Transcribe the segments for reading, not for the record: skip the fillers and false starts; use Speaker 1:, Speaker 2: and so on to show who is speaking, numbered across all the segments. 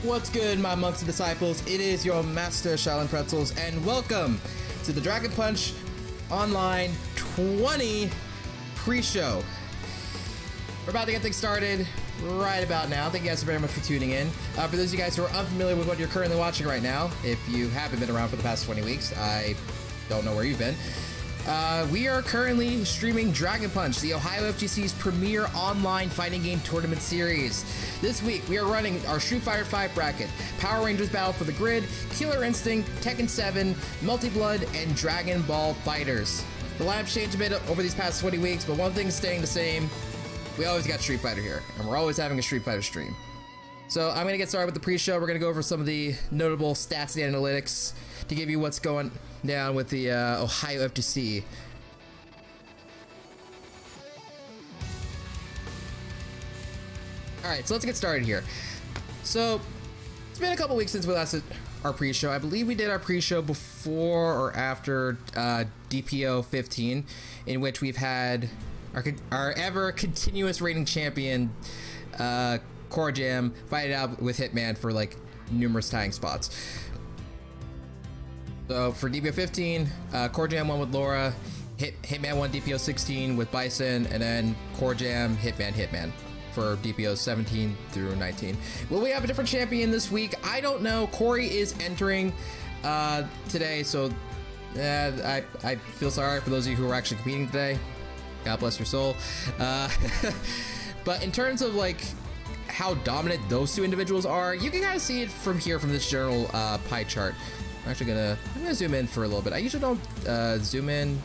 Speaker 1: What's good, my monks and disciples? It is your master, Shaolin Pretzels, and welcome to the Dragon Punch Online 20 pre-show. We're about to get things started right about now. Thank you guys very much for tuning in. For those of you guys who are unfamiliar with what you're currently watching right now, if you haven't been around for the past 20 weeks, I don't know where you've been. We are currently streaming Dragon Punch, the Ohio FGC's premier online fighting game tournament series. This week, we are running our Street Fighter V bracket, Power Rangers Battle for the Grid, Killer Instinct, Tekken 7, Multi-Blood, and Dragon Ball Fighters. The lineup's changed a bit over these past 20 weeks, but one thing's staying the same. We always got Street Fighter here, and we're always having a Street Fighter stream. So I'm gonna get started with the pre-show. We're gonna go over some of the notable stats and analytics to give you what's going down with the Ohio FGC. Alright, so let's get started here. So, it's been a couple weeks since we last did our pre-show. I believe we did our pre-show before or after DPO 15, in which we've had our ever continuous reigning champion, Corjam, fight it out with Hitman for like numerous tying spots. So for DPO 15, Corjam won with Laura, Hitman won DPO 16 with Bison, and then Corjam, Hitman for DPO 17 through 19. Will we have a different champion this week? I don't know. Corey is entering today, so I feel sorry for those of you who are actually competing today. God bless your soul. But in terms of like how dominant those two individuals are, you can kind of see it from here from this general pie chart. I'm gonna zoom in for a little bit. I usually don't zoom in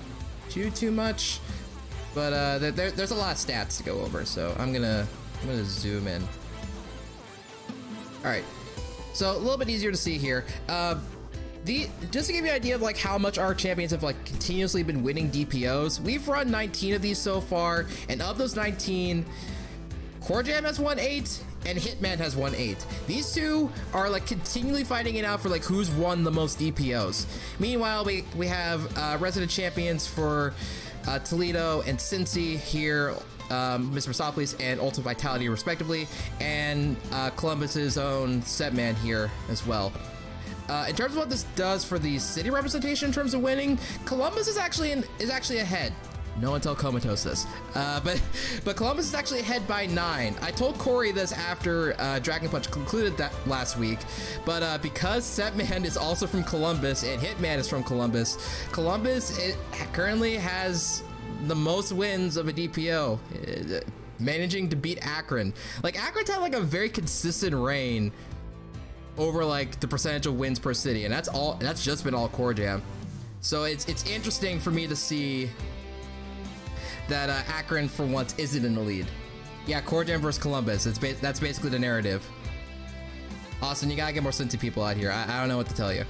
Speaker 1: too much, but there's a lot of stats to go over, so I'm gonna zoom in. All right, so a little bit easier to see here. Just to give you an idea of like how much our champions have like continuously been winning DPOs, we've run 19 of these so far, and of those 19, Corjam has won 8 and Hitman has won 8. These two are like continually fighting it out for like who's won the most DPOs. Meanwhile, we have resident champions for Toledo and Cincy here, Mr. Mostafles and UltimateVitality respectively, and Columbus's own Setman here as well. In terms of what this does for the city representation in terms of winning, Columbus is actually ahead. No one tell Comatose this. But Columbus is actually ahead by 9. I told Corey this after Dragon Punch concluded that last week, but because Setman is also from Columbus and Hitman is from Columbus, Columbus currently has the most wins of a DPO, managing to beat Akron. Like Akron's had like a very consistent reign over like the percentage of wins per city, and that's just been all Corjam. So it's interesting for me to see that Akron for once isn't in the lead. Yeah, Corjam versus Columbus. That's basically the narrative. Austin, you gotta get more Cincy people out here. I don't know what to tell you.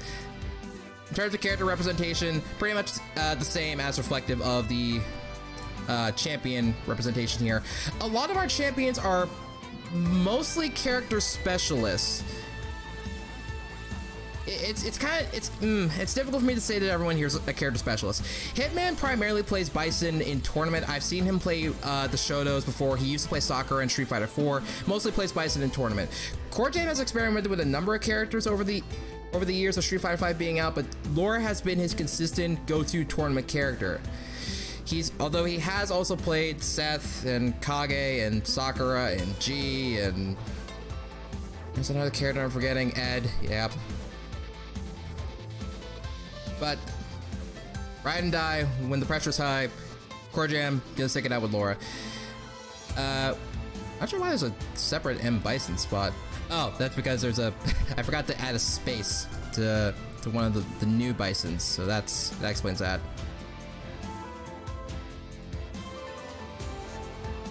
Speaker 1: In terms of character representation, pretty much the same as reflective of the champion representation here. A lot of our champions are mostly character specialists. It's difficult for me to say that everyone here is a character specialist. Hitman primarily plays Bison in tournament. I've seen him play the Shotos before. He used to play Sakura and Street Fighter 4. Mostly plays Bison in tournament. Corjam has experimented with a number of characters over the years of Street Fighter 5 being out, but Laura has been his consistent go-to tournament character. Although he has also played Seth and Kage and Sakura and G, and there's another character I'm forgetting, Ed. Yep. But ride and die when the pressure's high. Corjam gonna stick it out with Laura. Not sure why there's a separate M Bison spot. Oh, that's because there's a I forgot to add a space to one of the new Bisons, so that explains that.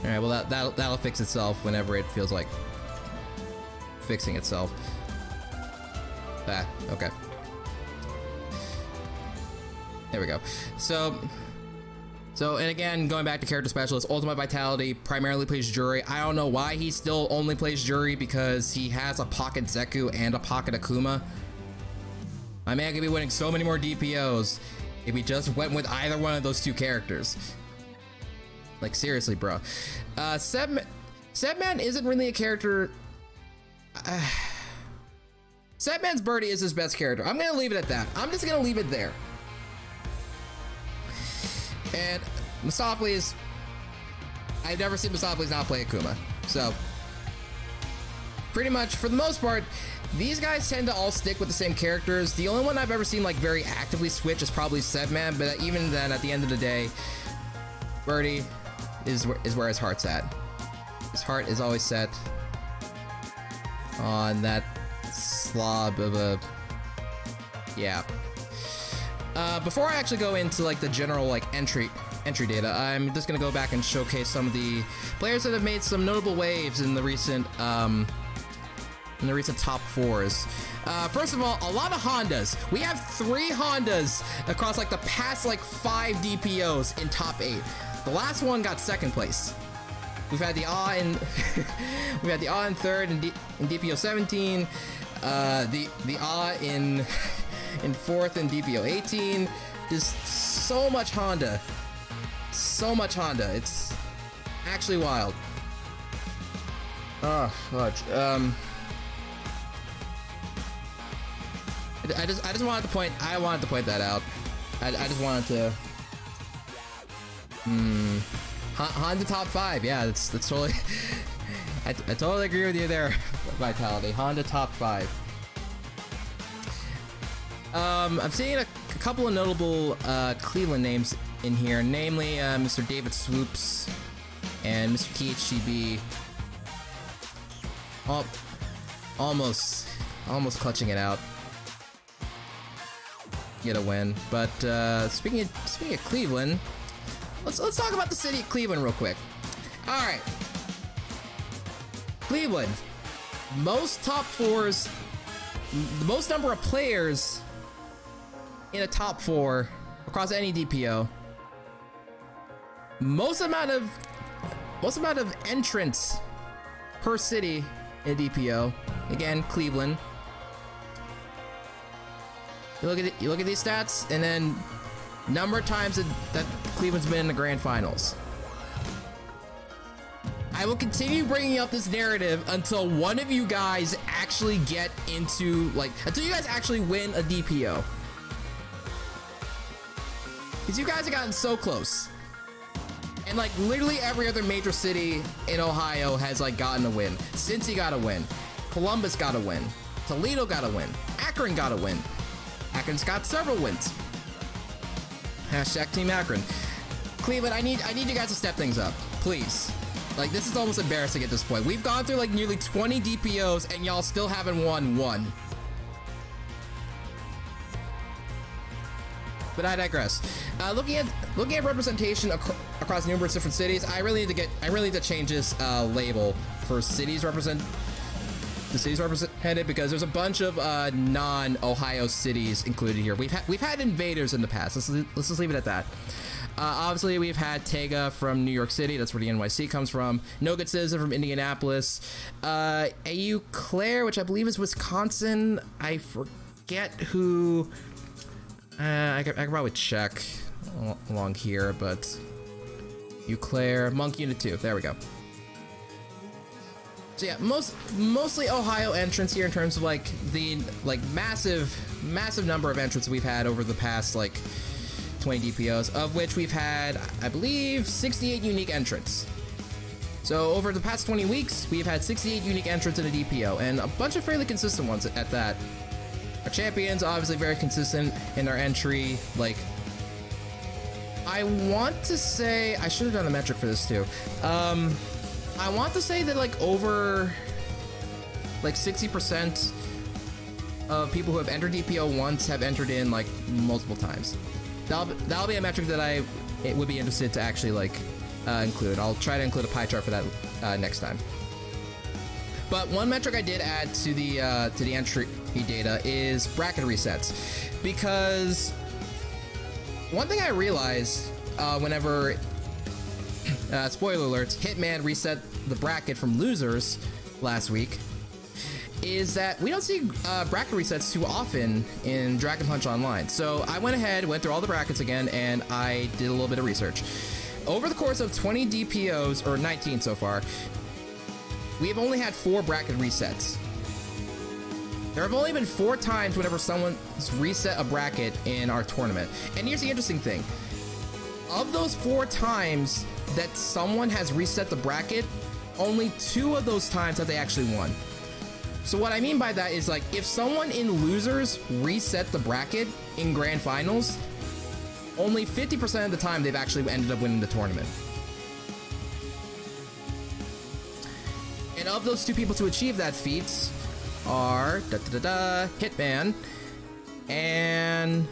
Speaker 1: All right, well that'll fix itself whenever it feels like fixing itself. Okay. There we go. So and again, going back to character specialists, UltimateVitality primarily plays Juri. I don't know why he still only plays Juri, because he has a pocket Zeku and a pocket Akuma. My man could be winning so many more DPOs if he just went with either one of those two characters. Like seriously, bro. Setman isn't really a character Setman's Birdie is his best character. I'm gonna leave it at that. I'm just gonna leave it there. And Mostafles, I've never seen Mostafles not play Akuma. So, pretty much, for the most part, these guys tend to all stick with the same characters. The only one I've ever seen like very actively switch is probably Setman, but even then, at the end of the day, Birdie is where his heart's at. His heart is always set on that slob of a... Yeah. Before I actually go into like the general like entry data, I'm just gonna go back and showcase some of the players that have made some notable waves in the recent top fours. First of all, a lot of Hondas. We have 3 Hondas across like the past like 5 DPOs in top 8. The last one got 2nd place. We've had the AW in we had the AW in 3rd in DPO 17. The AW in 4th in DPO 18. There's so much Honda. So much Honda. It's actually wild. Oh, fudge. I just wanted to point. I wanted to point that out. I just wanted to. Honda top 5. Yeah, that's totally. I totally agree with you there, Vitality. Honda top 5. I'm seeing a couple of notable Cleveland names in here, namely Mr. David Swoops and Mr. THCB. Almost clutching it out. Get a win, but speaking of Cleveland, let's talk about the city of Cleveland real quick. All right, Cleveland, most top 4s, the most number of players in a top 4 across any DPO, most amount of entrants per city in DPO. Again, Cleveland. You look at these stats, and then number of times that Cleveland's been in the grand finals. I will continue bringing up this narrative until one of you guys actually get into, like, until you guys actually win a DPO. Because you guys have gotten so close. And like literally every other major city in Ohio has like gotten a win. Cincy got a win. Columbus got a win. Toledo got a win. Akron got a win. Akron's got several wins. Hashtag Team Akron. Cleveland, I need you guys to step things up, please. Like, this is almost embarrassing at this point. We've gone through like nearly 20 DPOs and y'all still haven't won one. But I digress. Looking at representation across numerous different cities, I really need to change this label for cities represented, because there's a bunch of non-Ohio cities included here. We've had invaders in the past. Let's just leave it at that. Obviously, we've had Tega from New York City. That's where the NYC comes from. No Good Citizen from Indianapolis. AU Claire, which I believe is Wisconsin. I forget who. I could probably check along here, but Claire, Monk Unit 2. There we go. So yeah, mostly Ohio entrants here in terms of like the massive number of entrants we've had over the past like 20 DPOs, of which we've had, I believe, 68 unique entrants. So over the past 20 weeks, we've had 68 unique entrants in a DPO, and a bunch of fairly consistent ones at that. Our champions, obviously very consistent in our entry. Like, I want to say, I should have done the metric for this too. I want to say that like over like 60% of people who have entered DPO once have entered in like multiple times. That'll be a metric that it would be interested to actually like include. I'll try to include a pie chart for that next time. But one metric I did add to the entry data is bracket resets, because one thing I realized whenever spoiler alerts, Hitman reset the bracket from losers last week, is that we don't see bracket resets too often in Dragon Punch Online. So I went through all the brackets again, and I did a little bit of research. Over the course of 20 DPOs, or 19 so far, we have only had 4 bracket resets. There have only been 4 times whenever someone's reset a bracket in our tournament. And here's the interesting thing. Of those 4 times that someone has reset the bracket, only 2 of those times have they actually won. So what I mean by that is, like, if someone in losers reset the bracket in grand finals, only 50% of the time they've actually ended up winning the tournament. And of those 2 people to achieve that feat are Hitman and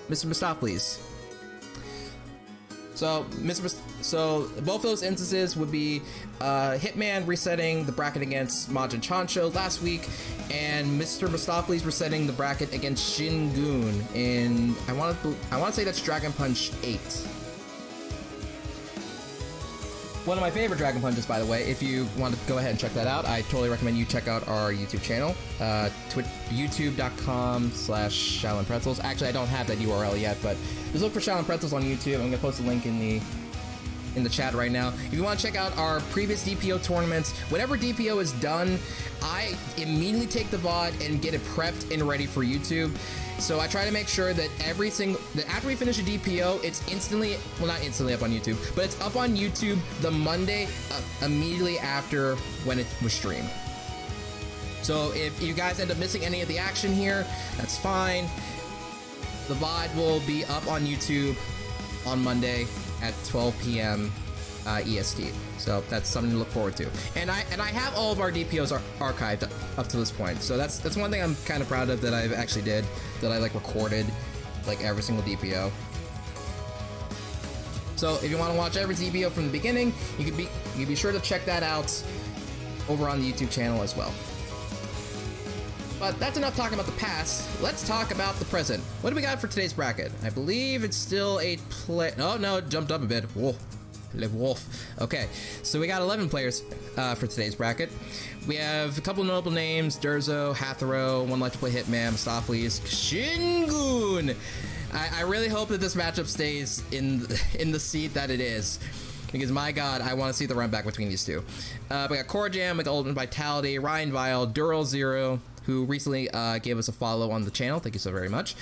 Speaker 1: Mr. Mostafles. So so both those instances would be Hitman resetting the bracket against Majin Chancho last week, and Mr. Mostafles resetting the bracket against Shin Goon in I want to say that's Dragon Punch 8. One of my favorite Dragon Punches, by the way. If you want to go ahead and check that out, I totally recommend you check out our YouTube channel, youtube.com/ShaolinPretzels. Actually, I don't have that URL yet, but just look for Shaolin Pretzels on YouTube. I'm gonna post a link in the chat right now. If you want to check out our previous DPO tournaments, whenever DPO is done, I immediately take the VOD and get it prepped and ready for YouTube. So I try to make sure that that after we finish a DPO, it's instantly, well, not instantly up on YouTube, but it's up on YouTube the Monday immediately after when it was streamed. So if you guys end up missing any of the action here, that's fine. The VOD will be up on YouTube on Monday at 12 p.m. EST. So that's something to look forward to. And I have all of our DPOs archived up to this point. So that's one thing I'm kind of proud of that I've actually did, that I like recorded like every single DPO. So if you want to watch every DPO from the beginning, you can be sure to check that out over on the YouTube channel as well. But that's enough talking about the past. Let's talk about the present. What do we got for today's bracket? I believe it's still 8 play. Oh no, it jumped up a bit. Whoa. Wolf. Okay, so we got 11 players for today's bracket. We have a couple notable names: DuralZero, Hatharo, One Life to Play Hitman, Mostafles, Shin Goon. I really hope that this matchup stays in the seat that it is, because my god, I want to see the run back between these two. We got Corjam with UltimateVitality, RyanVile, DuralZero, who recently gave us a follow on the channel. Thank you so very much.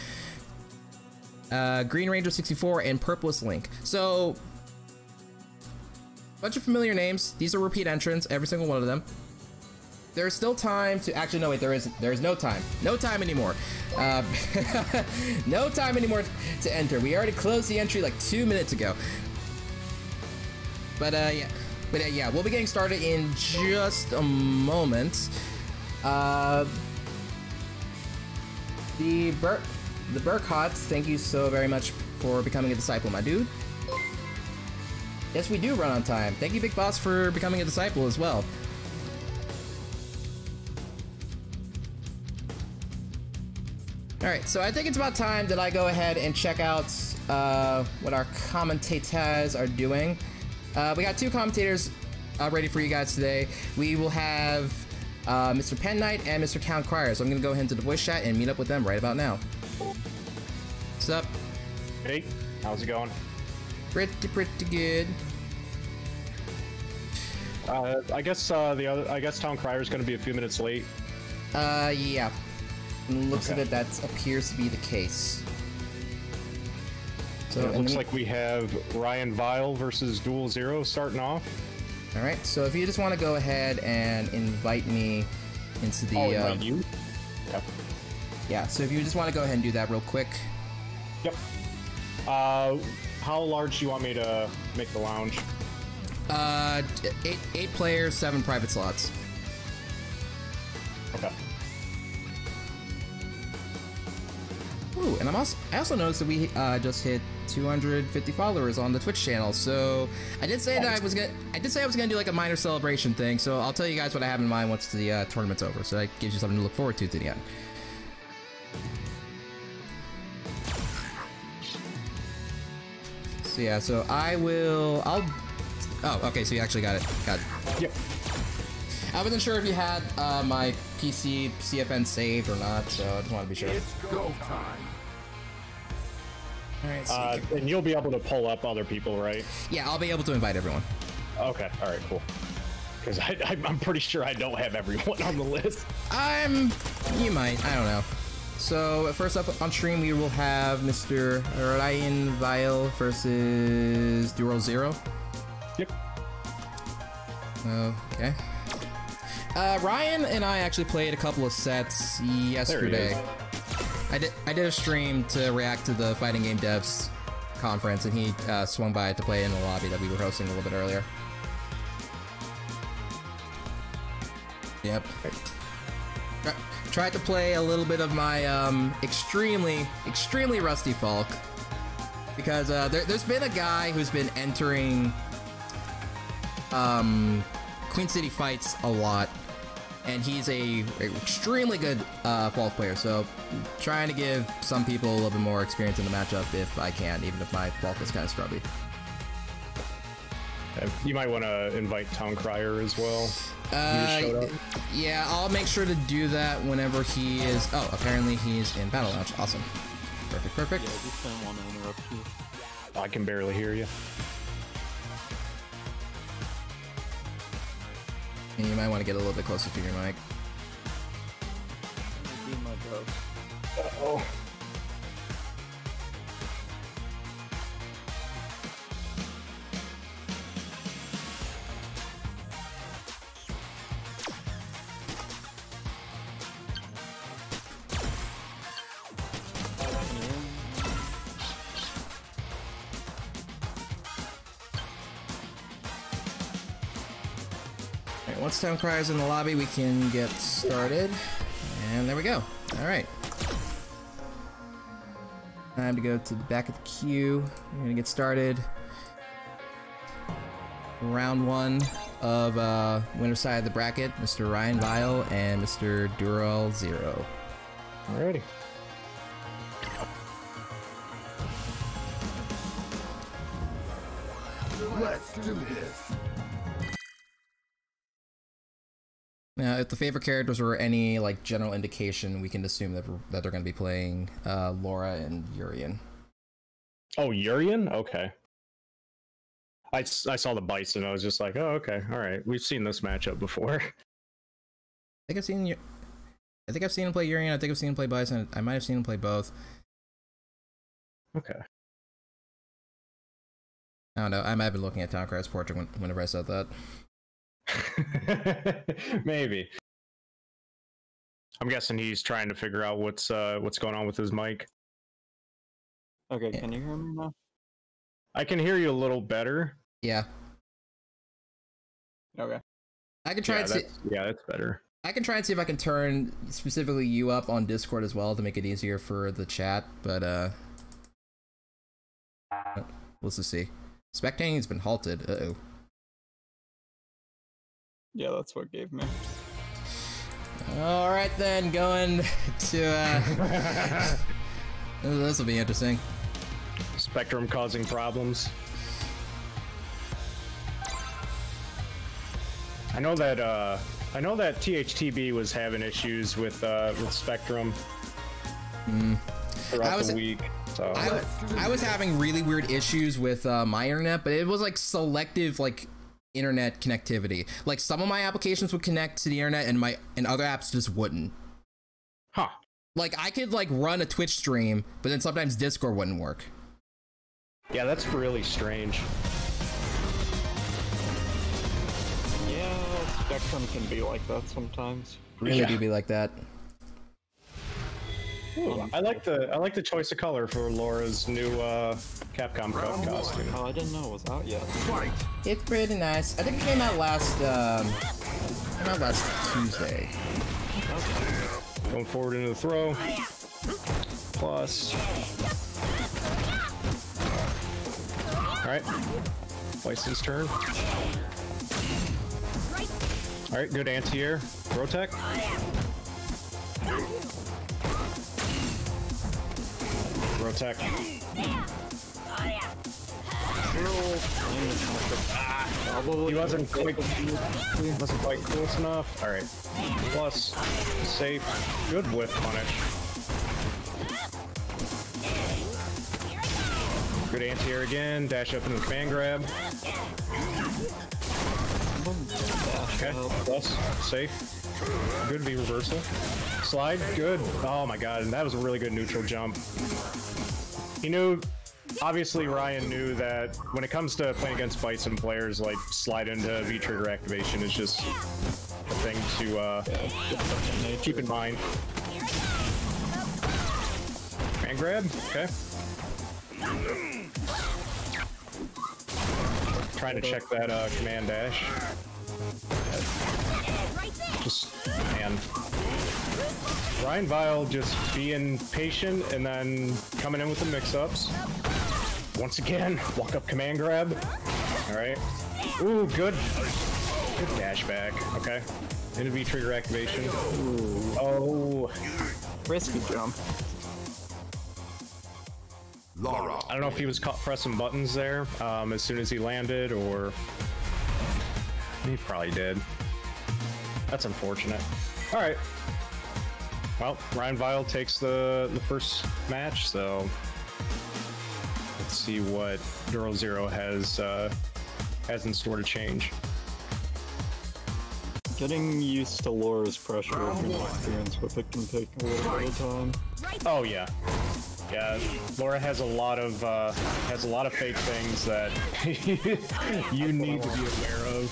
Speaker 1: Green Ranger 64 and Purpless Link. So bunch of familiar names. These are repeat entrants, every single one of them. There's still time to actually no wait, there is no time. No time anymore. No time anymore to enter. We already closed the entry like 2 minutes ago. But yeah, we'll be getting started in just a moment. The Burkhots, thank you so very much for becoming a disciple, my dude. Yes, we do run on time. Thank you, Big Boss, for becoming a disciple as well. Alright, so I think it's about time that I go ahead and check out what our commentators are doing. We got 2 commentators ready for you guys today. We will have Mr. Pen Knight and Mr. Town Crier. So I'm going to go ahead into the voice chat and meet up with them right about now. What's up?
Speaker 2: Hey, how's it going?
Speaker 1: Pretty good.
Speaker 2: I guess Town Crier is going to be a few minutes late.
Speaker 1: Yeah. From the looks of it, that appears to be the case. So
Speaker 2: it looks like we have RyanVile versus DuralZero starting off.
Speaker 1: All right. So if you just want to go ahead and invite me into the.
Speaker 2: Invite you? Yep.
Speaker 1: Yeah. So if you just want to go ahead and do that real quick.
Speaker 2: Yep. How large do you want me to make the lounge?
Speaker 1: 8 players, 7 private slots.
Speaker 2: Okay.
Speaker 1: Ooh, and I also noticed that we just hit 250 followers on the Twitch channel. So I did say that I was gonna do like a minor celebration thing. So I'll tell you guys what I have in mind once the tournament's over. So that gives you something to look forward to the end. So yeah, so I'll. Oh, okay. So you actually got it. Got it.
Speaker 2: Yep.
Speaker 1: I wasn't sure if you had my PC CFN saved or not, so I just wanted to be sure.
Speaker 3: It's go time.
Speaker 1: All right. So
Speaker 2: and you'll be able to pull up other people, right?
Speaker 1: Yeah, I'll be able to invite everyone.
Speaker 2: Okay. All right. Cool. Because I'm pretty sure I don't have everyone on the list.
Speaker 1: You might. I don't know. So first up on stream, we will have Mr. RyanVile versus DuralZero.
Speaker 2: Yep.
Speaker 1: Okay. Ryan and I actually played a couple of sets yesterday. I did a stream to react to the Fighting Game Devs conference, and he swung by to play in the lobby that we were hosting a little bit earlier. Yep. Tried to play a little bit of my extremely rusty Falk, because there's been a guy who's been entering Queen City fights a lot, and he's a extremely good Falk player, so trying to give some people a little bit more experience in the matchup if I can, even if my Falk is kind of scrubby.
Speaker 2: You might want to invite Town Crier as well.
Speaker 1: Yeah, I'll make sure to do that whenever he is. Oh, apparently he's in Battle Lounge. Awesome. Perfect.
Speaker 3: Yeah, I just didn't want to interrupt you.
Speaker 2: I can barely hear you.
Speaker 1: And you might want to get a little bit closer to your mic.
Speaker 3: Do my best.
Speaker 2: Uh-oh.
Speaker 1: Once Town Crier's in the lobby, we can get started. And there we go. Alright. Time to go to the back of the queue. We're gonna get started. Round one of winner side of the bracket, Mr. RyanVile and Mr. DuralZero.
Speaker 2: Alrighty.
Speaker 4: Let's do this.
Speaker 1: Now, if the favorite characters were any like general indication, we can assume that they're going to be playing Laura and Urian.
Speaker 2: Oh, Urian? Okay. I saw the Bison. I was just like, oh, okay, all right. We've seen this matchup before.
Speaker 1: I think I've seen him play Urian. I think I've seen him play Bison. I might have seen him play both.
Speaker 2: Okay.
Speaker 1: I don't know. I might have been looking at Town Crier's portrait whenever I said that.
Speaker 2: Maybe. I'm guessing he's trying to figure out what's going on with his mic.
Speaker 3: Okay, can you hear me now?
Speaker 2: I can hear you a little better.
Speaker 1: Yeah.
Speaker 3: Okay.
Speaker 1: I can try and see.
Speaker 2: Yeah, that's better.
Speaker 1: I can try and see if I can turn specifically you up on Discord as well to make it easier for the chat, but let's just see. Spectating's been halted. Uh-oh.
Speaker 3: Yeah, that's what gave me.
Speaker 1: All right then, going to this will be interesting.
Speaker 2: Spectrum causing problems. I know that THTB was having issues with Spectrum throughout the week. So
Speaker 1: I was having really weird issues with my internet, but it was like selective like internet connectivity. Like some of my applications would connect to the internet and other apps just wouldn't.
Speaker 2: Huh.
Speaker 1: Like I could like run a Twitch stream, but then sometimes Discord wouldn't work.
Speaker 2: Yeah, that's really strange.
Speaker 3: Yeah, Spectrum can be like that sometimes.
Speaker 1: Really do be like that.
Speaker 2: Ooh, I like the choice of color for Laura's new Capcom Cup costume.
Speaker 3: Oh, I didn't know it was out yet.
Speaker 1: It's pretty nice. I think it came out last Tuesday.
Speaker 2: Going forward into the throw. Plus. Alright. Bison's turn. Alright, good anti-air. Throw tech. Throw tech. He wasn't quite close enough. Alright. Plus, safe. Good whiff punish. Good anti-air again. Dash up into the command grab. Okay, plus, safe. Good V reversal. Slide, good. Oh my god, and that was a really good neutral jump. He knew, obviously Ryan knew that when it comes to playing against Bison players, like slide into V trigger activation is just a thing to keep in mind. And grab, okay. Trying to check that command dash. Just, man. RyanVile just being patient and then coming in with the mix-ups. Once again, walk up command grab. Alright. Ooh, good. Good dash back. Okay. Into V trigger activation. Ooh. Oh.
Speaker 3: Risky jump.
Speaker 2: I don't know if he was caught pressing buttons there as soon as he landed, or he probably did. That's unfortunate. All right. Well, RyanVile takes the first match, so let's see what DuralZero has in store to change.
Speaker 3: Getting used to Laura's pressure if you're not experienced with it can take a little bit of time.
Speaker 2: Oh yeah. Yeah, Laura has a lot of fake things that you need to be aware of.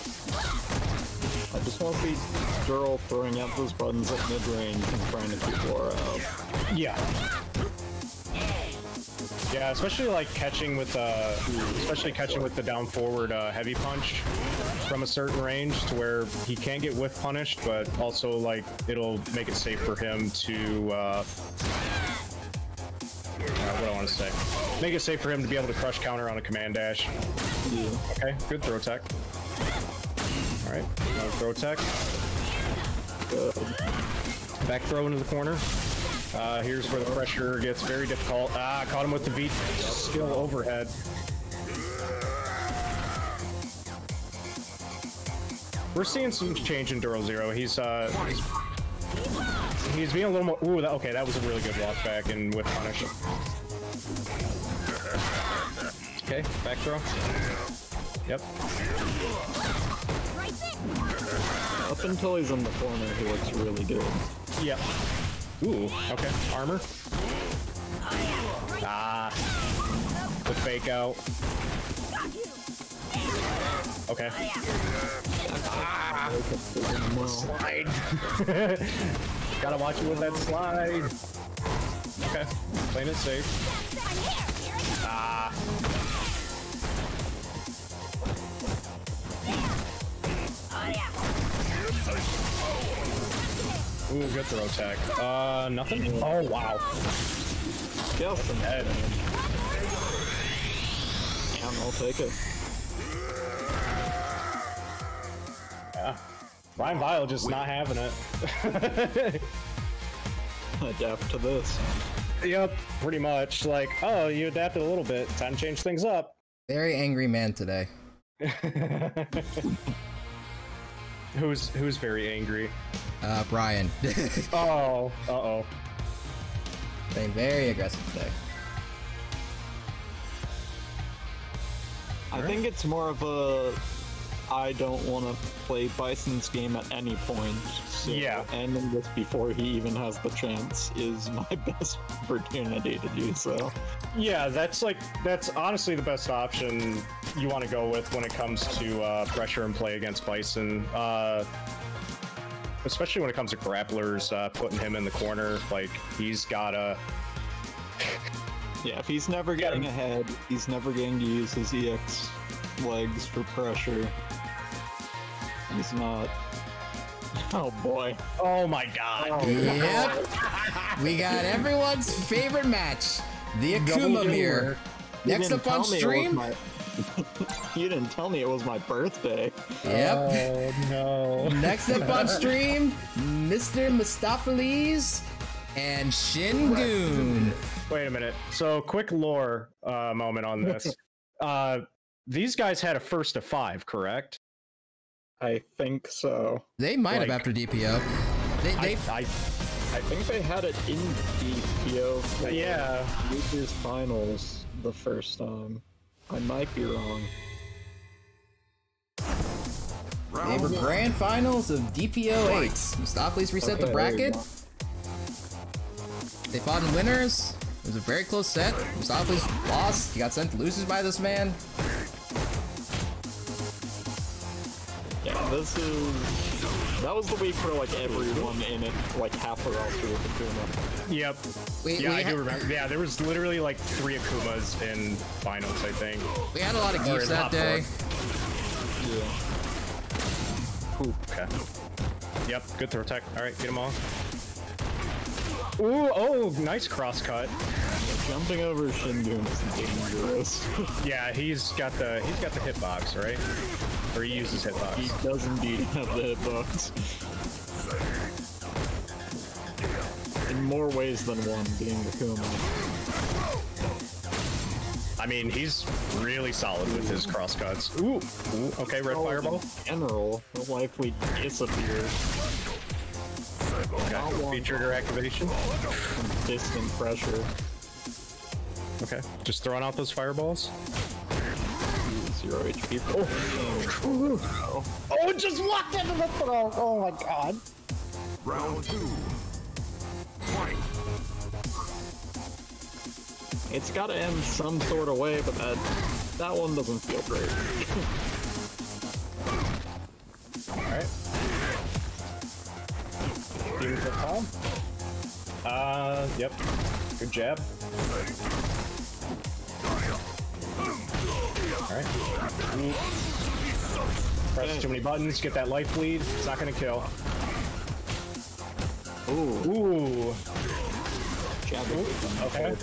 Speaker 3: I just want to see Dural throwing out those buttons at mid-range and trying to keep Laura out.
Speaker 2: Yeah. Yeah, especially like catching with the down forward heavy punch from a certain range to where he can get whiff punished, but also like it'll make it safe for him to what do I want to say? Make it safe for him to be able to crush counter on a command dash.
Speaker 3: Yeah.
Speaker 2: Okay, good throw tech. Alright, another throw tech.
Speaker 3: Good.
Speaker 2: Back throw into the corner. Here's where the pressure gets very difficult. Ah, caught him with the V skill overhead. We're seeing some change in DuralZero. He's being a little more. Ooh, okay, that was a really good walk back and with punish. Okay, back throw. Yep.
Speaker 3: Up until he's in the corner, he looks really good.
Speaker 2: Yep. Ooh, okay. Armor. Ah. The fake out. Okay. Ah. Slide. Gotta watch it with that slide. Okay. Playing it safe. Ah. Ooh, good throw tech. Nothing? Oh, wow.
Speaker 3: Yeah, from
Speaker 2: Head.
Speaker 3: Yeah, I'll take it.
Speaker 2: Yeah. RyanVile just not having it.
Speaker 3: Adapt to this.
Speaker 2: Yep, pretty much. Like, oh, you adapted a little bit. Time to change things up.
Speaker 1: Very angry man today.
Speaker 2: Who's very angry?
Speaker 1: Brian.
Speaker 2: Oh, uh-oh.
Speaker 1: Being very aggressive today.
Speaker 3: I think it's more of a I don't want to play Bison's game at any point. So
Speaker 2: Yeah.
Speaker 3: ending this before he even has the chance is my best opportunity to do so.
Speaker 2: Yeah, that's honestly the best option you want to go with when it comes to pressure and play against Bison. Especially when it comes to grapplers, putting him in the corner, like, he's gotta...
Speaker 3: Yeah, if he's never getting ahead, he's never getting to use his EX legs for pressure. He's not... Oh boy.
Speaker 2: Oh my god.
Speaker 1: Yep. We got everyone's favorite match. The Akuma mirror. Next up on stream.
Speaker 3: You didn't tell me it was my birthday.
Speaker 1: Yep.
Speaker 2: Oh no.
Speaker 1: Next up on stream, Mr. Mostafles and Shin Goon.
Speaker 2: Wait a minute. So, quick lore moment on this. These guys had a first to 5, correct?
Speaker 3: I think so.
Speaker 1: They might have after DPO.
Speaker 3: I think they had it in DPO for
Speaker 2: Yeah.
Speaker 3: Losers Finals the first time. I might be wrong.
Speaker 1: Favorite grand finals of DPO 8. Mostafles reset the bracket. They fought in winners. It was a very close set. Mostafles lost. He got sent to losers by this man.
Speaker 3: Yeah, that was the week where like everyone in it, like half the roster with Akuma.
Speaker 2: Yep. I do remember. Yeah, there was literally like 3 Akumas in finals, I think.
Speaker 1: We had a lot of geeks that day.
Speaker 3: Yeah.
Speaker 2: Ooh, okay. Yep, good throw tech. All right, get him all. Ooh, oh, nice cross cut.
Speaker 3: Jumping over Shin Goon is dangerous.
Speaker 2: Yeah, he's got the hitbox, right? Or he uses hitbox.
Speaker 3: He does indeed have the hitbox. In more ways than one, being Akuma.
Speaker 2: I mean, he's really solid with his cross cuts. Ooh, okay, red fireball.
Speaker 3: In general, the likely disappears.
Speaker 2: Okay, speed trigger activation.
Speaker 3: Distant pressure.
Speaker 2: Okay, just throwing out those fireballs.
Speaker 3: 0 HP.
Speaker 2: Oh, it just walked into the throw. Oh my god.
Speaker 4: Round 2. Fight.
Speaker 3: It's gotta end some sort of way, but that one doesn't feel great.
Speaker 2: Alright. Demon Flip Palm. Yep. Good jab. Alright. Press too many buttons, get that life lead. It's not gonna kill. Ooh.
Speaker 3: Jab.
Speaker 2: Okay.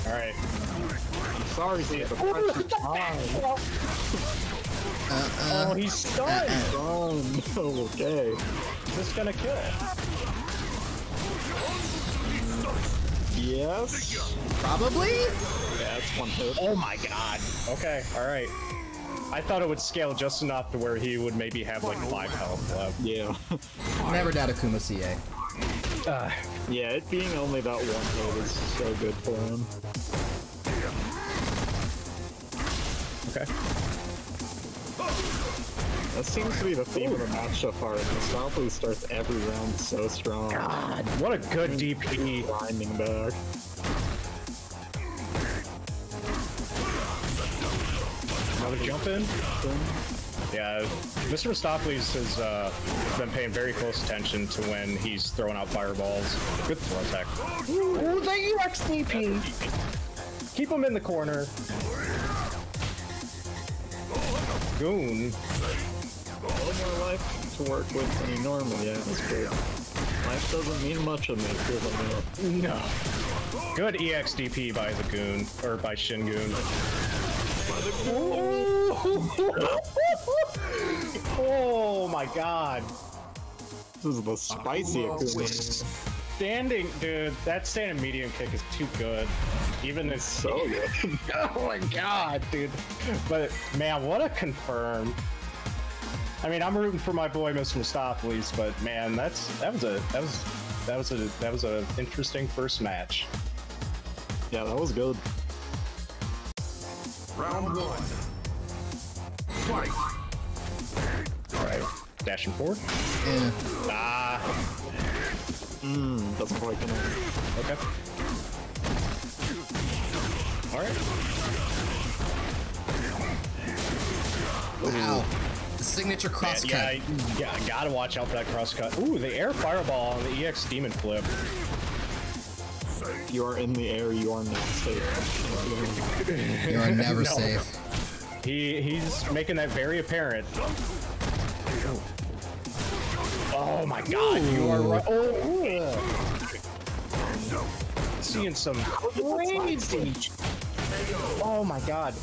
Speaker 2: Alright.
Speaker 3: I'm sorry, Seth, but pressure's high.
Speaker 2: Oh, he's stunned!
Speaker 3: Okay.
Speaker 2: Is this gonna kill?
Speaker 3: Yes.
Speaker 1: Probably?
Speaker 3: Yeah, it's 1 hit.
Speaker 2: Oh my god. Okay, alright. I thought it would scale just enough to where he would maybe have like 5 health left.
Speaker 3: Yeah.
Speaker 1: Never doubt Akuma CA.
Speaker 3: Yeah, it being only that 1 hit is so good for him.
Speaker 2: Okay.
Speaker 3: That seems to be the theme of the match so far. Mostafles starts every round so strong.
Speaker 2: God, what a good DP.
Speaker 3: Grinding back.
Speaker 2: Another jump in? Yeah, Mr. Mostafles has been paying very close attention to when he's throwing out fireballs. Good throw attack. Ooh, the UXDP! Keep him in the corner. Goon.
Speaker 3: A little more life to work with than he normally has, but life doesn't mean much of me, really.
Speaker 2: No. Good EXDP by the Goon, or by Shin Goon. Oh my god.
Speaker 3: This is the spicy Akuma.
Speaker 2: Standing, dude, that standing medium kick is too good. Even it's
Speaker 3: so good.
Speaker 2: Oh my god, dude. But man, what a confirm. I mean, I'm rooting for my boy Mr. Mostafles, but man, that was a interesting first match.
Speaker 3: Yeah, that was good.
Speaker 4: Round 1. Fight.
Speaker 2: Alright, dashing forward.
Speaker 1: Yeah.
Speaker 2: Ah.
Speaker 3: Doesn't quite connect.
Speaker 2: Okay. Alright.
Speaker 1: Wow. The signature cross cut.
Speaker 2: Yeah, I gotta watch out for that cross cut. Ooh, the air fireball on the EX demon flip.
Speaker 3: If you are in the air, you are not safe.
Speaker 1: You are never safe.
Speaker 2: He's making that very apparent. Oh my god, you are right. Oh, seeing some crazy. Oh my god,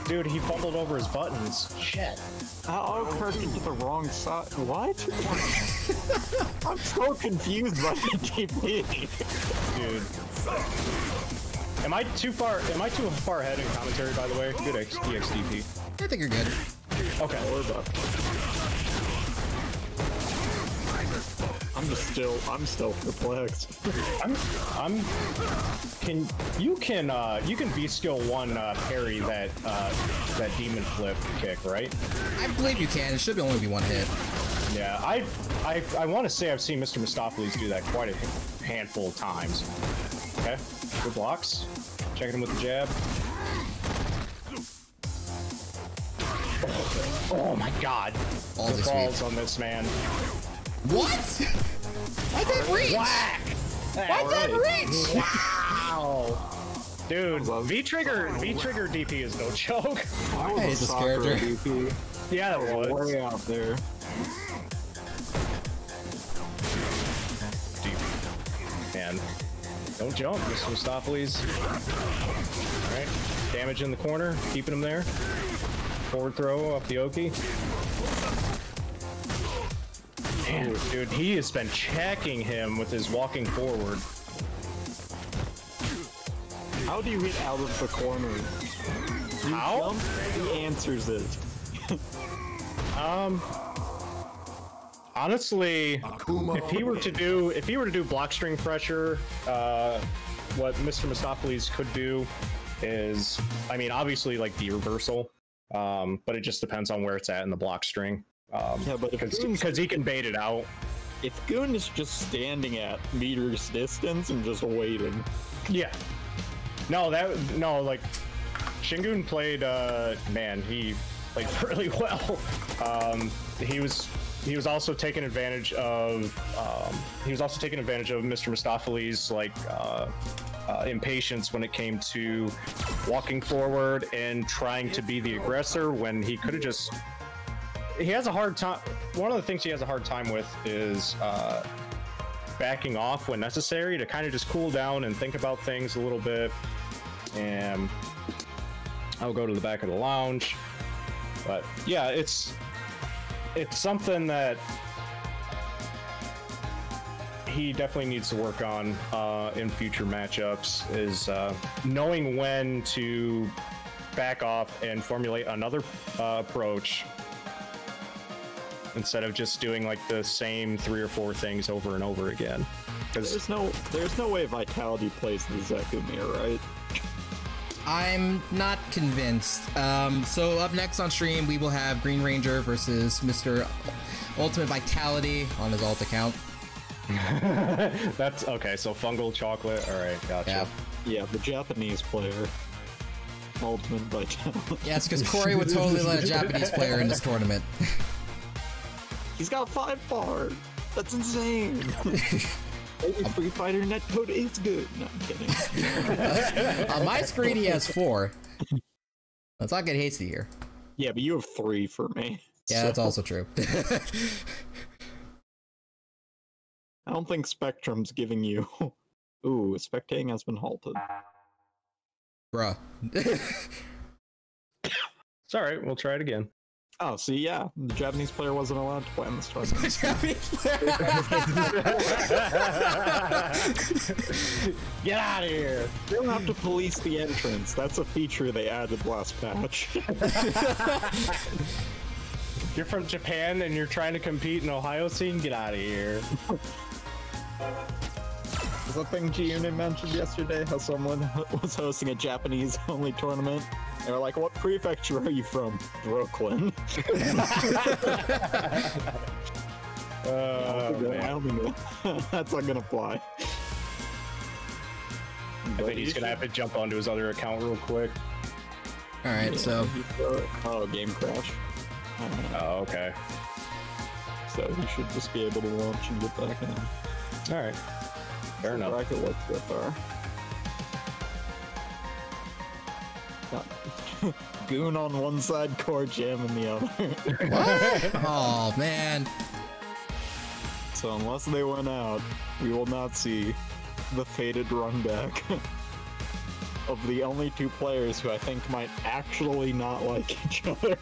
Speaker 2: dude, he fumbled over his buttons. Shit.
Speaker 3: How Kirk into the wrong side? What? I'm so confused by the TP.
Speaker 2: Dude. Am I too far ahead in commentary, by the way? Good EXDP.
Speaker 1: I think you're good.
Speaker 2: Okay.
Speaker 3: I'm still perplexed.
Speaker 2: You can V skill 1 parry that demon flip kick, right?
Speaker 1: I believe you can. It should only be one hit.
Speaker 2: Yeah, I want to say I've seen Mr. Mostafles do that quite a handful of times. Okay, good blocks. Checking him with the jab. Oh my god.
Speaker 1: All
Speaker 2: the balls on this man.
Speaker 1: What? Why'd that reach?
Speaker 2: Whack!
Speaker 1: Why'd that reach?
Speaker 2: Wow! Dude, V-Trigger DP is no joke.
Speaker 3: I hate this character. DP.
Speaker 2: Yeah, that was.
Speaker 3: Way out there.
Speaker 2: Man, don't jump, Mr. Mostafles. Alright, damage in the corner, keeping him there. Forward throw off the Oki. Man, dude, he has been checking him with his walking forward.
Speaker 3: How do you get out of the corner?
Speaker 2: How?
Speaker 3: He answers it.
Speaker 2: Honestly, if he were to do block string pressure, what Mr. Mostafles could do is, I mean, obviously like the reversal, but it just depends on where it's at in the block string.
Speaker 3: Yeah, but
Speaker 2: because he can bait it out.
Speaker 3: If Goon is just standing at meters distance and just waiting.
Speaker 2: Yeah. No, like Shingun played. Man, he played really well. He was also taking advantage of. Mr. Mostafles' like impatience when it came to walking forward and trying to be the aggressor when he could have just. He has a hard time. One of the things he has a hard time with is backing off when necessary to kind of just cool down and think about things a little bit. And I'll go to the back of the lounge. But yeah, it's something that he definitely needs to work on in future matchups, is knowing when to back off and formulate another approach instead of just doing like the same 3 or 4 things over and over again.
Speaker 3: There's no way Vitality plays the Zeku mirror, right?
Speaker 1: I'm not convinced. So up next on stream, we will have Green Ranger versus Mr. Ultimate Vitality on his alt account.
Speaker 2: That's okay. So fungal chocolate. All right, gotcha.
Speaker 3: Yeah, the Japanese player. Ultimate Vitality.
Speaker 1: Yeah, it's because Corey would totally let a Japanese player in this tournament.
Speaker 3: He's got 5 bar. That's insane. Maybe Free Fighter netcode is good. No, I'm kidding.
Speaker 1: On my screen, he has 4. Let's not get hasty here.
Speaker 3: Yeah, but you have 3 for me.
Speaker 1: Yeah, that's also true.
Speaker 3: I don't think Spectrum's giving you... Ooh, spectating has been halted.
Speaker 1: Bruh.
Speaker 2: It's alright, we'll try it again.
Speaker 3: Oh, see, yeah, the Japanese player wasn't allowed to play in this tournament.
Speaker 2: Get out of here!
Speaker 3: They don't have to police the entrance. That's a feature they added last patch.
Speaker 2: You're from Japan and you're trying to compete in Ohio scene? Get out of here.
Speaker 3: Was that thing G-Unit mentioned yesterday? How someone was hosting a Japanese-only tournament? They were like, what prefecture are you from? Brooklyn.
Speaker 2: Man.
Speaker 3: That's not gonna fly.
Speaker 2: I think he's gonna have to jump onto his other account real quick.
Speaker 1: Alright, yeah, so...
Speaker 3: Oh, game crash.
Speaker 2: Oh, okay.
Speaker 3: So he should just be able to launch and get back in.
Speaker 2: Alright. Fair enough.
Speaker 3: I could look so far. Goon on one side, Corjam in the other.
Speaker 1: What? Oh, man.
Speaker 3: So unless they went out, we will not see the fated run back of the only 2 players who I think might actually not like each other.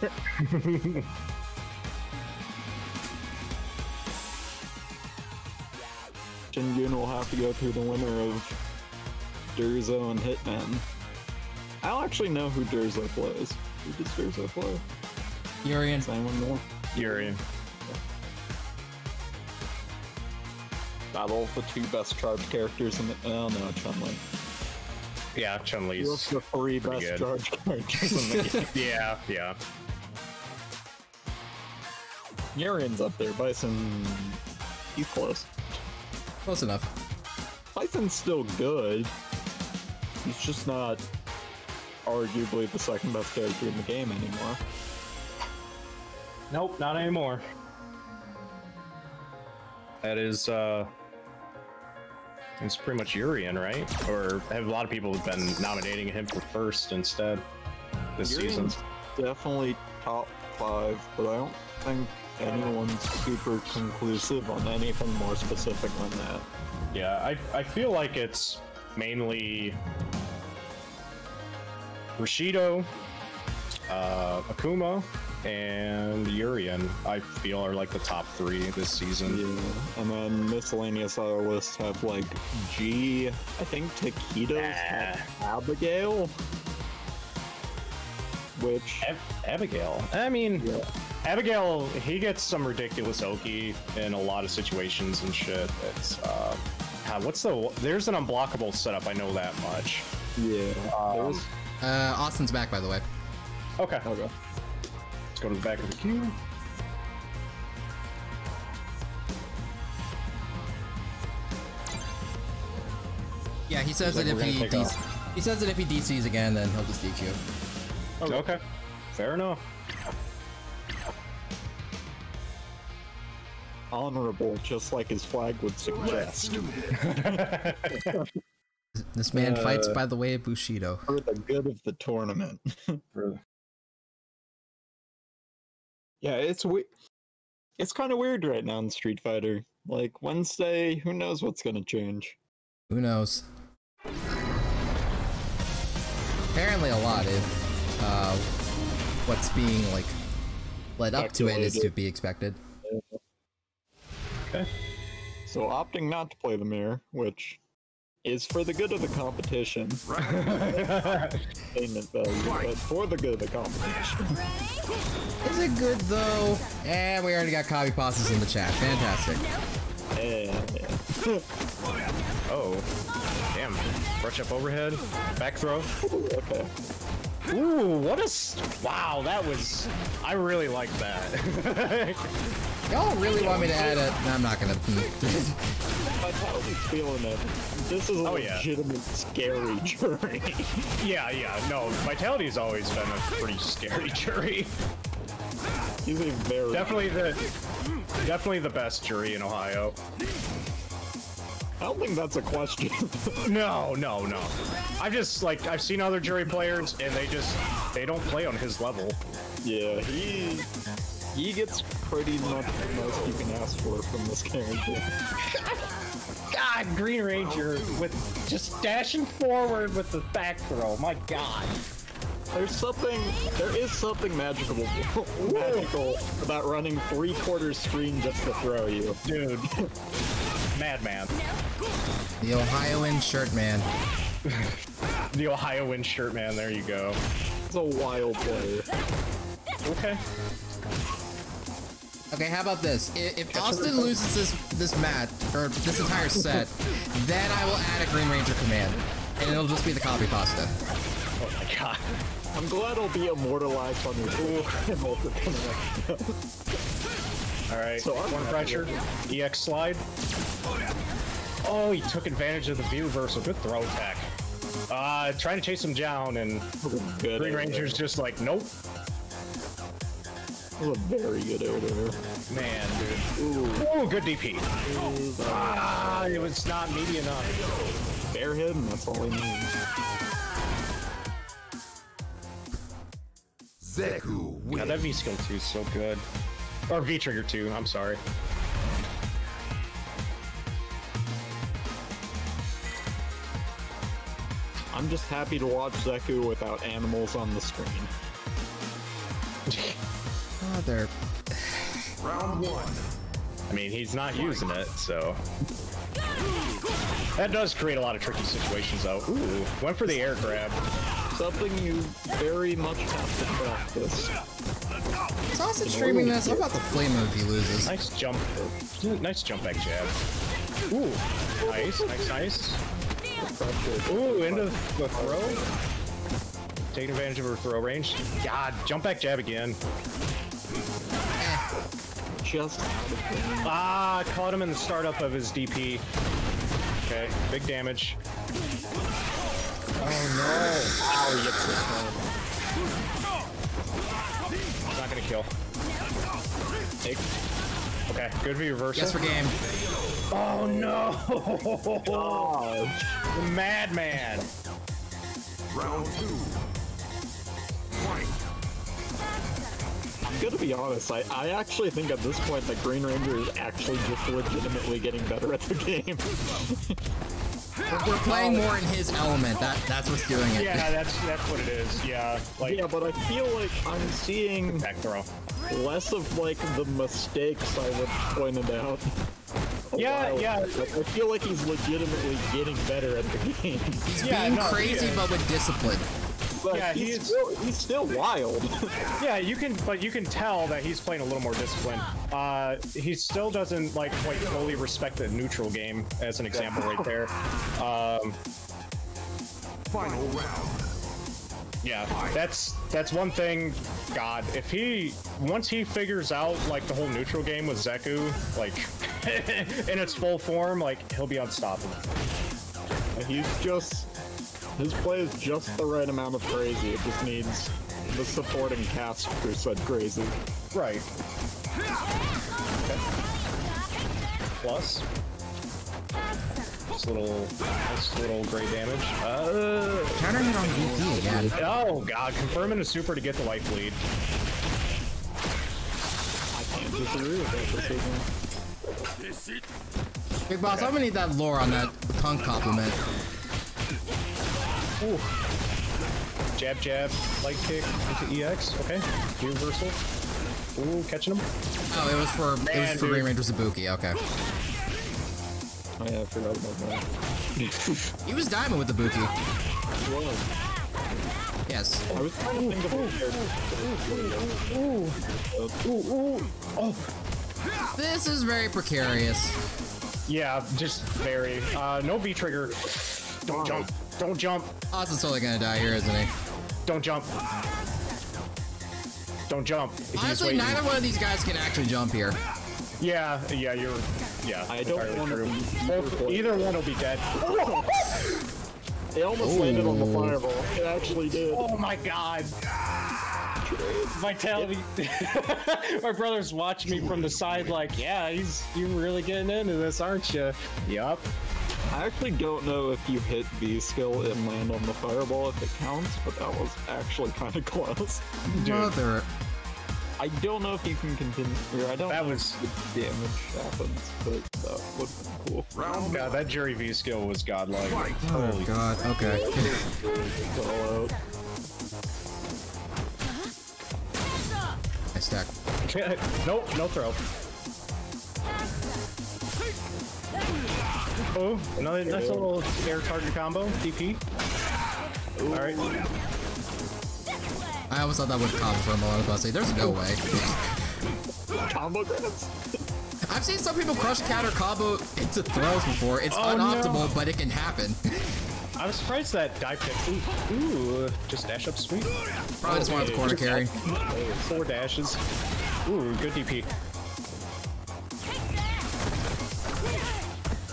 Speaker 3: Goon will have to go through the winner of DuralZero and Hitman. I don't actually know who DuralZero plays. Who does DuralZero play?
Speaker 1: Urian.
Speaker 3: Does anyone know?
Speaker 2: Urian.
Speaker 3: battle of the two best charge characters in the. Oh no, Chun-Li.
Speaker 2: Yeah, Chun-Li's
Speaker 3: The three best
Speaker 2: good.
Speaker 3: charge characters in the game.
Speaker 2: Yeah, yeah.
Speaker 3: Urian's up there. Bison, he's close.
Speaker 1: Close enough.
Speaker 3: Bison's still good. He's just not arguably the second best character in the game anymore.
Speaker 2: Nope, not anymore. That is, it's pretty much Urian, right? Or have a lot of people have been nominating him for first instead this season?
Speaker 3: Urian's definitely top 5, but I don't think anyone's super conclusive on anything more specific than that.
Speaker 2: Yeah, I feel like it's mainly Bushido, Akuma, and Urian, I feel, are like the top 3 this season.
Speaker 3: Yeah, and then miscellaneous other lists have like G, I think Taquitos have Abigail, which...
Speaker 2: Abigail? I mean,
Speaker 3: yeah.
Speaker 2: Abigail, he gets some ridiculous Oki in a lot of situations and shit. It's, there's an unblockable setup, I know that much.
Speaker 3: Yeah,
Speaker 1: Austin's back, by the way.
Speaker 2: Okay.
Speaker 3: Okay.
Speaker 2: Let's go to the back of the queue.
Speaker 1: Yeah, he says that if he says that if he DCs again, then he'll just DQ.
Speaker 2: Okay. Fair enough.
Speaker 3: Honorable, just like his flag would suggest.
Speaker 1: This man fights by the way of Bushido.
Speaker 3: For the good of the tournament. Yeah, it's kind of weird right now in Street Fighter. Like, Wednesday, who knows what's gonna change?
Speaker 1: Who knows? Apparently a lot if what's being like led up to it is to be expected.
Speaker 2: Okay.
Speaker 3: So opting not to play the mirror, which is for the good of the competition. Entertainment value, but for the good of the competition.
Speaker 1: Is it good though? And we already got copy passes in the chat. Fantastic.
Speaker 2: Oh, damn. Brush up overhead. Back throw.
Speaker 3: Okay.
Speaker 2: Ooh, what a... Wow, that was... I really like that.
Speaker 1: Y'all really want me to add it? No, I'm not gonna.
Speaker 3: Vitality's feeling it. This is a legitimate scary Juri.
Speaker 2: Yeah, no, Vitality's always been a pretty scary Juri.
Speaker 3: He's a very...
Speaker 2: Definitely the best Juri in Ohio.
Speaker 3: I don't think that's a question.
Speaker 2: No. I've seen other Juri players, and they don't play on his level.
Speaker 3: Yeah, he gets pretty much the most you can ask for from this character.
Speaker 2: God, Green Ranger with just dashing forward with the back throw. My God.
Speaker 3: There is something magical about running 3/4 screen just to throw you.
Speaker 2: Dude. Madman.
Speaker 1: The Ohioan shirt man.
Speaker 2: The Ohioan shirt man, there you go.
Speaker 3: He's a wild player.
Speaker 2: Okay.
Speaker 1: Okay, how about this? If Austin loses this match, or this entire set, then I will add a Green Ranger command. And it'll just be the copy pasta.
Speaker 2: Oh my God.
Speaker 3: I'm glad I'll be immortalized on your
Speaker 2: Alright, so one pressure. EX slide. Oh, he took advantage of the view reversal. Good throw attack. Trying to chase him down, and Green Ranger's just like, nope.
Speaker 3: That was a very good order.
Speaker 2: Man, dude. Ooh, good DP. It was not meaty enough.
Speaker 3: Bear him, that's all he needs.
Speaker 4: Zeku wins.
Speaker 2: God, that V skill 2 is so good. Or V trigger 2, I'm sorry.
Speaker 3: I'm just happy to watch Zeku without animals on the screen.
Speaker 1: Oh, they're...
Speaker 4: Round 1.
Speaker 2: I mean, he's not using it, so... That does create a lot of tricky situations, though. Ooh, went for the air grab.
Speaker 3: Something you very much have to practice.
Speaker 1: Is Austin streaming this? How about the flamer if he loses?
Speaker 2: Nice jump back jab. Ooh, nice. Ooh, into the throw. Taking advantage of her throw range. God, jump back jab again.
Speaker 3: Just out of game.
Speaker 2: Ah, caught him in the startup of his DP. Okay, big damage.
Speaker 3: Oh no! Ow, he gets the
Speaker 2: Not gonna kill. Take. Okay, good reversal.
Speaker 1: Yes for game.
Speaker 2: Oh no!
Speaker 3: gosh.
Speaker 2: The madman.
Speaker 4: Round 2. Fight.
Speaker 3: I'm gonna be honest, I actually think at this point that Green Ranger is actually just legitimately getting better at the game.
Speaker 1: We're playing more in his element. That's what's doing it.
Speaker 2: Yeah, that's what it is. Yeah, like
Speaker 3: Yeah, but I feel like I'm seeing
Speaker 2: back throw.
Speaker 3: less of like the mistakes I would pointed out.
Speaker 2: Yeah.
Speaker 3: Like, I feel like he's legitimately getting better at the game.
Speaker 1: He's being crazy, but with discipline.
Speaker 3: But
Speaker 2: Yeah,
Speaker 3: he's still wild.
Speaker 2: Yeah, you can tell that he's playing a little more disciplined. He still doesn't like quite fully respect the neutral game, as an example right there.
Speaker 4: Final round.
Speaker 2: Yeah, that's one thing. God, if once he figures out like the whole neutral game with Zeku, like in its full form, like he'll be unstoppable.
Speaker 3: His play is just the right amount of crazy. It just needs the supporting cast who said crazy.
Speaker 2: Right. Okay. Plus. Just little gray damage.
Speaker 1: Counter hit on DP again.
Speaker 2: Oh god, confirming a super to get the life lead.
Speaker 3: I can't disagree with that decision.
Speaker 1: Big Boss, I'm gonna need that lore on that punk compliment.
Speaker 2: Ooh. Jab, light kick into EX. Okay. Reversal. Ooh, catching him.
Speaker 1: Oh, it was for Green Ranger Zabuki. Okay.
Speaker 3: Oh yeah, I forgot about that.
Speaker 1: He was diamond with the Buki.
Speaker 3: He was.
Speaker 1: Yes.
Speaker 3: I was trying to think of
Speaker 2: Oh.
Speaker 1: This is very precarious.
Speaker 2: Yeah, just very. No V trigger. Don't jump. Don't jump.
Speaker 1: Austin's totally gonna die here, isn't he?
Speaker 2: Don't jump. Don't jump.
Speaker 1: Honestly, neither one of these guys can actually jump here.
Speaker 2: Yeah.
Speaker 3: I don't want to be
Speaker 2: either one will be dead.
Speaker 3: It almost landed on the fireball. It actually did.
Speaker 2: Oh my god. Vitality. My brother's watching me from the side like, yeah, you're really getting into this, aren't you? Yup.
Speaker 3: I actually don't know if you hit V skill and land on the fireball if it counts, but that was actually kind of close.
Speaker 1: Mother.
Speaker 3: I don't know if you can continue. Or I don't
Speaker 2: That
Speaker 3: know
Speaker 2: was
Speaker 3: if the damage happens, but that would have been cool.
Speaker 4: Round
Speaker 2: God, that Juri V skill was godlike.
Speaker 1: Oh god. Okay.
Speaker 3: All out.
Speaker 1: I stack.
Speaker 2: Nope, no throw. Oh, another nice little air target combo. DP. All right.
Speaker 1: I almost thought that would combo for him. I was about to say, there's no way.
Speaker 3: Combo grabs.
Speaker 1: I've seen some people crush counter combo into throws before. It's unoptimal, but it can happen.
Speaker 2: I was surprised that dive kick. Ooh, just dash up sweet.
Speaker 1: Probably just wanted the corner carry.
Speaker 2: 4 dashes. Ooh, good DP.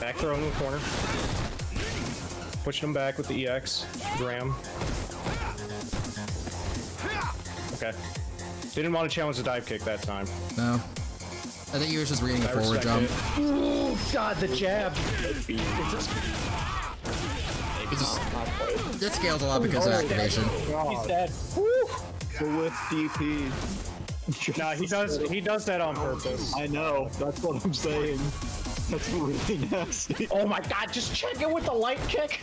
Speaker 2: Back throw in the corner. Pushing him back with the EX. Graham. Okay. Didn't want to challenge the dive kick that time.
Speaker 1: No. I think he was just reading a forward jump.
Speaker 2: Ooh, God, the jab.
Speaker 1: It scales a lot because of activation.
Speaker 2: He's dead.
Speaker 3: The whip DP.
Speaker 2: Nah, he does that on purpose.
Speaker 3: I know. That's what I'm saying. That's really nasty.
Speaker 2: Oh my god, just check it with the light kick.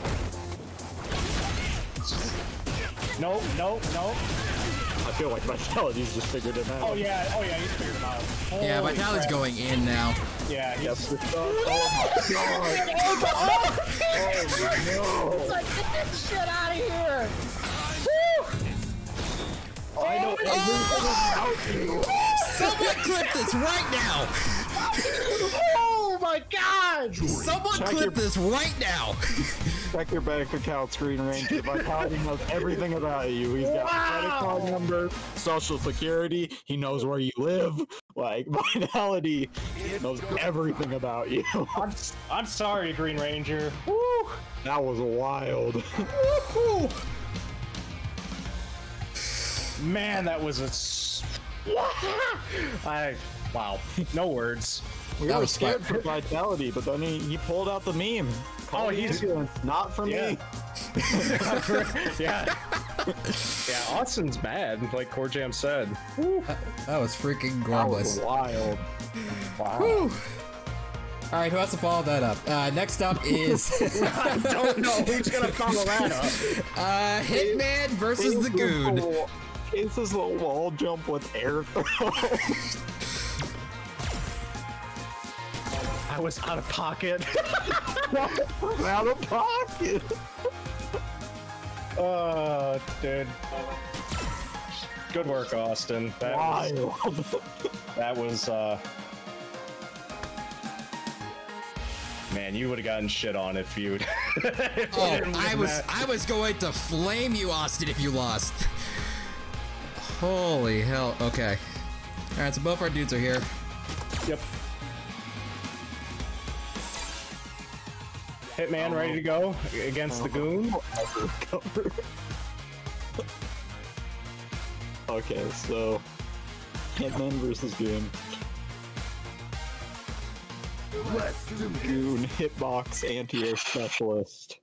Speaker 2: Nope.
Speaker 3: I feel like Vitality's just figured it out.
Speaker 2: Oh yeah, he's figured it out.
Speaker 1: Yeah,
Speaker 2: Holy
Speaker 1: Vitality's
Speaker 2: crap.
Speaker 1: going in now.
Speaker 2: Yeah,
Speaker 3: Yes, it's oh my god. Oh no.
Speaker 2: Like, get that shit out of here.
Speaker 3: I know everything about you.
Speaker 1: Someone clip this right now!
Speaker 2: Oh my my god!
Speaker 1: Someone
Speaker 3: Check
Speaker 1: clip
Speaker 3: your-
Speaker 1: this right now.
Speaker 3: Check your bank account, Green Ranger. Vitality knows everything about you. He's got credit card number, social security. He knows where you live. Like, Vitality knows everything about you.
Speaker 2: I'm sorry, Green Ranger. Woo!
Speaker 3: That was wild.
Speaker 2: Man, that was wow. No words.
Speaker 3: We
Speaker 1: That
Speaker 3: were
Speaker 1: was
Speaker 3: scared
Speaker 1: fun.
Speaker 3: for Vitality, but then he pulled out the meme.
Speaker 2: Oh, he's
Speaker 3: not for me.
Speaker 2: Yeah. Yeah, Austin's bad, like Corjam said.
Speaker 1: That was freaking
Speaker 3: That was
Speaker 1: gormless.
Speaker 3: wild.
Speaker 1: Whew. All right, who has to follow that up? Next up is
Speaker 2: I don't know who's gonna follow that up.
Speaker 1: Hitman versus the Goon.
Speaker 3: It's this little wall jump with air throw.
Speaker 2: I was out of pocket.
Speaker 3: Out of pocket.
Speaker 2: Dude. Good work, Austin.
Speaker 3: Wild.
Speaker 2: That was, man, you would have gotten shit on if you'd. If you
Speaker 1: Oh,
Speaker 2: didn't win that.
Speaker 1: I was going to flame you, Austin, if you lost. Holy hell. Okay. All right, so both our dudes are here.
Speaker 2: Yep. Hitman ready to go against the Goon.
Speaker 3: Cover. Okay, so Hitman versus Goon. Goon, hitbox, anti-air specialist.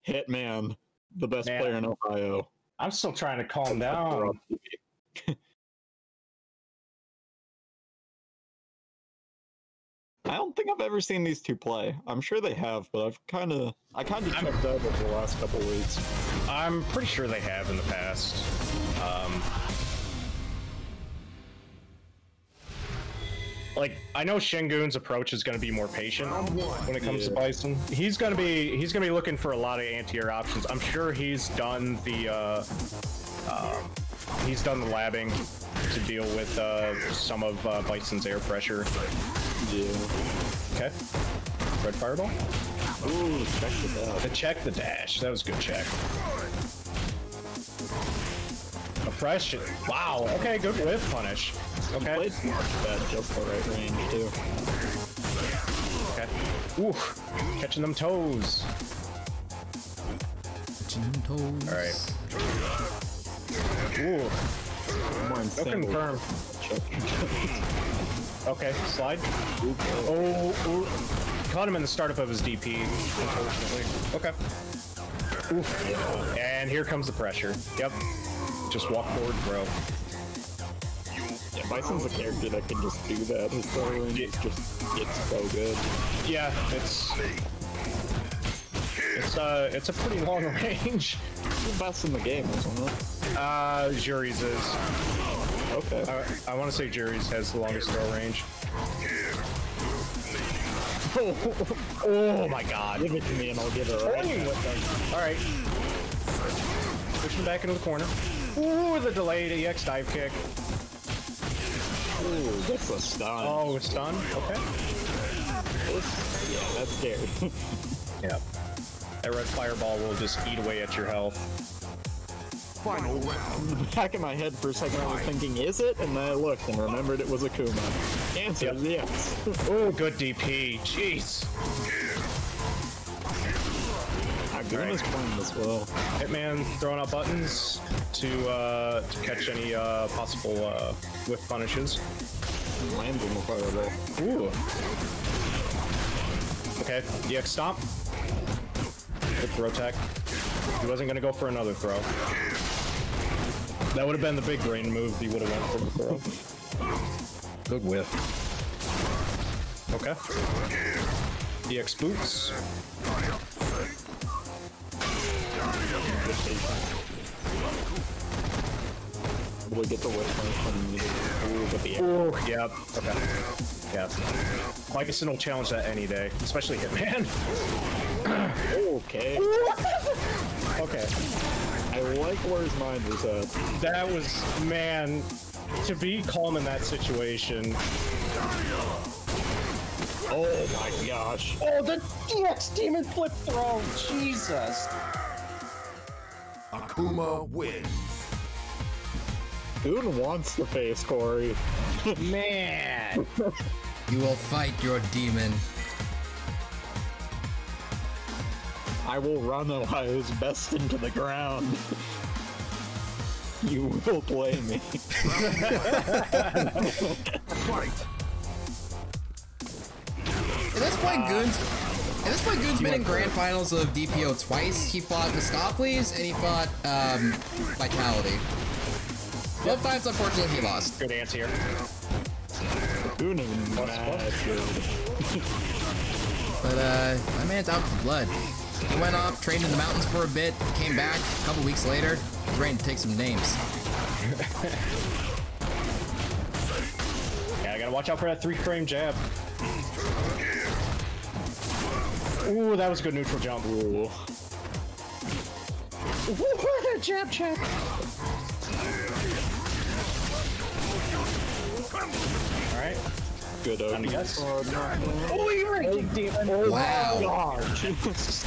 Speaker 3: Hitman, the best
Speaker 2: Man.
Speaker 3: player in Ohio.
Speaker 2: I'm still trying to calm down.
Speaker 3: I don't think I've ever seen these two play. I'm sure they have, but I kind of checked out over the last couple weeks.
Speaker 2: I'm pretty sure they have in the past. Like, I know Shingun's approach is going to be more patient when it comes to Bison. He's going to be looking for a lot of anti-air options. I'm sure he's done the labbing to deal with some of Bison's air pressure.
Speaker 3: Yeah.
Speaker 2: Okay. Red fireball.
Speaker 3: Ooh, check it out.
Speaker 2: Check the dash. That was a good check. Oppression. Wow. Okay, good whiff punish. Okay.
Speaker 3: Played smart, bad, just the right range too.
Speaker 2: Okay. Ooh. Catching them toes. All right. Ooh.
Speaker 3: More insane.
Speaker 2: Confirm. Okay, slide. Oh, caught him in the startup of his DP, unfortunately. Okay. Ooh. And here comes the pressure. Yep. Just walk forward, bro.
Speaker 3: Yeah, Bison's a character that can just do that. His throw range just gets so good.
Speaker 2: Yeah, it's a pretty long range.
Speaker 3: He's the best in the game, isn't it?
Speaker 2: Juri's is.
Speaker 3: Okay.
Speaker 2: I want to say Juri's has the longest throw range. Oh my god.
Speaker 3: Give it to me and I'll give it right back.
Speaker 2: Alright. Pushing back into the corner. Ooh, the delayed EX dive kick.
Speaker 3: Ooh, that's a stun.
Speaker 2: Oh, stun? Okay.
Speaker 3: Yeah, that's scary.
Speaker 2: Yeah. That red fireball will just eat away at your health.
Speaker 4: Final round.
Speaker 3: In the back of my head for a second I was thinking, is it? And then I looked and remembered it was Akuma. Answer is yes.
Speaker 2: Oh, good DP. Jeez.
Speaker 3: Goon is playing this well.
Speaker 2: Hitman throwing out buttons to catch any possible whiff punishes.
Speaker 3: Lands in the fireball.
Speaker 2: Ooh. Okay, EX stomp. Good throw tech. He wasn't gonna go for another throw. That would have been the big brain move. He would have went for the throw. Good whiff. Okay. EX boots.
Speaker 3: We'll get the whip from the air.
Speaker 2: Ooh, yep. Okay. Yep. Bison will challenge that any day, especially Hitman.
Speaker 3: Okay.
Speaker 2: Okay.
Speaker 3: I like where his mind was at.
Speaker 2: That was, man, to be calm in that situation.
Speaker 3: Oh my gosh.
Speaker 2: Oh, the EX Demon Flip Throw! Jesus!
Speaker 4: Akuma wins.
Speaker 3: Goon wants the face, Corey.
Speaker 2: Man!
Speaker 1: You will fight your demon.
Speaker 3: I will run Ohio's best into the ground. You will play me.
Speaker 4: Fight.
Speaker 1: At this point, Goon's been in grand finals of DPO twice. He fought Mostafles and he fought Vitality. Both times, unfortunately, he lost.
Speaker 2: Good answer.
Speaker 3: Goon is mad good.
Speaker 1: But my man's out for blood. He went off, trained in the mountains for a bit, came back a couple weeks later, ready to take some names.
Speaker 2: Yeah, I gotta watch out for that 3-frame jab. Ooh, that was a good neutral jump. Ooh. Jab check. Alright.
Speaker 3: Good
Speaker 2: Time to guess.
Speaker 3: Oh,
Speaker 2: Demon.
Speaker 1: Wow.
Speaker 2: Gosh.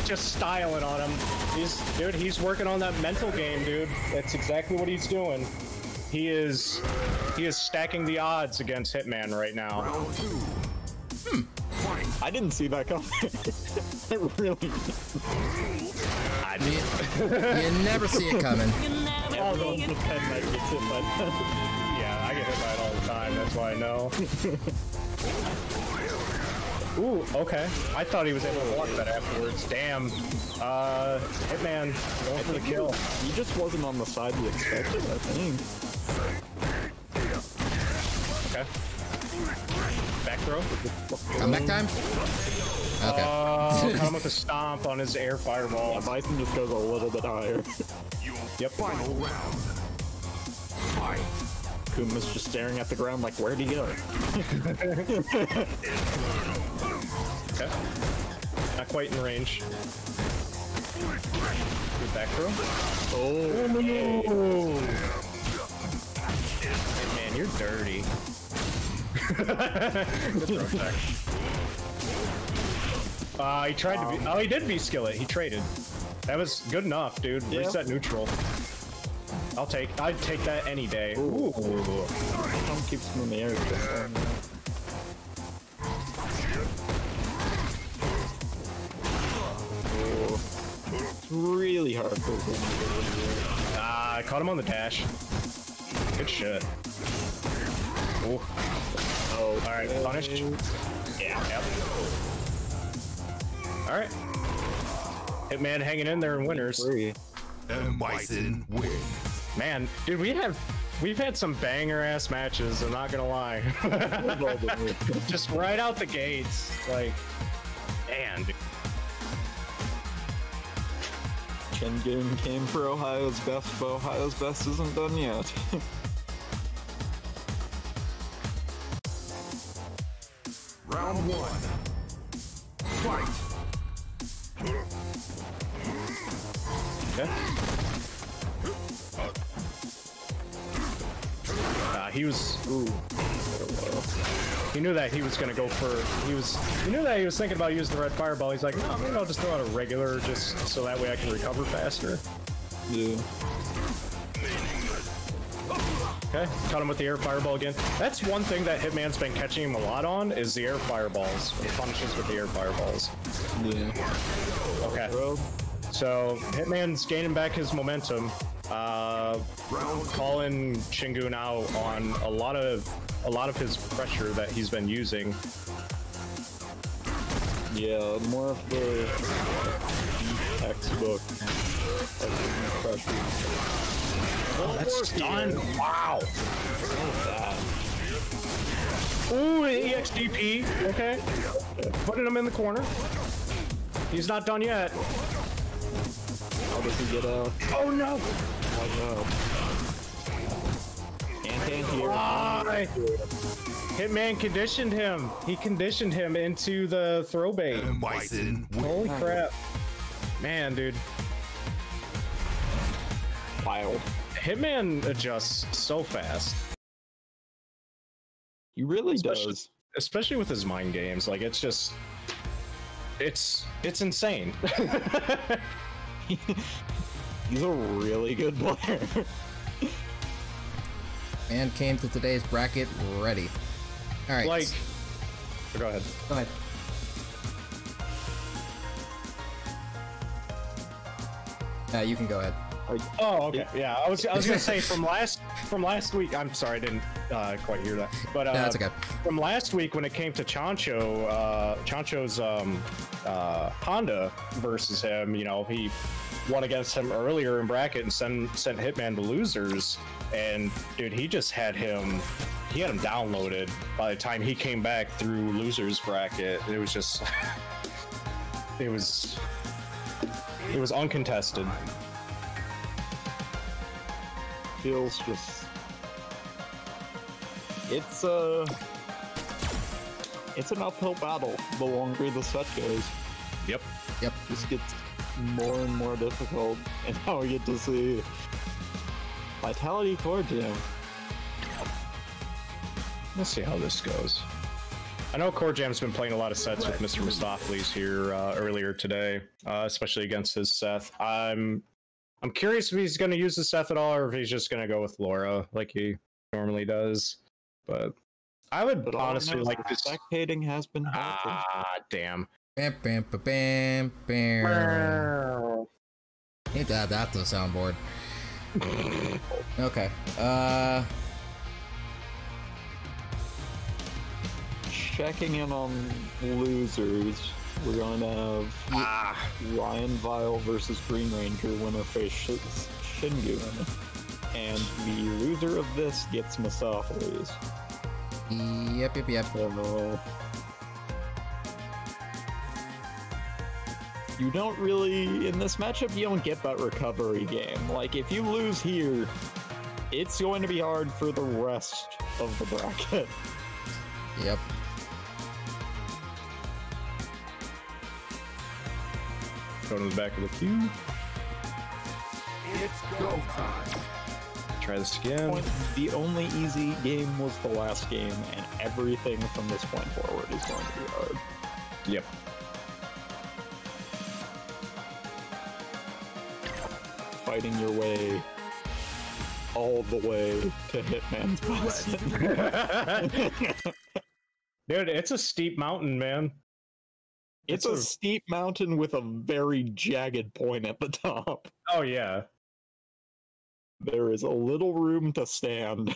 Speaker 2: Just styling on him. He's working on that mental game, dude. That's exactly what he's doing. He is stacking the odds against Hitman right now.
Speaker 4: Round 2.
Speaker 3: I didn't see that coming. I really
Speaker 1: You never see it coming.
Speaker 3: Everyone with pen might get hit by that.
Speaker 2: Yeah, I get hit by it all the time. That's why I know. Ooh, okay. I thought he was able to block that afterwards. Damn. Hitman going for the kill.
Speaker 3: He just wasn't on the side we expected, I think.
Speaker 2: Okay. Back throw.
Speaker 1: Comeback time? Okay.
Speaker 2: Caught him with a stomp on his air fireball.
Speaker 3: Yeah, Bison just goes a little bit higher.
Speaker 2: Yep.
Speaker 4: Final round. Fight.
Speaker 3: Akuma's just staring at the ground like, where'd he go?
Speaker 2: Okay. Not quite in range. Good back throw.
Speaker 3: Oh,
Speaker 2: Hey, man, you're dirty. Good throw attack. He tried to be. Oh, he did V-skill it. He traded. That was good enough, dude.
Speaker 3: Yeah.
Speaker 2: Reset neutral. I'd take that any day. Ooh.
Speaker 3: Tom keeps him in the air. It's really hard for him.
Speaker 2: I caught him on the dash. Good shit. Ooh.
Speaker 3: Oh,
Speaker 2: Alright, punished. Yeah, yep. Alright. Hitman hanging in there in winners.
Speaker 4: And Bison wins.
Speaker 2: Man, dude, we've had some banger ass matches, I'm not gonna lie. Just right out the gates. Like, man, dude.
Speaker 3: Shin Goon came for Ohio's best, but Ohio's best isn't done yet.
Speaker 4: Round 1. Fight.
Speaker 2: Okay. He was. Ooh. He knew that he was gonna go for. He knew that he was thinking about using the red fireball. He's like, no, maybe I'll just throw out a regular, just so that way I can recover faster.
Speaker 3: Yeah.
Speaker 2: Okay, caught him with the air fireball again. That's one thing that Hitman's been catching him a lot on, is the air fireballs. He punishes with the air fireballs.
Speaker 3: Yeah.
Speaker 2: Okay. So Hitman's gaining back his momentum. Calling Shin Goon out on a lot of his pressure that he's been using.
Speaker 3: Yeah, more of the textbook pressure.
Speaker 2: Oh, that's done. Wow.
Speaker 3: Oh,
Speaker 2: Ooh, EXDP. Okay. Putting him in the corner. He's not done yet.
Speaker 3: how does he get out?
Speaker 2: Oh no.
Speaker 3: Oh no. Can't here.
Speaker 2: Why? Hitman conditioned him. He conditioned him into the throw bait.
Speaker 4: And Bison wins.
Speaker 2: Holy crap. Man, dude.
Speaker 3: Wild.
Speaker 2: Hitman adjusts so fast.
Speaker 3: He really
Speaker 2: Especially-
Speaker 3: does.
Speaker 2: especially with his mind games. Like it's just, it's insane.
Speaker 3: He's a really good player.
Speaker 1: And came to today's bracket ready. All right.
Speaker 2: Like, go ahead.
Speaker 1: Go ahead. You can go ahead.
Speaker 2: Oh, okay. Yeah, I was gonna say from last week. I'm sorry, I didn't quite hear that. But
Speaker 1: No, that's okay.
Speaker 2: From last week when it came to Chancho's Honda versus him, you know, he won against him earlier in bracket and sent Hitman to losers, and dude, he just had him. He had him downloaded by the time he came back through losers bracket. It was just, it was uncontested.
Speaker 3: Feels just, it's an uphill battle the longer the set goes.
Speaker 2: Yep.
Speaker 3: This gets more and more difficult, and now we get to see Vitality Corjam.
Speaker 2: Let's see how this goes. I know Corjam's been playing a lot of sets with Mr. Mostafles here earlier today, especially against his Seth. I'm curious if he's going to use the Seth at all, or if he's just going to go with Laura like he normally does. But I would honestly like to.
Speaker 3: Spectating has been helpful.
Speaker 2: Damn.
Speaker 1: Bam, bam, bam, bam. Need to add that to the soundboard. Okay.
Speaker 3: Checking in on losers, we're going to have RyanVile versus Green Ranger, winner faces Shin Goon, and the loser of this gets Mostafles.
Speaker 1: Yep.
Speaker 3: You don't really, in this matchup, you don't get that recovery game. Like, if you lose here, it's going to be hard for the rest of the bracket.
Speaker 1: Yep.
Speaker 2: Go to the back of the queue.
Speaker 4: It's go time.
Speaker 2: Try this again.
Speaker 3: The only easy game was the last game, and everything from this point forward is going to be hard.
Speaker 2: Yep.
Speaker 3: Fighting your way all the way to Hitman's Bison.
Speaker 2: Dude, it's a steep mountain, man.
Speaker 3: It's a steep mountain with a very jagged point at the top.
Speaker 2: Oh, yeah.
Speaker 3: There is a little room to stand.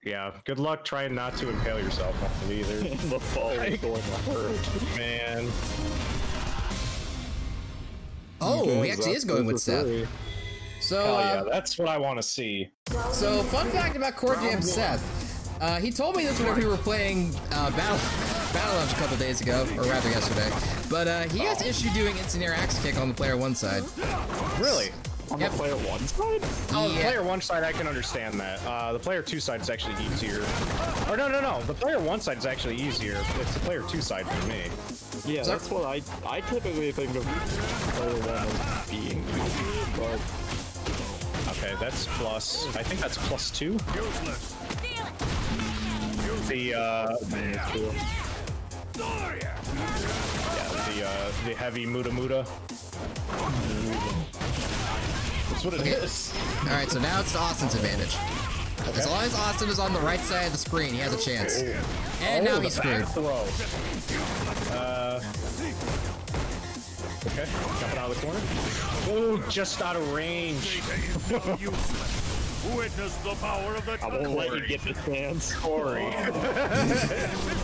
Speaker 2: Yeah, good luck trying not to impale yourself on it either.
Speaker 3: And the fall is going to hurt.
Speaker 2: Man.
Speaker 1: Oh, he actually is going with Seth. So,
Speaker 2: hell yeah, that's what I want to see.
Speaker 1: So, fun fact about Corjam Seth. He told me this whenever we were playing Battle Launch a couple days ago, or rather yesterday. But he has issue doing instant air axe kick on the player 1 side.
Speaker 2: Really?
Speaker 3: On the player 1 side?
Speaker 2: Oh, the player 1 side, I can understand that. The player 2 side is actually easier. Or no. The player 1 side is actually easier. It's the player 2 side for me.
Speaker 3: Yeah, that's what I typically think of player 1 as being easier, but...
Speaker 2: Okay, that's plus... I think that's plus 2. The heavy muda. That's what it is.
Speaker 1: Alright, so now it's Austin's advantage. Okay. As long as Austin is on the right side of the screen, he has a chance. And now he's screwed.
Speaker 2: Okay, jumping out of the corner. Oh, just out of range.
Speaker 4: Witness the power of the
Speaker 3: I won't let you get the chance.
Speaker 2: Corey.
Speaker 4: It's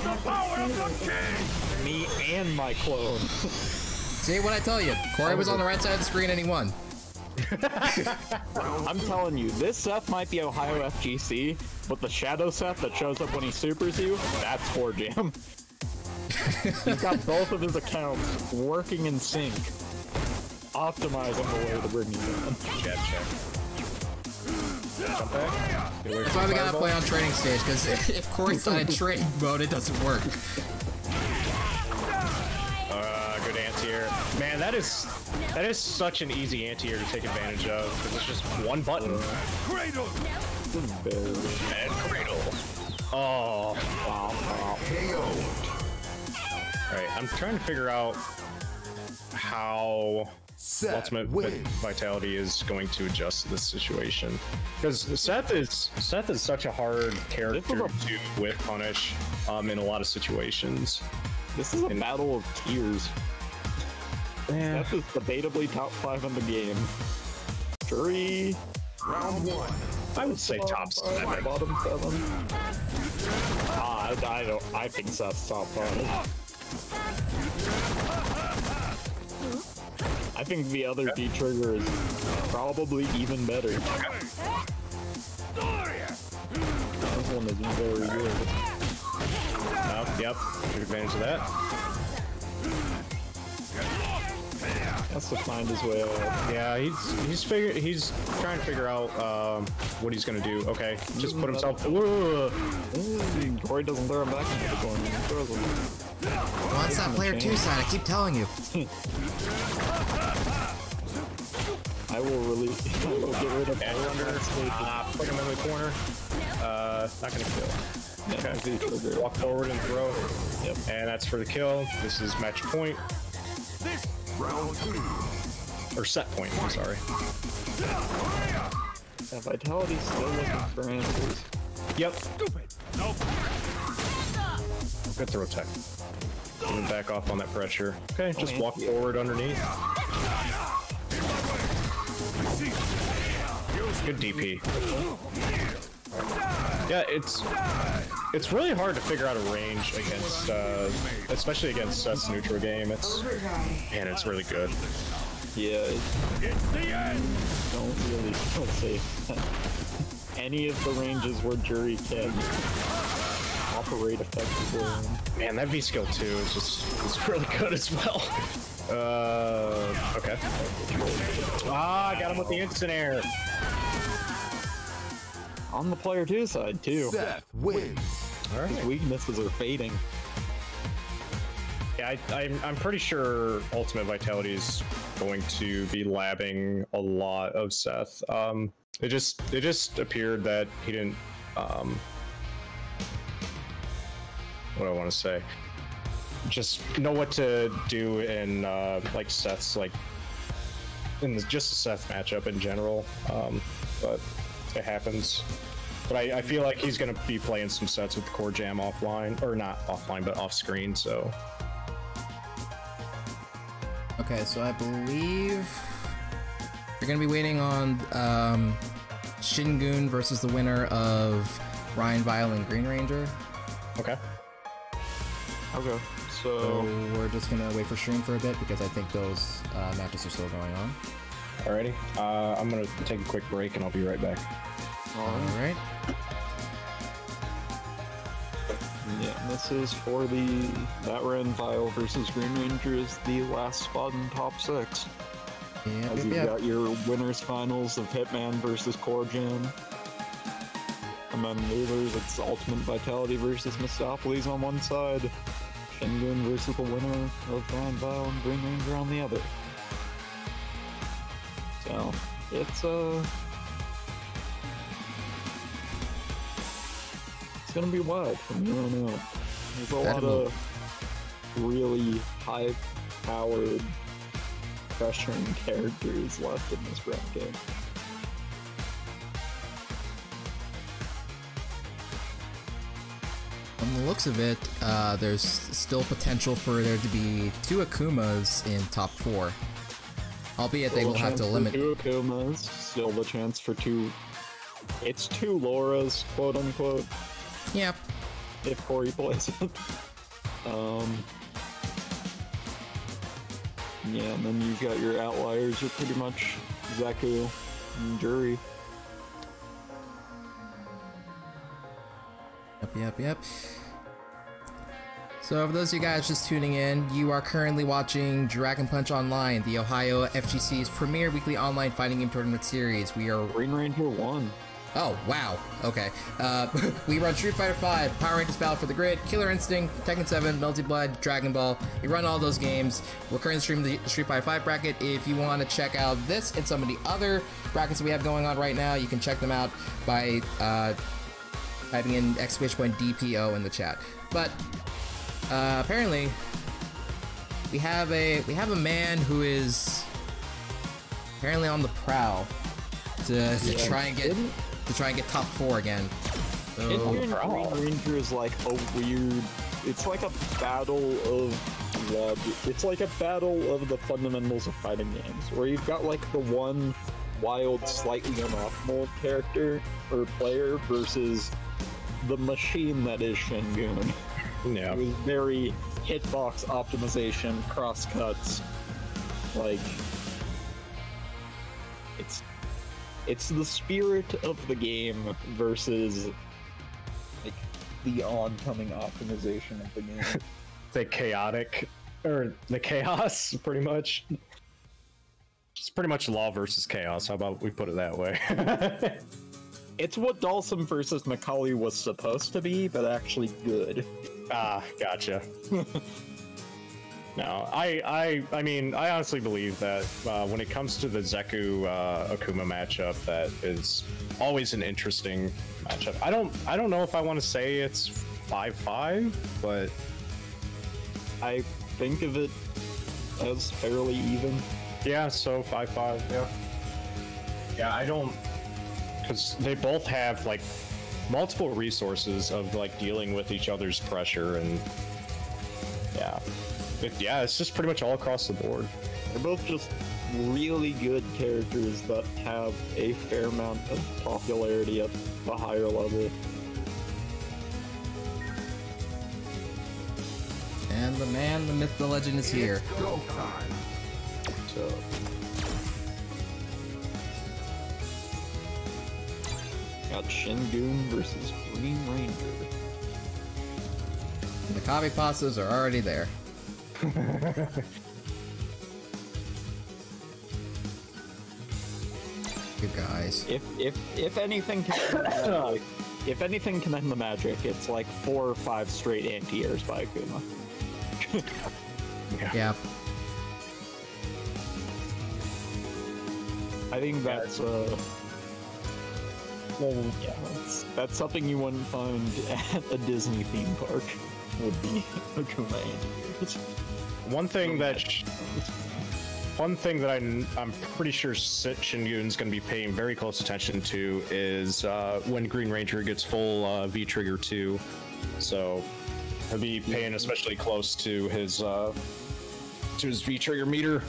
Speaker 4: the power of the king!
Speaker 3: Me and my clone.
Speaker 1: See what I tell you? Corey was on the right side of the screen and he won.
Speaker 3: I'm telling you, this Seth might be Ohio FGC, but the Shadow Seth that shows up when he supers you, that's Corjam. He's got both of his accounts working in sync, optimizing the way to bring you in.
Speaker 2: Check. Jump back.
Speaker 1: That's why we gotta play on training stage, because if Corey's not in training mode, it doesn't work.
Speaker 2: Good anti-air. Man, that is such an easy anti-air to take advantage of, because it's just one button.
Speaker 4: Cradle!
Speaker 2: And cradle. Oh. Alright, I'm trying to figure out how Ultimate Vitality is going to adjust to this situation. Because Seth is such a hard character to whiff punish in a lot of situations.
Speaker 3: This is a battle of tiers.
Speaker 2: Yeah.
Speaker 3: Seth is debatably top 5 in the game. Juri,
Speaker 4: Round 1.
Speaker 2: I would say top 7.
Speaker 3: Bottom 7. I think Seth's top 5. I think the other D-Trigger is probably even better. This one is very good.
Speaker 2: Yep, take advantage of that.
Speaker 3: Has to find his way out.
Speaker 2: Yeah, he's trying to figure out what he's gonna do. Okay, just put himself.
Speaker 3: Corey doesn't throw him back into the corner. He throws him.
Speaker 1: Well, it's that player 2 side, I keep telling you.
Speaker 3: I will get rid of
Speaker 2: put him in the corner. Not gonna kill. Okay, walk forward and throw.
Speaker 3: Yep.
Speaker 2: And that's for the kill. This is match point.
Speaker 4: Round 2.
Speaker 2: Or set point, I'm sorry.
Speaker 3: Yeah, Vitality's still looking for answers.
Speaker 2: Yep.
Speaker 4: Nope.
Speaker 2: Good throw tech. Get him back off on that pressure. Okay, just walk forward underneath. Good DP. Yeah, it's really hard to figure out a range against, especially against Seth's neutral game. It's really good.
Speaker 3: Yeah,
Speaker 4: It's the end.
Speaker 3: don't say any of the ranges where Juri can operate effectively.
Speaker 2: Man, that V skill 2 is really good as well. Okay. I got him with the instant air.
Speaker 3: On the player 2 side too.
Speaker 4: Seth wins.
Speaker 2: All
Speaker 3: His
Speaker 2: right.
Speaker 3: weaknesses are fading.
Speaker 2: Yeah, I'm pretty sure Ultimate Vitality is going to be labbing a lot of Seth. It just appeared that he didn't. What do I want to say? Just know what to do in like Seth's in just the Seth matchup in general. But it happens. But I feel like he's gonna be playing some sets with Corjam offline, or not offline, but off screen. So.
Speaker 1: Okay, so I believe we're gonna be waiting on Shin Goon versus the winner of RyanVile and Green Ranger.
Speaker 2: Okay.
Speaker 3: Okay,
Speaker 1: So
Speaker 3: so
Speaker 1: we're just gonna wait for stream for a bit because I think those matches are still going on.
Speaker 2: Alrighty. I'm gonna take a quick break and I'll be right back.
Speaker 1: All right.
Speaker 3: yeah, this is for that RyanVile versus Green Ranger is the last spot in top 6. As you've got your winners finals of Hitman versus Corjam. And then losers, it's Ultimate Vitality versus Mostafles on one side. Shin Goon versus the winner of RyanVile and Green Ranger on the other. So, it's gonna be wild from here on out. There's a lot of really high-powered, pressuring characters left in this bracket.
Speaker 1: From the looks of it, there's still potential for there to be 2 Akumas in top 4. Albeit they will have to limit.
Speaker 3: 2 Akumas, still the chance for 2. It's 2 Lauras, quote unquote.
Speaker 1: Yep.
Speaker 3: If Corey plays it. Yeah, and then you've got your outliers are pretty much Zeku and Juri.
Speaker 1: Yep. So for those of you guys just tuning in, you are currently watching Dragon Punch Online, the Ohio FGC's premier weekly online fighting game tournament series. We are...
Speaker 3: Green Ranger won.
Speaker 1: Oh, wow. Okay. We run Street Fighter V, Power Rangers Battle for the Grid, Killer Instinct, Tekken 7, Melty Blood, Dragon Ball. We run all those games. We're currently streaming the Street Fighter V bracket. If you want to check out this and some of the other brackets we have going on right now, you can check them out by typing in !DPO in the chat. But apparently we have a man who is apparently on the prowl to try and get top 4 again. So,
Speaker 3: Green Ranger is like a weird. It's like a battle of It's like a battle of the fundamentals of fighting games, where you've got like the one wild, slightly unoptimal character or player versus the machine that is Shin Goon.
Speaker 2: Yeah.
Speaker 3: It was very hitbox optimization, crosscuts. Like, it's the spirit of the game versus like the oncoming optimization of the game.
Speaker 2: The chaotic, or the chaos, pretty much. It's pretty much law versus chaos. How about we put it that way?
Speaker 3: It's what Dalsum versus Macaulay was supposed to be, but actually good.
Speaker 2: Ah, gotcha. No, I mean, I honestly believe that when it comes to the Zeku Akuma matchup, that is always an interesting matchup. I don't know if I want to say it's 5-5, but
Speaker 3: I think of it as fairly even.
Speaker 2: Yeah, so 5-5. Yeah. Yeah, I don't, because they both have like multiple resources of like dealing with each other's pressure, and yeah. It's just pretty much all across the board.
Speaker 3: They're both just really good characters that have a fair amount of popularity at the higher level.
Speaker 1: And the man, the myth, the legend is here.
Speaker 4: Go time.
Speaker 3: So got Shin Goon versus Green Ranger.
Speaker 1: The coffee pastas are already there. You guys.
Speaker 3: If anything can if anything can end the magic, it's like 4 or 5 straight anti-airs by Akuma.
Speaker 1: Yeah.
Speaker 3: I think that's well, yeah, that's something you wouldn't find at a Disney theme park. Would be Akuma anti-airs.
Speaker 2: One thing that I'm pretty sure Shin Goon's going to be paying very close attention to is when Green Ranger gets full V-Trigger 2. So he'll be paying especially close to his V-Trigger meter.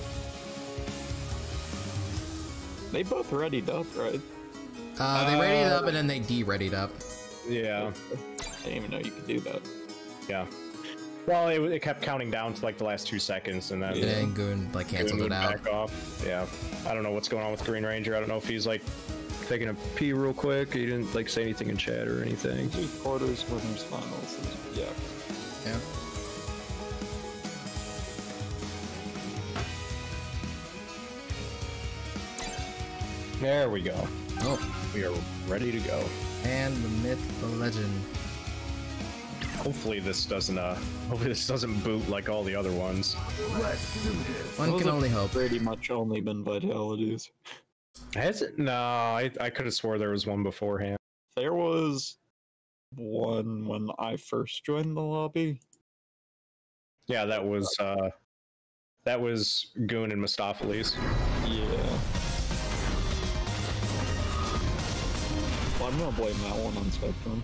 Speaker 3: They both readied up, right?
Speaker 1: They readied up and then they de-readied up.
Speaker 2: Yeah.
Speaker 3: I didn't even know you could do that.
Speaker 2: Yeah. Well, it kept counting down to like the last 2 seconds, and then,
Speaker 1: And then Goon like canceled
Speaker 2: Goon
Speaker 1: it out.
Speaker 2: back off. Yeah. I don't know what's going on with Green Ranger. I don't know if he's like taking a pee real quick. He didn't like say anything in chat or anything.
Speaker 3: Quarters, winners, finals. Yeah.
Speaker 1: Yeah.
Speaker 2: There we go.
Speaker 1: Oh.
Speaker 2: We are ready to go.
Speaker 1: And the myth, the legend.
Speaker 2: Hopefully this doesn't boot like all the other ones.
Speaker 1: One can only hope.
Speaker 3: Pretty much only been vitalities.
Speaker 2: Has it? No, I could have swore there was one beforehand.
Speaker 3: There was one when I first joined the lobby.
Speaker 2: Yeah, that was Goon and Mostafles.
Speaker 3: Yeah. Well, I'm gonna blame that one on Spectrum.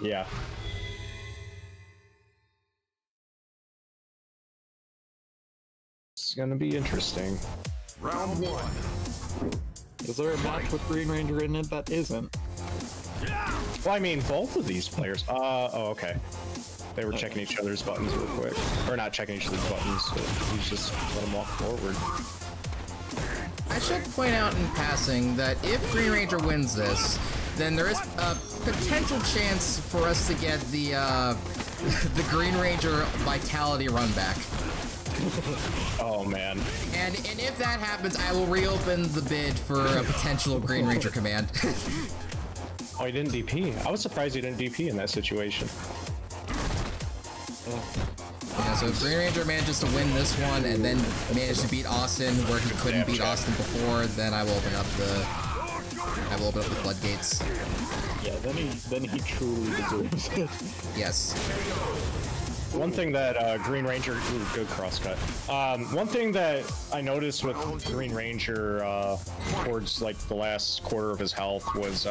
Speaker 2: yeah. It's gonna be interesting.
Speaker 4: Round 1.
Speaker 3: Is there a match with Green Ranger in it that isn't?
Speaker 2: Well, I mean, both of these players. Oh, okay. They were checking each other's buttons real quick. Or not checking each other's buttons, but he's just let them walk forward.
Speaker 1: I should point out in passing that if Green Ranger wins this, then there is a potential chance for us to get the the Green Ranger Vitality run back.
Speaker 2: Oh man.
Speaker 1: And if that happens, I will reopen the bid for a potential Green Ranger command.
Speaker 2: Oh, he didn't DP. I was surprised he didn't DP in that situation.
Speaker 1: Yeah, so if Green Ranger manages to win this one and then manage to beat Austin where he couldn't beat Austin before, then I will open up the Have a little bit of the floodgates.
Speaker 3: Yeah, then he truly deserves it.
Speaker 1: Yes.
Speaker 2: One thing that Green Ranger, ooh, good crosscut. One thing that I noticed with Green Ranger towards like the last quarter of his health was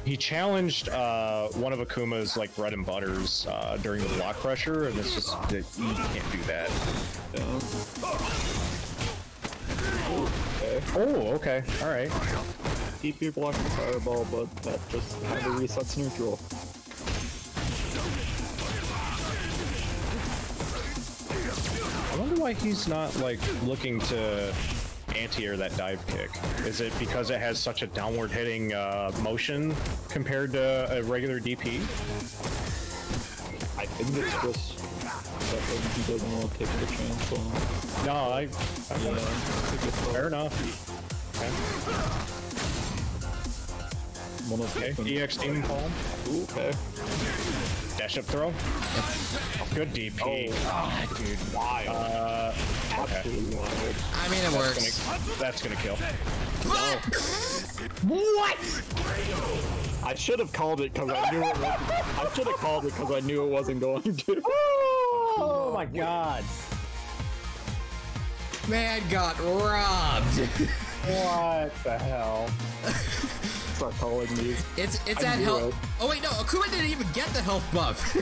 Speaker 2: he challenged one of Akuma's like bread and butters during the block pressure, and it's just that you can't do that.
Speaker 3: Okay.
Speaker 2: Oh, okay, all right.
Speaker 3: TP blocking fireball, but that just kind of resets neutral.
Speaker 2: I wonder why he's not like looking to anti-air that dive kick. Is it because it has such a downward hitting motion compared to a regular DP?
Speaker 3: I think it's just that he doesn't want to take the chance on.
Speaker 2: No, fair enough. Okay, EX Demon Palm.
Speaker 3: Ooh, okay.
Speaker 2: Dash up throw. Good DP.
Speaker 3: Oh, dude, wild.
Speaker 2: Okay.
Speaker 3: Wild.
Speaker 1: I mean, it works.
Speaker 2: That's gonna kill.
Speaker 1: What?
Speaker 3: I should have called it because I knew it wasn't. I should have called it because I knew it wasn't going to.
Speaker 2: Oh my god.
Speaker 1: Man got robbed.
Speaker 2: What the hell?
Speaker 3: Start calling these.
Speaker 1: It's that health. Oh wait, no, Akuma didn't even get the health buff.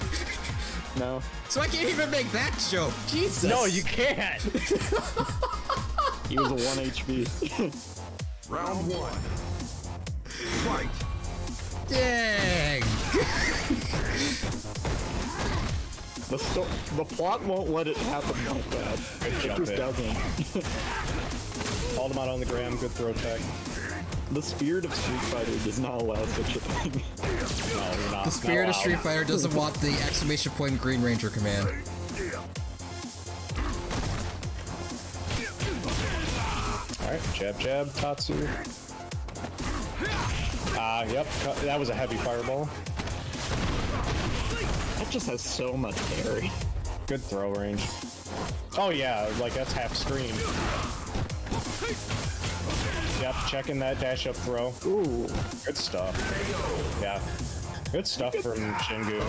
Speaker 3: No.
Speaker 1: So I can't even make that joke. Jesus.
Speaker 2: No, you can't.
Speaker 3: He was a 1 HP.
Speaker 4: Round one. Fight.
Speaker 1: Dang.
Speaker 3: The plot won't let it happen like that. It just doesn't.
Speaker 2: Called him out on the gram. Good throw tech.
Speaker 3: The spirit of Street Fighter does not allow such a thing.
Speaker 2: No, you're not.
Speaker 1: The spirit of Street Fighter doesn't want the exclamation point Green Ranger command.
Speaker 2: Alright, jab, jab, Tatsu. Yep, that was a heavy fireball.
Speaker 3: That just has so much parry.
Speaker 2: Good throw range. Oh yeah, like that's half screen. Yep, checking that dash up throw.
Speaker 3: Ooh.
Speaker 2: Good stuff. Yeah. Good stuff from Shingu.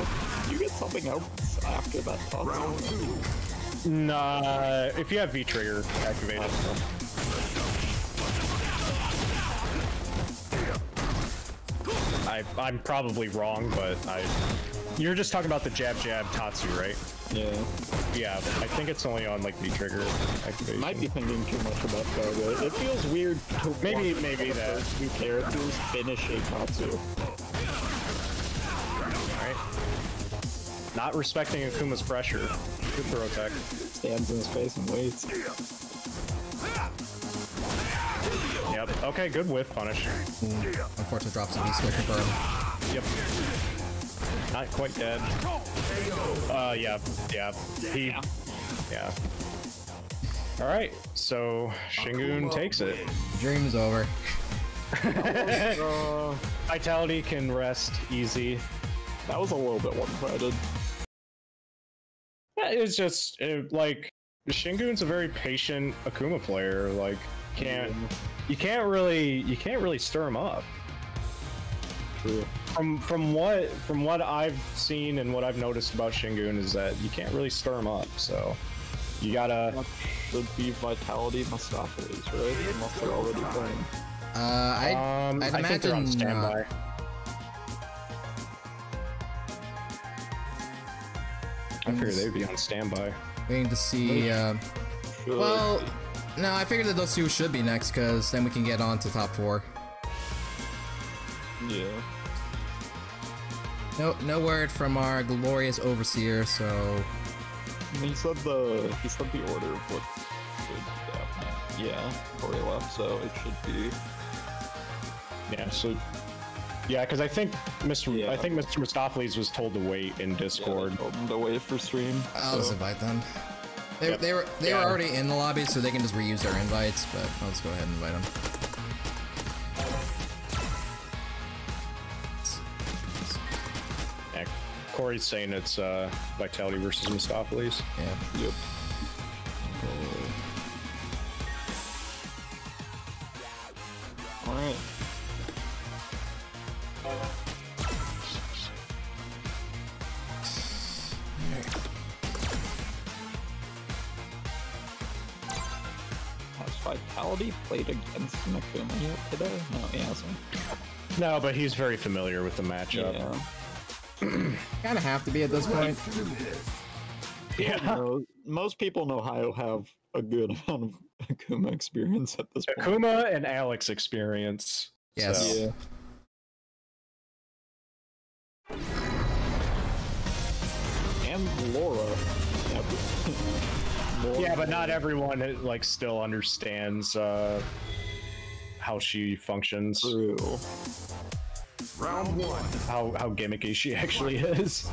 Speaker 3: You get something else after that toss?
Speaker 2: Nah, if you have V-Trigger activated. I'm probably wrong, but you're just talking about the jab jab Tatsu, right?
Speaker 3: Yeah.
Speaker 2: Yeah, I think it's only on like V-Trigger activation.
Speaker 3: Might be thinking too much about Koga. It feels weird to
Speaker 2: maybe
Speaker 3: the
Speaker 2: that
Speaker 3: first two characters finish a Tatsu.
Speaker 2: Alright. Not respecting Akuma's pressure. Good throw tech.
Speaker 3: Stands in his face and waits.
Speaker 2: Yep. Okay, good whiff punish.
Speaker 1: Unfortunate drops of V-Switch confirmed.
Speaker 2: Yep. Not quite dead. Yeah. Yeah. Alright, so Shingun takes it.
Speaker 1: Dream is over.
Speaker 2: Vitality can rest easy.
Speaker 3: That was a little bit one-sided.
Speaker 2: Yeah, it's just like Shingun's a very patient Akuma player. Like, you can't really stir him up.
Speaker 3: True.
Speaker 2: From what I've seen and what I've noticed about Shingun is that you can't really stir him up. So you gotta.
Speaker 3: Would be Vitality Mostafles, right? Unless they're already playing.
Speaker 1: I'd
Speaker 2: I
Speaker 1: imagine
Speaker 2: think they're on standby. I figured they'd be on standby.
Speaker 1: Waiting to see. Well, no, I figured that those two should be next, because then we can get on to top 4.
Speaker 3: Yeah.
Speaker 1: No word from our glorious overseer, so.
Speaker 3: He said the order of what should happen. Yeah, before he left, so it should be.
Speaker 2: Yeah. So. Yeah, because I think Mr. Mostafles was told to wait in Discord.
Speaker 3: Yeah, told him to wait for stream.
Speaker 1: I'll just invite them. They were already in the lobby, so they can just reuse their invites. But I'll just go ahead and invite them.
Speaker 2: Yeah, Corey's saying it's Vitality versus Mostafles.
Speaker 1: Yeah.
Speaker 3: Yep. All right. Vitality played against Akuma yet today? No, he hasn't.
Speaker 2: No, but he's very familiar with the matchup.
Speaker 3: Yeah.
Speaker 1: Kind of have to be at this point.
Speaker 3: Yeah. Most people know how have a good amount of Akuma experience at this point.
Speaker 2: Akuma and Alex experience.
Speaker 1: Yes.
Speaker 2: So.
Speaker 3: Yeah. And Laura.
Speaker 2: Yeah, but not everyone like still understands how she functions.
Speaker 3: True.
Speaker 4: Round one.
Speaker 2: How gimmicky she actually is.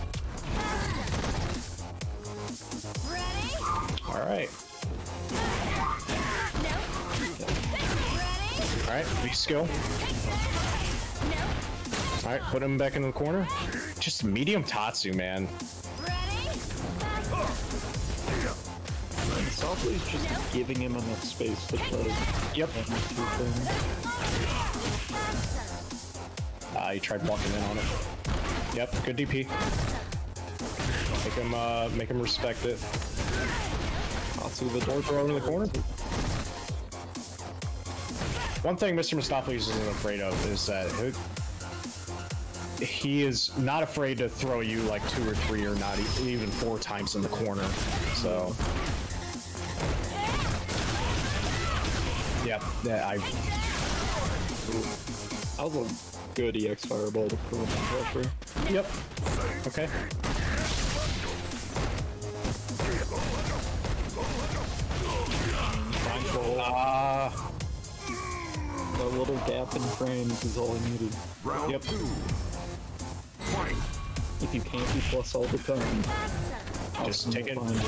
Speaker 5: Ready?
Speaker 2: All right. All right, V skill. All right, put him back in the corner. Just medium Tatsu, man.
Speaker 3: Mostafles just giving him enough space to try to
Speaker 2: Yep.
Speaker 3: do things.
Speaker 2: He tried walking in on it. Yep, good DP. Make him respect it.
Speaker 3: Tatsu the door
Speaker 2: Throw it in the corner. One thing Mr. Mostafles isn't afraid of is that he is not afraid to throw you like 2 or 3 or not even 4 times in the corner. So, yeah,
Speaker 3: That was a good EX fireball to put him in pressure.
Speaker 2: Yep. Okay.
Speaker 3: A little gap in frames is all I needed.
Speaker 4: Round
Speaker 2: Yep.
Speaker 4: 2. Fight.
Speaker 3: If you can't be plus all the time,
Speaker 2: Just take it.
Speaker 3: find it.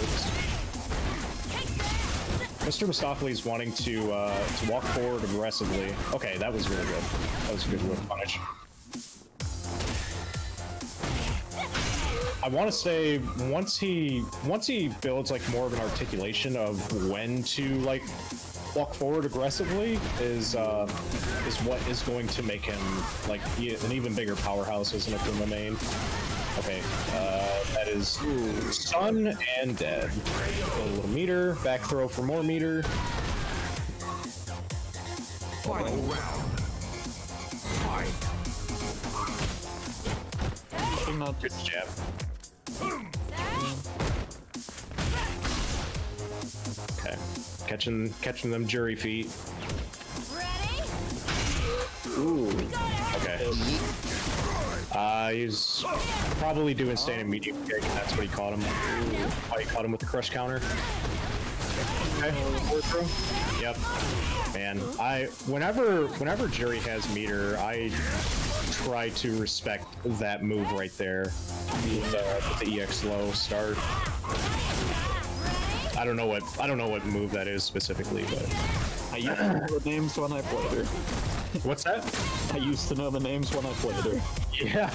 Speaker 2: Mr. Mostafles wanting to walk forward aggressively. Okay, that was really good. That was a good whip punish. I want to say once he builds like more of an articulation of when to like walk forward aggressively is what is going to make him like an even bigger powerhouse as an Akuma main. Okay, that is stun and dead. A little meter, back throw for more meter.
Speaker 4: Final round. Fight.
Speaker 3: Not
Speaker 2: Good jab. Okay, catching them Juri feet.
Speaker 5: Ready?
Speaker 3: ooh.
Speaker 2: Okay. He's probably doing standing medium kick. That's what he caught him. Why he caught him with the crush counter. Okay. Yep. Man, whenever Juri has meter, I try to respect that move right there with the EX low start. I don't know what move that is specifically, but
Speaker 3: I used to know the names when I played her.
Speaker 2: what's that?
Speaker 3: I used to know the names when I played her.
Speaker 2: Yeah.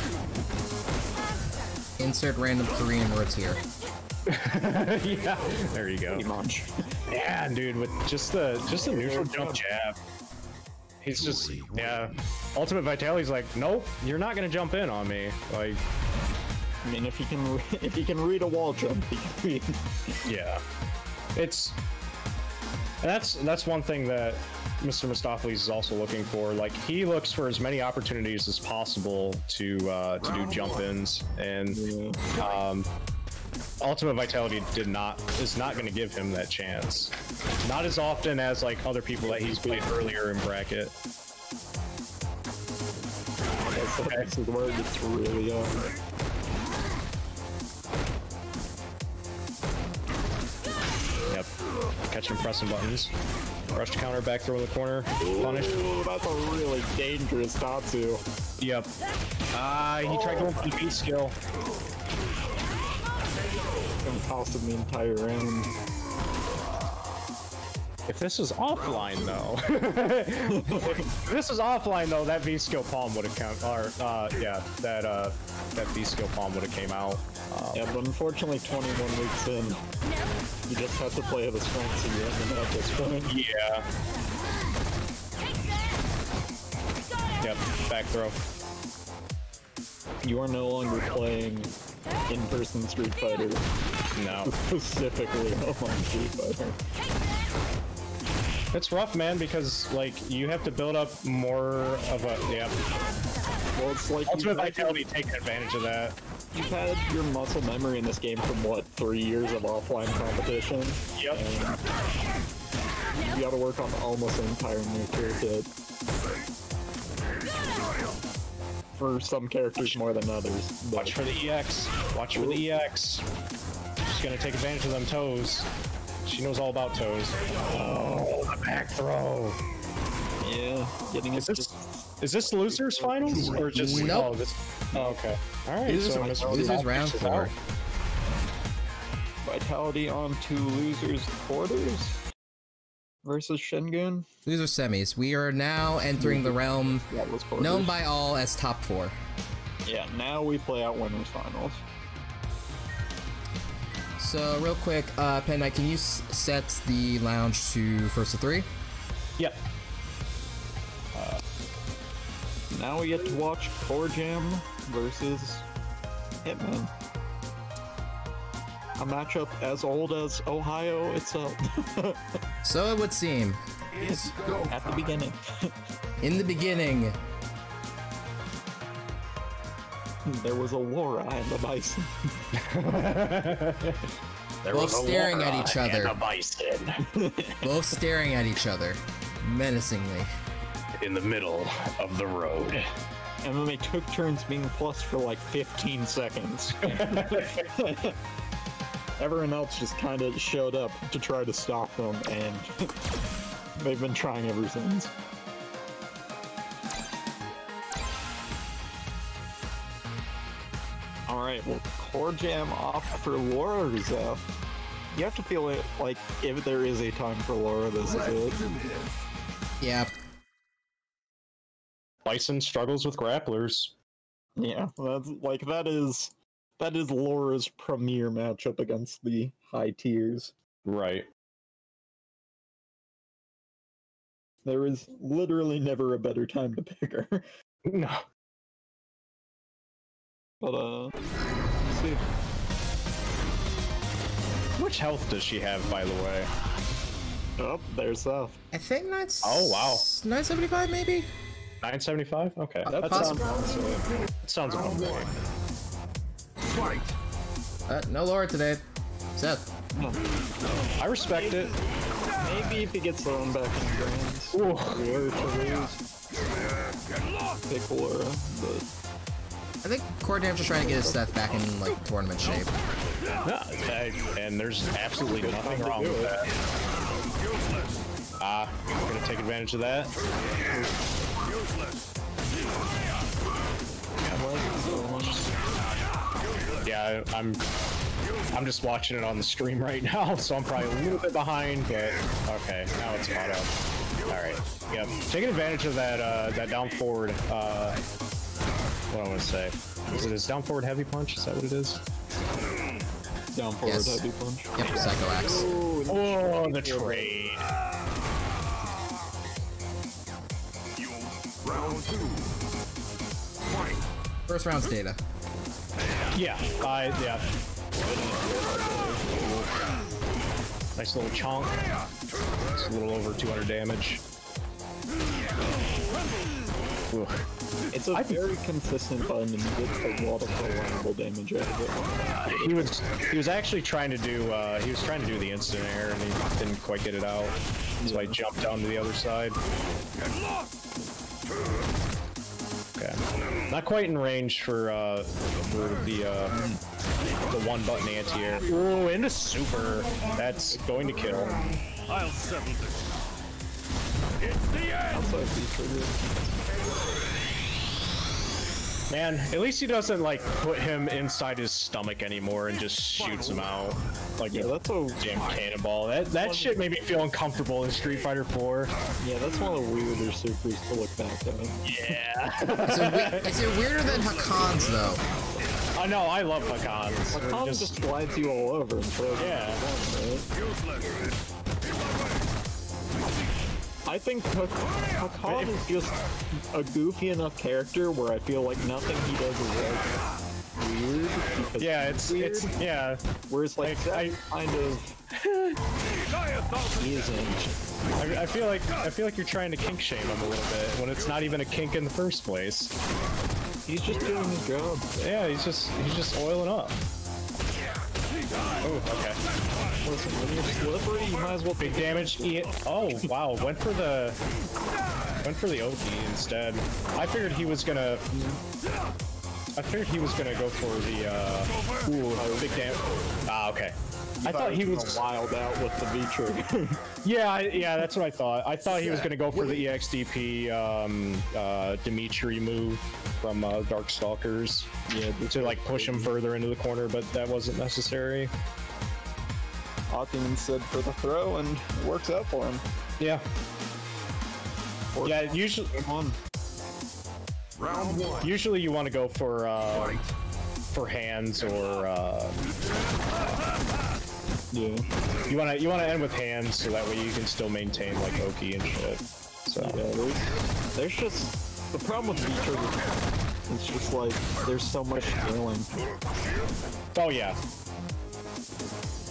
Speaker 1: Insert random Korean words here.
Speaker 2: Yeah. There you go.
Speaker 3: Pretty much.
Speaker 2: Yeah, dude, with just the neutral jump jab. He's just Ultimate Vitality's like, nope, you're not gonna jump in on me. Like,
Speaker 3: I mean, if he can read a wall jump, he can read.
Speaker 2: yeah. That's one thing that Mr. Mostafles is also looking for. Like, he looks for as many opportunities as possible to do jump ins, and Ultimate Vitality is not going to give him that chance. Not as often as like other people that he's played earlier in bracket.
Speaker 3: That's the word. It's really hard.
Speaker 2: Yep. Catch him pressing buttons. Rush to counter, back throw in the corner. Punish.
Speaker 3: Ooh, that's a really dangerous Tatsu.
Speaker 2: Yep. He tried going for the beat skill.
Speaker 3: And costed me entire round.
Speaker 2: If this was offline though, that V skill palm would have come. Or that V skill palm would have came out.
Speaker 3: Yeah, but unfortunately, 21 weeks in, you just have to play the strengths of your enemy at this point.
Speaker 2: Yeah. Yep. Back throw.
Speaker 3: You are no longer playing in-person Street Fighter.
Speaker 2: No.
Speaker 3: Specifically online Street Fighter.
Speaker 2: It's rough, man, because like you have to build up more of a
Speaker 3: Well, it's like
Speaker 2: UltimateVitality taking advantage of that.
Speaker 3: you've had your muscle memory in this game from what, 3 years of offline competition.
Speaker 2: Yep.
Speaker 3: And you got to work on almost an entire new toolkit. For some characters more than others. But
Speaker 2: Watch for the EX. Watch for the EX. She's gonna take advantage of them toes. She knows all about toes. Oh, the back throw.
Speaker 3: yeah, getting
Speaker 2: Is this losers finals or just
Speaker 1: Nope.
Speaker 2: Okay. All right.
Speaker 1: Losers round 4.
Speaker 3: Vitality on to losers quarters versus Shin.
Speaker 1: Losers semis. We are now entering the realm
Speaker 3: That was quarters.
Speaker 1: known by all as top 4.
Speaker 3: Yeah, now we play out winners finals.
Speaker 1: So real quick, Pen Knight, can you set the lounge to first to 3?
Speaker 2: Yep.
Speaker 3: Now we get to watch Corjam versus Hitman. A matchup as old as Ohio itself.
Speaker 1: So it would seem.
Speaker 3: At the beginning.
Speaker 1: In the beginning,
Speaker 3: There was a Laura and a Bison.
Speaker 1: both staring at each other.
Speaker 2: Bison
Speaker 1: Both staring at each other. Menacingly.
Speaker 2: in the middle of the road.
Speaker 3: And then they took turns being plus for like 15 seconds. Everyone else just kind of showed up to try to stop them, and they've been trying ever since. Alright, well, Corjam off for Laura Zeth. You have to feel it like if there is a time for Laura, this is it.
Speaker 1: Yeah.
Speaker 2: Bison struggles with grapplers.
Speaker 3: Yeah, that's like that is Laura's premier matchup against the high tiers.
Speaker 2: Right.
Speaker 3: There is literally never a better time to pick her.
Speaker 2: No.
Speaker 3: But let's see.
Speaker 2: Which health does she have, by the way?
Speaker 3: Oh, there's Seth.
Speaker 1: I think that's...
Speaker 2: Oh, wow.
Speaker 1: 975 maybe?
Speaker 2: 975? Okay. That
Speaker 1: possible.
Speaker 2: sounds about right.
Speaker 4: Fight.
Speaker 1: No Laura today. Seth.
Speaker 2: I respect it.
Speaker 3: Maybe if he gets thrown back in grands.
Speaker 2: Ooh.
Speaker 3: Where to lose. Pick Laura, but
Speaker 1: I think Corjam's just trying to get his Seth back in like tournament shape.
Speaker 2: No, and there's absolutely nothing wrong with that. I'm gonna take advantage of that. Yeah, I'm just watching it on the stream right now, so I'm probably a little bit behind, but okay, now it's caught up. All right, yep, taking advantage of that that down forward. What I want to say is it his down forward heavy punch? Is that what it is?
Speaker 3: down forward
Speaker 1: Yes.
Speaker 3: heavy punch.
Speaker 1: Yep, Psycho Axe.
Speaker 2: Oh, the trade.
Speaker 4: Round 2. Fight.
Speaker 1: First round's data.
Speaker 2: Yeah, yeah. Nice little chonk. It's a little over 200 damage. Ooh.
Speaker 3: It's a very consistent button and you get a lot of reliable damage out of it.
Speaker 2: He was actually trying to do the instant air and he didn't quite get it out. So I jumped down to the other side. Okay. Not quite in range for the one button anti-air. Ooh, into super. That's going to kill.
Speaker 4: I'll settle this. It's the end.
Speaker 3: Outside the trigger.
Speaker 2: Man, at least he doesn't like put him inside his stomach anymore and just shoots him out like
Speaker 3: Yeah,
Speaker 2: a
Speaker 3: that's a
Speaker 2: damn cannonball. That shit made me feel uncomfortable in Street Fighter 4.
Speaker 3: yeah, that's one of the weirder supers to look back at.
Speaker 2: Yeah.
Speaker 1: Is it weirder than Hakan's though?
Speaker 2: I know, I love Hakans.
Speaker 3: Hakan just slides you all over and throws you
Speaker 2: Yeah.
Speaker 3: down, right? I think Hakan is just a goofy enough character where I feel like nothing he does is like weird.
Speaker 2: Yeah, it's yeah.
Speaker 3: Whereas like that kind of isn't.
Speaker 2: I feel like you're trying to kink shame him a little bit when it's not even a kink in the first place.
Speaker 3: He's just doing his job.
Speaker 2: Yeah, he's just oiling up. Oh, okay.
Speaker 3: Listen, when you're slippery, you might as well
Speaker 2: big damage. Oh wow, went for the OP instead. I figured he was gonna go for the big damage. Ah, okay. I thought he was
Speaker 3: wild out with the V trigger.
Speaker 2: yeah, that's what I thought. I thought he was gonna go for the EXDP Dimitri move from Darkstalkers. Yeah, to like push him further into the corner, but that wasn't necessary.
Speaker 3: Opting instead for the throw, and it works out for him.
Speaker 2: Yeah. Yeah, usually
Speaker 4: Round one.
Speaker 2: Usually you want to go for hands or
Speaker 3: yeah.
Speaker 2: You want to end with hands so that way you can still maintain like Oki and shit. So
Speaker 3: yeah, there's just the problem with V-trigger. It's just like there's so much scaling.
Speaker 2: Oh yeah.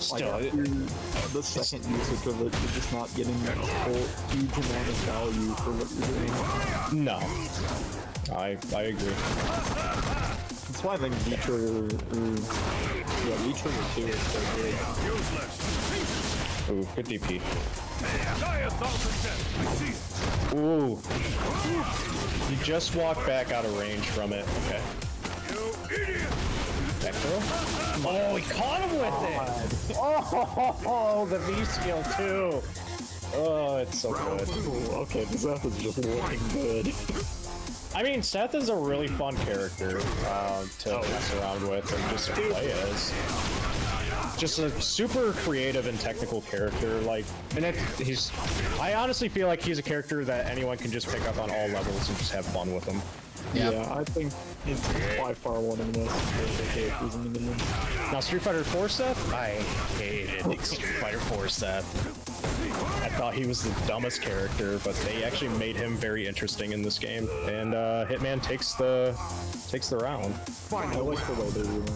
Speaker 2: Still,
Speaker 3: like the second usage of it, you're just not getting that whole huge amount of value for what you're doing.
Speaker 2: No, I agree.
Speaker 3: That's why I think V-trigger, yeah, V-trigger 2 is so good.
Speaker 2: Ooh, good DP. Ooh, you just walked back out of range from it. Okay. That girl? Oh, he caught him with it! Oh, the V skill too! Oh, it's so good.
Speaker 3: Okay, Seth is just looking good.
Speaker 2: I mean, Seth is a really fun character to mess around with and just play as. Just a super creative and technical character, like, and I honestly feel like he's a character that anyone can just pick up on all levels and just have fun with him.
Speaker 3: Yeah, I think it's by far one of the most important characters in the game.
Speaker 2: Now, Street Fighter 4 Seth? I hated Street Fighter 4 Seth. I thought he was the dumbest character, but they actually made him very interesting in this game, and Hitman takes the round.
Speaker 3: Fine, I like the way they do it.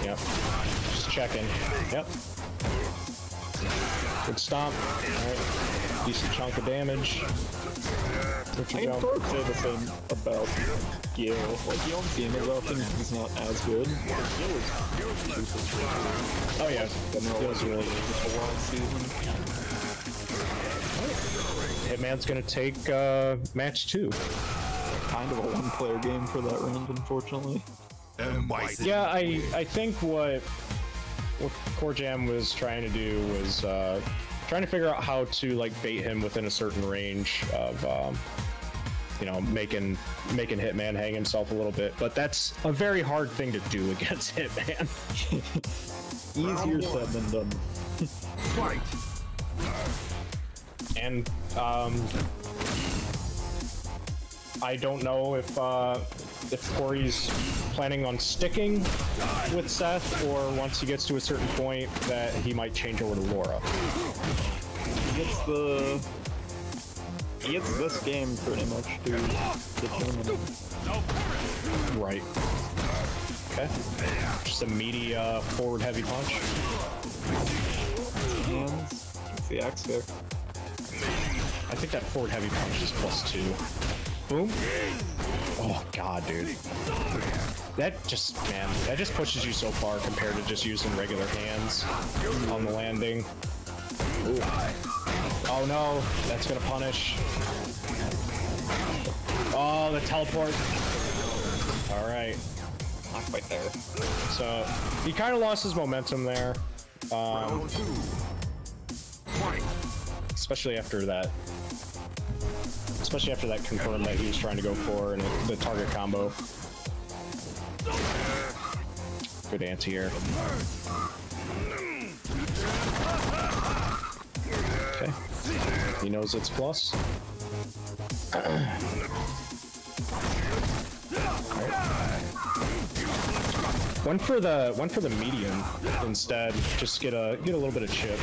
Speaker 2: Yep. Just checking. Yep. Good stomp. Alright. Decent chunk of damage.
Speaker 3: I can sort of say the same about Gil. Like, you don't see him as often because he's not as good. But Gil is super.
Speaker 2: Oh yeah. Gil's really good.
Speaker 3: Just a long season.
Speaker 2: Hitman's gonna take match 2.
Speaker 3: Kind of a one-player game for that round, unfortunately.
Speaker 2: Yeah, I think what Corjam was trying to do was trying to figure out how to like bait him within a certain range of you know, making Hitman hang himself a little bit, but that's a very hard thing to do against Hitman.
Speaker 3: Easier said than done.
Speaker 4: Fight.
Speaker 2: And I don't know if Corey's planning on sticking with Seth, or once he gets to a certain point that he might change over to Laura.
Speaker 3: He gets this game pretty much to determine it.
Speaker 2: Right. Okay. Just a meaty forward heavy punch.
Speaker 3: Hands. It's the axe there.
Speaker 2: I think that forward heavy punch is +2. Boom. Oh god, dude. That just pushes you so far compared to just using regular hands on the landing. Ooh. Oh no, that's gonna punish. Oh, the teleport. Alright.
Speaker 3: Not quite there.
Speaker 2: So, he kind of lost his momentum there. Especially after that. Especially after that confirm that he was trying to go for and the target combo. Good anti-air. Okay. He knows it's plus. Went for the medium instead. Just get a little bit of chip.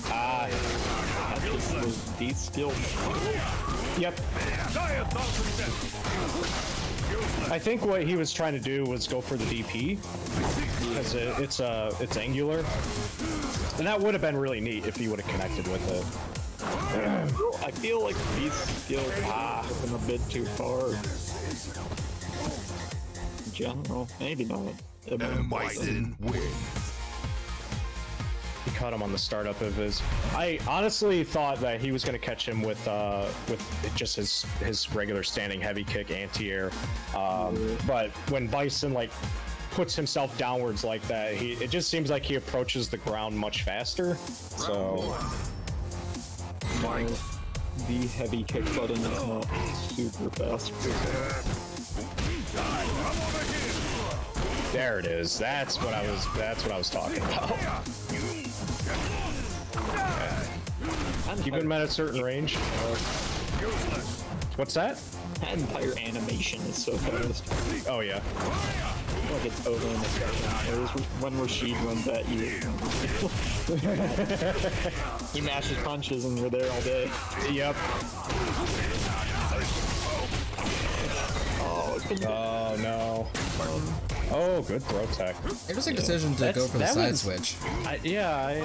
Speaker 2: Ah,
Speaker 3: was de-skilled.
Speaker 2: Yep. I think what he was trying to do was go for the DP, because it's angular, and that would have been really neat if he would have connected with it.
Speaker 3: I feel like de-skilled went a bit too far. In general, maybe not.
Speaker 4: And Bison wins.
Speaker 2: He caught him on the startup of his. I honestly thought that he was going to catch him with just his regular standing heavy kick anti-air, but when Bison like puts himself downwards like that, it just seems like he approaches the ground much faster. So
Speaker 3: the heavy kick button is not super fast.
Speaker 2: there it is. That's what I was talking about. Keep him at a certain range. What's that?
Speaker 3: That entire animation is so fast.
Speaker 2: Oh yeah.
Speaker 3: Like it's over in a second. Whereas when Rashid runs at you, he mashes punches and you're there all day.
Speaker 2: Yep. Oh no. Oh, good throw tech.
Speaker 1: Interesting decision to go for the side switch.
Speaker 2: I
Speaker 1: guess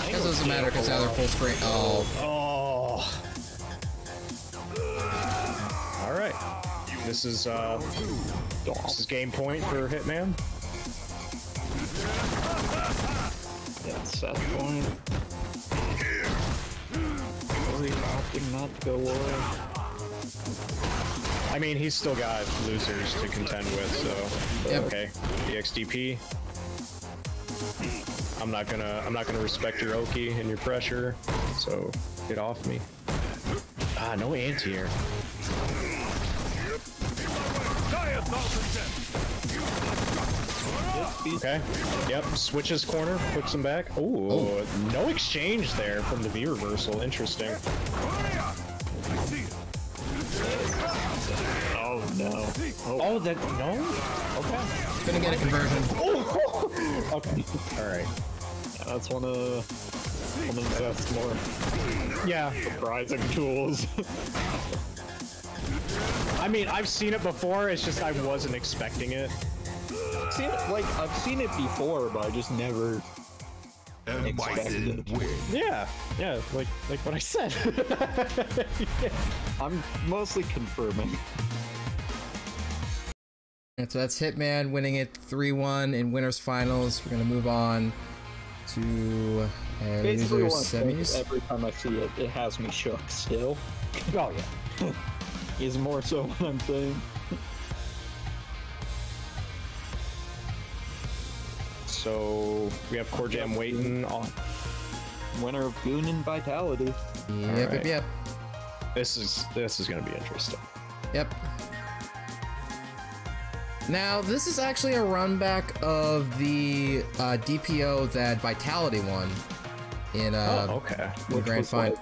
Speaker 1: it doesn't matter because now they're full screen. Oh.
Speaker 2: Oh. All right. This is game point for Hitman.
Speaker 3: Yeah, set point. Really opting not to go away.
Speaker 2: I mean, he's still got losers to contend with, so
Speaker 1: yep.
Speaker 2: Okay. EXDP. I'm not gonna respect your Oki and your pressure, so get off me. Ah, no anti-air. Okay. Yep. Switches corner, puts him back. Ooh, no exchange there from the V reversal. Interesting.
Speaker 3: Oh no.
Speaker 2: Oh, that no. Okay.
Speaker 1: Gonna get a conversion.
Speaker 2: Okay. All right.
Speaker 3: Yeah, that's one of Seth's more surprising tools.
Speaker 2: I mean, I've seen it before. It's just I wasn't expecting it.
Speaker 3: I've seen it before, but I just never expected it.
Speaker 2: Yeah, like what I said. Yeah.
Speaker 3: I'm mostly confirming.
Speaker 1: And so that's Hitman winning it 3-1 in winners finals. We're gonna move on to
Speaker 3: Basically,
Speaker 1: losers semis.
Speaker 3: every time I see it, it has me shook still.
Speaker 2: Oh yeah.
Speaker 3: Is more so what I'm saying.
Speaker 2: So we have Corjam waiting on
Speaker 3: Winner of Goon and Vitality.
Speaker 1: Yep,
Speaker 2: right.
Speaker 1: yep.
Speaker 2: This is gonna be interesting.
Speaker 1: Yep. Now, this is actually a run back of the DPO that Vitality won in
Speaker 2: okay.
Speaker 1: the grand final.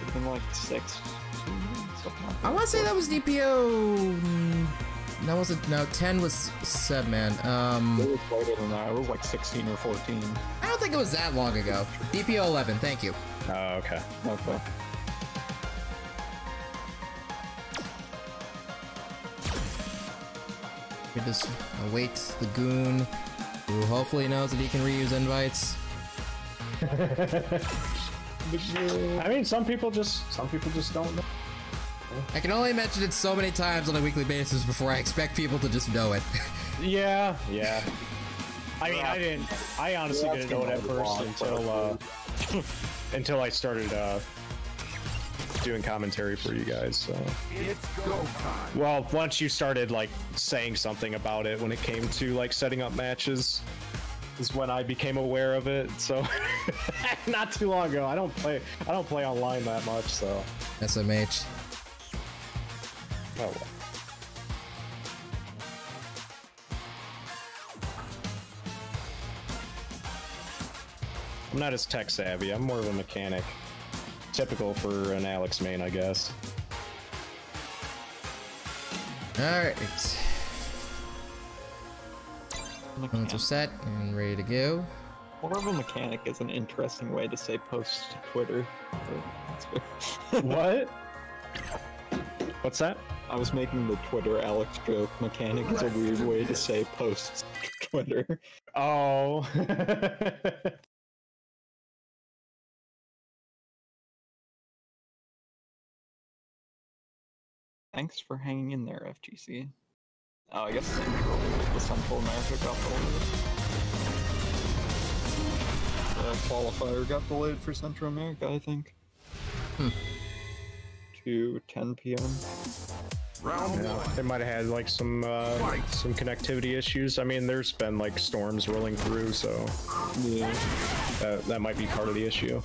Speaker 3: It's been like 6. Something like that.
Speaker 1: I want to say that was DPO. That wasn't. No, 10 was Seb, man.
Speaker 3: It was later than that. It was like 16 or 14.
Speaker 1: I don't think it was that long ago. DPO 11. Thank you.
Speaker 2: Oh, okay.
Speaker 3: Okay.
Speaker 1: We just await the Goon, who hopefully knows that he can reuse invites.
Speaker 2: I mean, some people just don't know.
Speaker 1: I can only mention it so many times on a weekly basis before I expect people to just know it.
Speaker 2: Yeah. I mean, I honestly didn't know it at first until I started doing commentary for you guys. So.
Speaker 4: It's go time.
Speaker 2: Well, once you started like saying something about it when it came to like setting up matches, is when I became aware of it. So not too long ago. I don't play online that much. So.
Speaker 1: SMH.
Speaker 2: Oh well. I'm not as tech savvy. I'm more of a mechanic. Typical for an Alex main, I guess.
Speaker 1: Alright. Points are set and ready to go.
Speaker 3: Horrible mechanic is an interesting way to say post to Twitter.
Speaker 2: What? What's that?
Speaker 3: I was making the Twitter Alex joke. Mechanic is a weird way to say posts to Twitter.
Speaker 2: Oh.
Speaker 3: Thanks for hanging in there, FGC. Oh, I guess the Central America got delayed. The qualifier got delayed for Central America, I think. To 10 p.m.
Speaker 2: Yeah, they might have had like some connectivity issues. I mean, there's been like storms rolling through, so
Speaker 3: yeah,
Speaker 2: that might be part of the issue.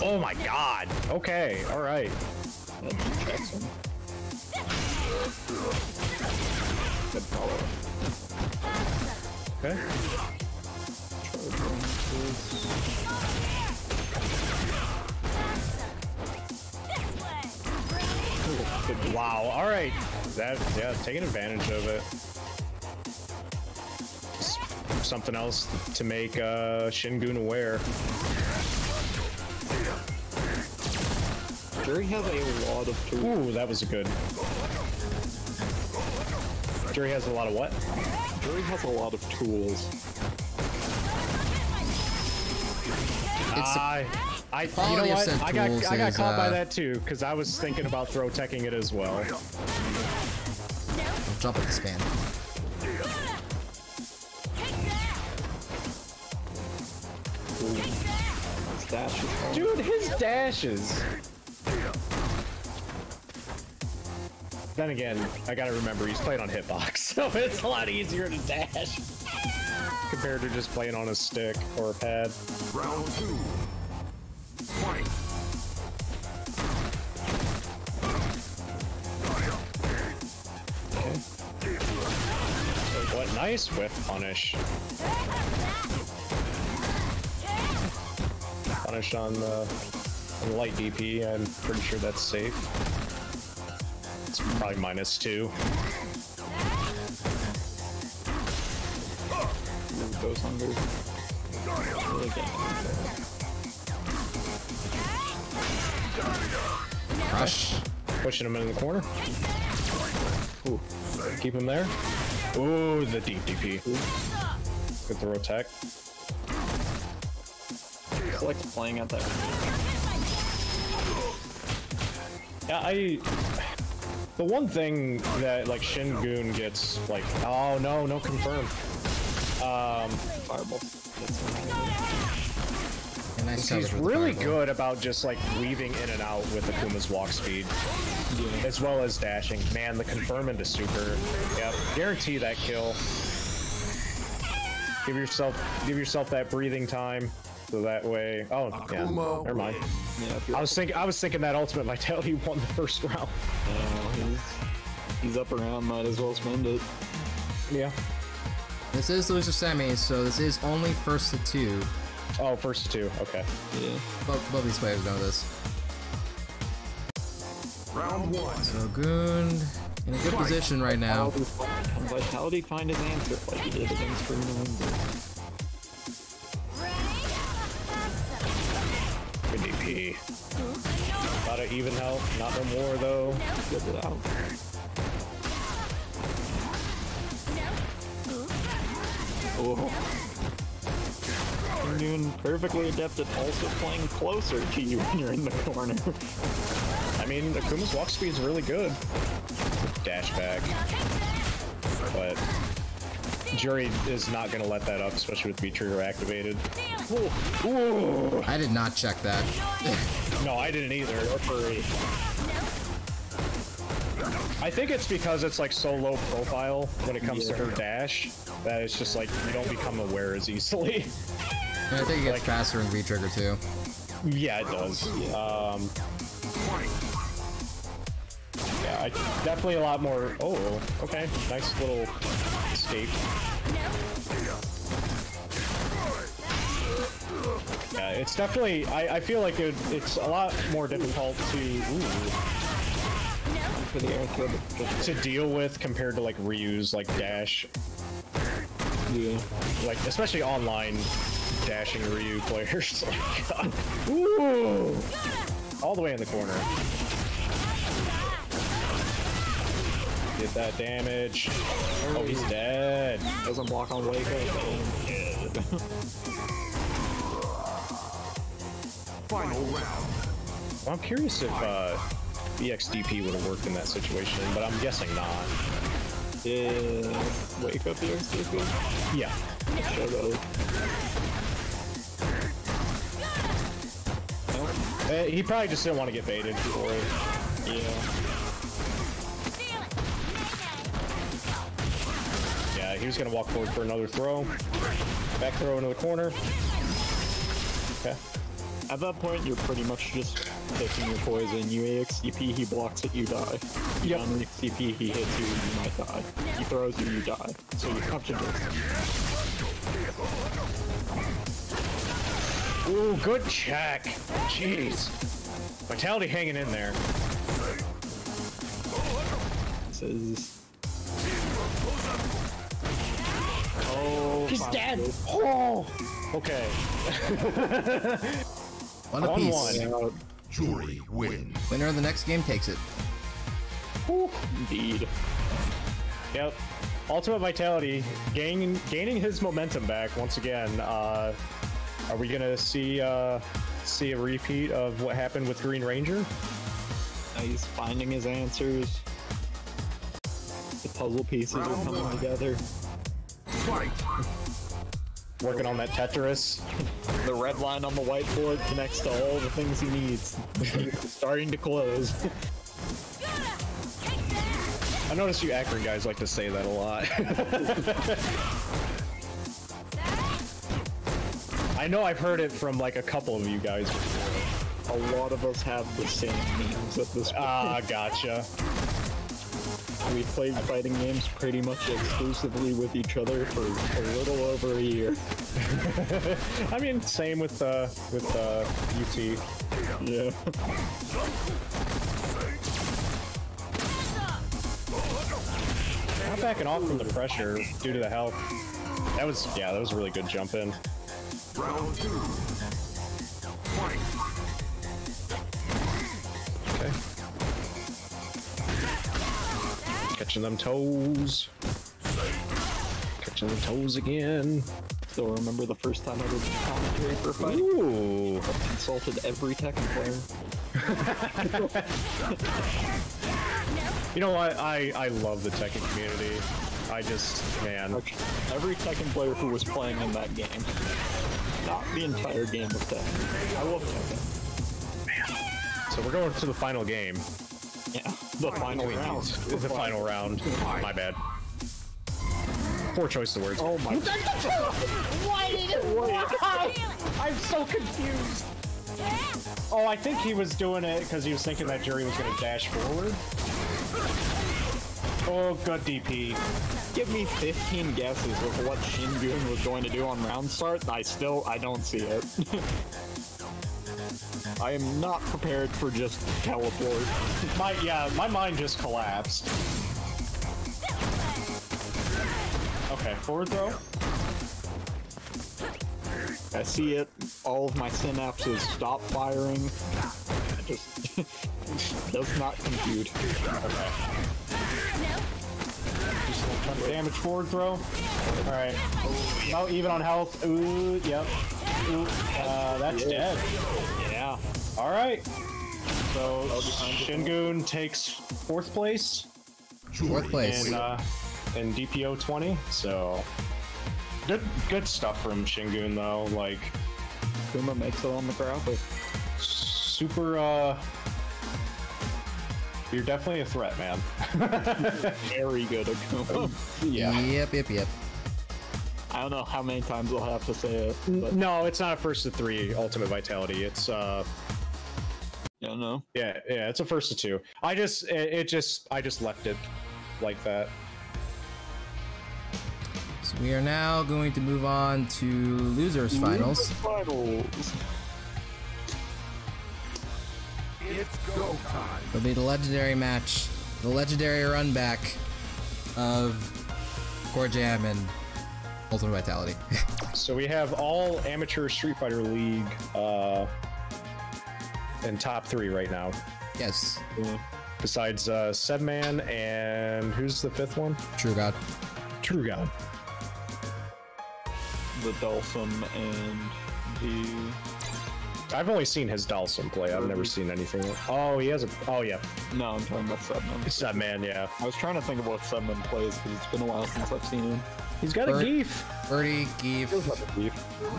Speaker 2: Oh my god! Okay, alright.
Speaker 3: Good follow.
Speaker 2: Okay. Wow, alright. Yeah, taking advantage of it. Something else to make Shin Goon aware.
Speaker 3: Juri has a lot of tools.
Speaker 2: Ooh, that was a good. Juri has a lot of what?
Speaker 3: Juri has a lot of tools.
Speaker 2: You know what? I got caught by that too, because I was thinking about throw teching it as well.
Speaker 1: Jump at the span.
Speaker 2: Dude, his dashes. Then again, I gotta remember he's playing on hitbox, so it's a lot easier to dash compared to just playing on a stick or a pad.
Speaker 4: Round 2. Fight.
Speaker 2: Okay. What nice whiff punish. Punish on the light DP. I'm pretty sure that's safe. It's probably -2.
Speaker 3: Goes under. Really
Speaker 1: Crush.
Speaker 2: Pushing him in the corner. Ooh. Keep him there. Ooh, the deep DP. Good throw tech.
Speaker 3: He likes playing at that.
Speaker 2: Yeah, the one thing that like Shin Goon gets like, oh no confirm.
Speaker 3: Fireball.
Speaker 1: Nice
Speaker 2: He's really good about just like weaving in and out with Akuma's walk speed, as well as dashing. Man, the confirm into super. Yep, guarantee that kill. Give yourself that breathing time, so that way. Oh yeah, never mind. Yeah, I was thinking that ultimate vitality won the first round.
Speaker 3: He's up around. Might as well spend it.
Speaker 2: Yeah.
Speaker 1: This is loser semis, so this is only first to 2.
Speaker 2: Oh, first to 2. Okay.
Speaker 3: Yeah.
Speaker 1: Both these players know this.
Speaker 4: Round 1.
Speaker 1: So Goon in a good position right now.
Speaker 3: Can Vitality find his answer like he did against Green?
Speaker 2: Good DP. Lot of even health, not no more though.
Speaker 3: Get it out. Oh. You're doing perfectly adept at also playing closer to you when you're in the corner.
Speaker 2: I mean, Akuma's walk speed is really good. Dash back. But Juri is not going to let that up, especially with V-Trigger activated. Ooh. Ooh.
Speaker 1: I did not check that.
Speaker 2: No, I didn't either. I think it's because it's like so low profile when it comes to her dash that it's just like you don't become aware as easily.
Speaker 1: Yeah, I think it gets faster in V-Trigger too.
Speaker 2: Yeah, it does. Yeah, definitely a lot more. Oh, okay, nice little escape. Yeah, it's definitely. I feel like it's a lot more difficult to. Ooh.
Speaker 3: for the air throw.
Speaker 2: To deal with compared to like Ryu's like dash.
Speaker 3: Yeah.
Speaker 2: Like especially online dashing Ryu players. Like, God. Ooh! All the way in the corner. Get that damage. Oh, he's dead.
Speaker 3: Doesn't block on wake up.
Speaker 4: Final round.
Speaker 2: Well, I'm curious if EXDP would have worked in that situation, but I'm guessing not.
Speaker 3: Yeah. Wake up the XDP?
Speaker 2: Yeah.
Speaker 3: Shut up.
Speaker 2: He probably just didn't want to get baited for it.
Speaker 3: Yeah.
Speaker 2: Yeah, he was gonna walk forward for another throw. Back throw into the corner. Okay.
Speaker 3: At that point, you're pretty much just picking your poison. You AXDP, he blocks it, you die. You
Speaker 2: Yep.
Speaker 3: XDP, he hits you, you might die. He throws you, you die. So you have to do it.
Speaker 2: Ooh, good check. Jeez. Vitality hanging in there.
Speaker 3: This is... Oh,
Speaker 2: He's dead.
Speaker 3: good.
Speaker 2: Oh. Okay.
Speaker 1: One apiece.
Speaker 2: 1-1.
Speaker 4: Juri win.
Speaker 1: Winner of the next game takes it.
Speaker 3: Indeed.
Speaker 2: Yep. Ultimate Vitality gaining his momentum back once again. Are we gonna see a repeat of what happened with Green Ranger?
Speaker 3: He's finding his answers. The puzzle pieces are coming together.
Speaker 4: Fight.
Speaker 2: Working on that Tetris.
Speaker 3: The red line on the whiteboard connects to all the things he needs. It's starting to close.
Speaker 2: I notice you Akron guys like to say that a lot. I know I've heard it from like a couple of you guys before.
Speaker 3: A lot of us have the same memes at this point.
Speaker 2: Ah, gotcha.
Speaker 3: We played fighting games pretty much exclusively with each other for a little over a year.
Speaker 2: I mean, same with UT.
Speaker 3: Yeah.
Speaker 2: Not backing off from the pressure due to the health. That was a really good jump in.
Speaker 4: Round 2. Fight.
Speaker 2: Okay. Catching them toes. Catching the toes again.
Speaker 3: Still remember the first time I did commentary for fighting?
Speaker 2: Ooh.
Speaker 3: I consulted every Tekken player.
Speaker 2: You know what? I love the Tekken community. I just, man.
Speaker 3: Every Tekken player who was playing in that game. Not the entire game of Tekken. I love Tekken.
Speaker 2: So we're going to the final game.
Speaker 3: Yeah, the final round.
Speaker 2: The final round. My bad. Poor choice of words.
Speaker 3: Oh my god.
Speaker 2: Why did it work? I'm so confused. Oh, I think he was doing it because he was thinking that Juri was going to dash forward. Oh, good DP.
Speaker 3: Give me 15 guesses of what Shin Goon was going to do on round start. I don't see it. I am not prepared for just teleport.
Speaker 2: My mind just collapsed. Okay, forward throw.
Speaker 3: I see it. All of my synapses stop firing. It just does not compute.
Speaker 2: Okay. Just a ton of damage forward throw. Alright. Oh, even on health. Ooh, yep. Ooh, that's dead.
Speaker 3: Yeah.
Speaker 2: Alright. So, Shingun takes 4th place.
Speaker 1: 4th place.
Speaker 2: In DPO 20, so good stuff from Shingun though. Like
Speaker 3: Akuma makes it on the graphic.
Speaker 2: Super. You're definitely a threat, man.
Speaker 3: Very good Akuma.
Speaker 2: Yeah.
Speaker 1: Yep.
Speaker 3: I don't know how many times I'll have to say it. But
Speaker 2: No, it's not a first to 3 Ultimate Vitality. It's
Speaker 3: yeah, no.
Speaker 2: yeah, it's a first to 2. I just left it like that.
Speaker 1: So we are now going to move on to losers finals.
Speaker 3: Finals.
Speaker 4: It's go time.
Speaker 1: It'll be the legendary match the legendary run back of Corjam and Ultimate Vitality.
Speaker 2: So we have all amateur Street Fighter League in top 3 right now.
Speaker 1: Yes.
Speaker 2: Besides Sebman and who's the 5th one?
Speaker 1: True God.
Speaker 2: True God.
Speaker 3: The Dulcim and the...
Speaker 2: I've only seen his Dulcim play. I've never seen anything. Oh, he has a... Oh, yeah.
Speaker 3: No, I'm talking about Sebman.
Speaker 2: Sebman, yeah.
Speaker 3: I was trying to think of what Sebman plays because it's been a while since I've seen him.
Speaker 2: He's got a Geef.
Speaker 1: Birdie, Geef,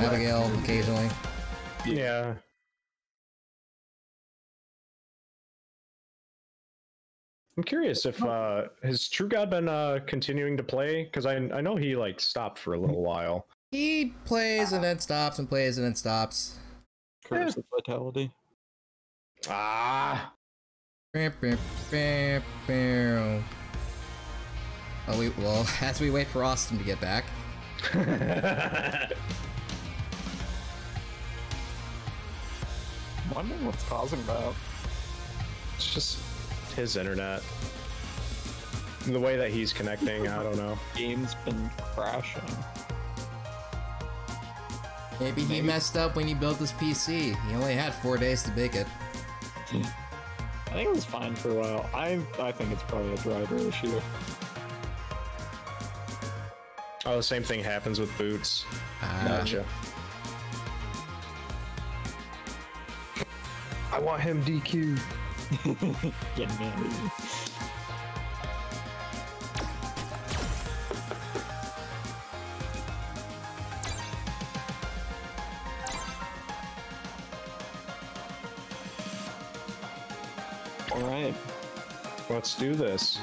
Speaker 1: Abigail occasionally.
Speaker 2: Yeah. I'm curious if has True God been continuing to play? Because I know he like stopped for a little while.
Speaker 1: He plays and then stops and plays and then stops.
Speaker 3: Curse of Vitality.
Speaker 2: Ah.
Speaker 1: Oh, well, as we wait for Austin to get back.
Speaker 3: Wondering what's causing that.
Speaker 2: It's just his internet. The way that he's connecting, I don't know.
Speaker 3: Game's been crashing.
Speaker 1: Maybe he messed up when he built his PC. He only had 4 days to bake it.
Speaker 3: I think it was fine for a while. I think it's probably a driver issue.
Speaker 2: Oh, the same thing happens with boots. Gotcha. I want him DQ.
Speaker 3: Get me out of here. Alright.
Speaker 2: Let's do this.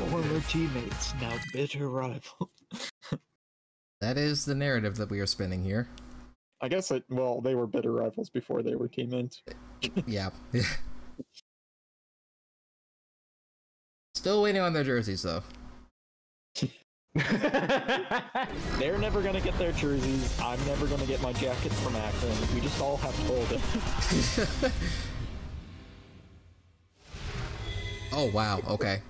Speaker 3: Former teammates, now bitter rival.
Speaker 1: That is the narrative that we are spinning here.
Speaker 3: I guess well, they were bitter rivals before they were teammates.
Speaker 1: Yeah. Still waiting on their jerseys, though.
Speaker 3: They're never gonna get their jerseys. I'm never gonna get my jackets from Akron. We just all have told it.
Speaker 1: Oh, wow. Okay.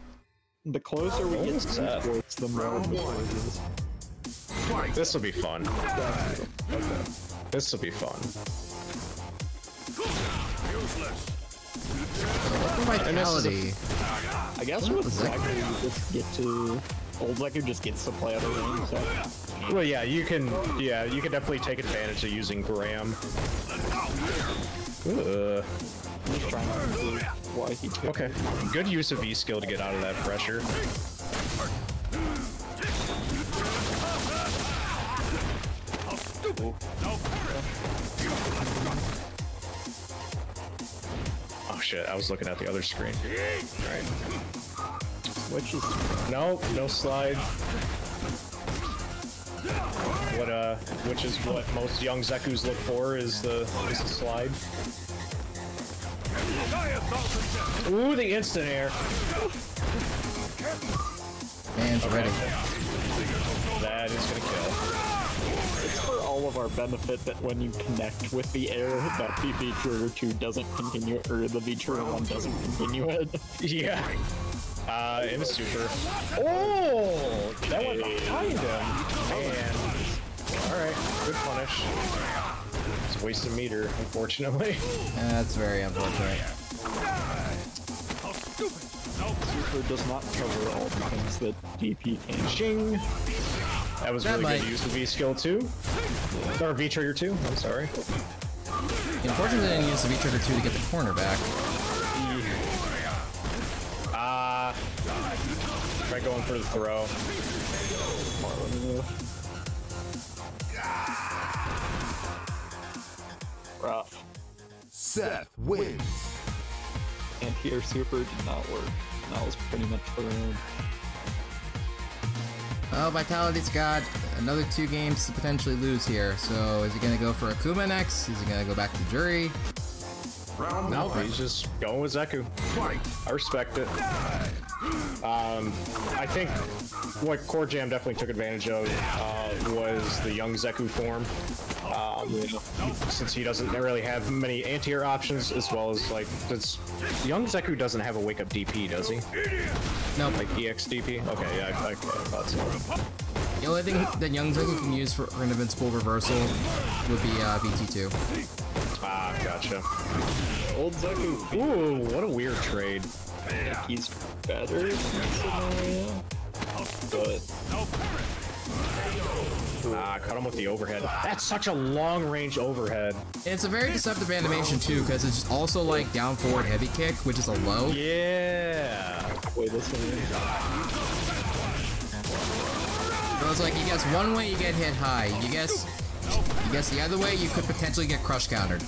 Speaker 3: The closer we get to sports, the more the jerseys.
Speaker 2: This will be fun. This will be fun.
Speaker 1: Vitality.
Speaker 3: I guess with Zeku, you just get to... Old Zeku just gets to play out of ring, so...
Speaker 2: Well, yeah, you can definitely take advantage of using Graham.
Speaker 3: I'm just trying to see why he took
Speaker 2: Okay, good use of E-skill to get out of that pressure. Oh shit, I was looking at the other screen. Alright. No slide. Which is what most young Zekus look for is the slide. Ooh, the instant air.
Speaker 1: Man's ready.
Speaker 2: That is gonna kill.
Speaker 3: It's for all of our benefit that when you connect with the air, that the Trigger 2 doesn't continue, or the Trigger 1 doesn't continue it.
Speaker 2: Yeah. In a super. Oh! That went behind him. Man. Alright, good punish. It's a wasted meter, unfortunately.
Speaker 1: That's very unfortunate.
Speaker 3: Super does not cover all the things that DP can.
Speaker 2: Shing! That was really good use of V-skill 2. Or V-trigger 2, I'm sorry.
Speaker 1: Unfortunately, I didn't use the V-trigger 2 to get the corner back.
Speaker 2: Try going for the throw.
Speaker 3: Rough.
Speaker 4: Seth wins.
Speaker 3: And here super did not work. That was pretty much the road.
Speaker 1: Oh, Vitality's got another 2 games to potentially lose here. So is he going to go for Akuma next? Is he going to go back to Juri?
Speaker 2: No, he's just going with Zeku. I respect it. I think what Corjam definitely took advantage of was the young Zeku form. since he doesn't really have many anti-air options, as well as like young Zeku doesn't have a wake up DP, does he?
Speaker 1: No,
Speaker 2: like EX DP. Okay, yeah, I thought so.
Speaker 1: The only thing that young Zeku can use for an invincible reversal would be VT2.
Speaker 2: Ah, gotcha.
Speaker 3: Old Zeku.
Speaker 2: Ooh, what a weird trade.
Speaker 3: I think he's better in this scenario, but
Speaker 2: cut him with the overhead. That's such a long range overhead.
Speaker 1: It's a very deceptive animation too, because it's also like down forward heavy kick, which is a low.
Speaker 2: Yeah.
Speaker 3: wait, listen.
Speaker 1: So it's like you guess one way you get hit high. You guess the other way you could potentially get crush countered.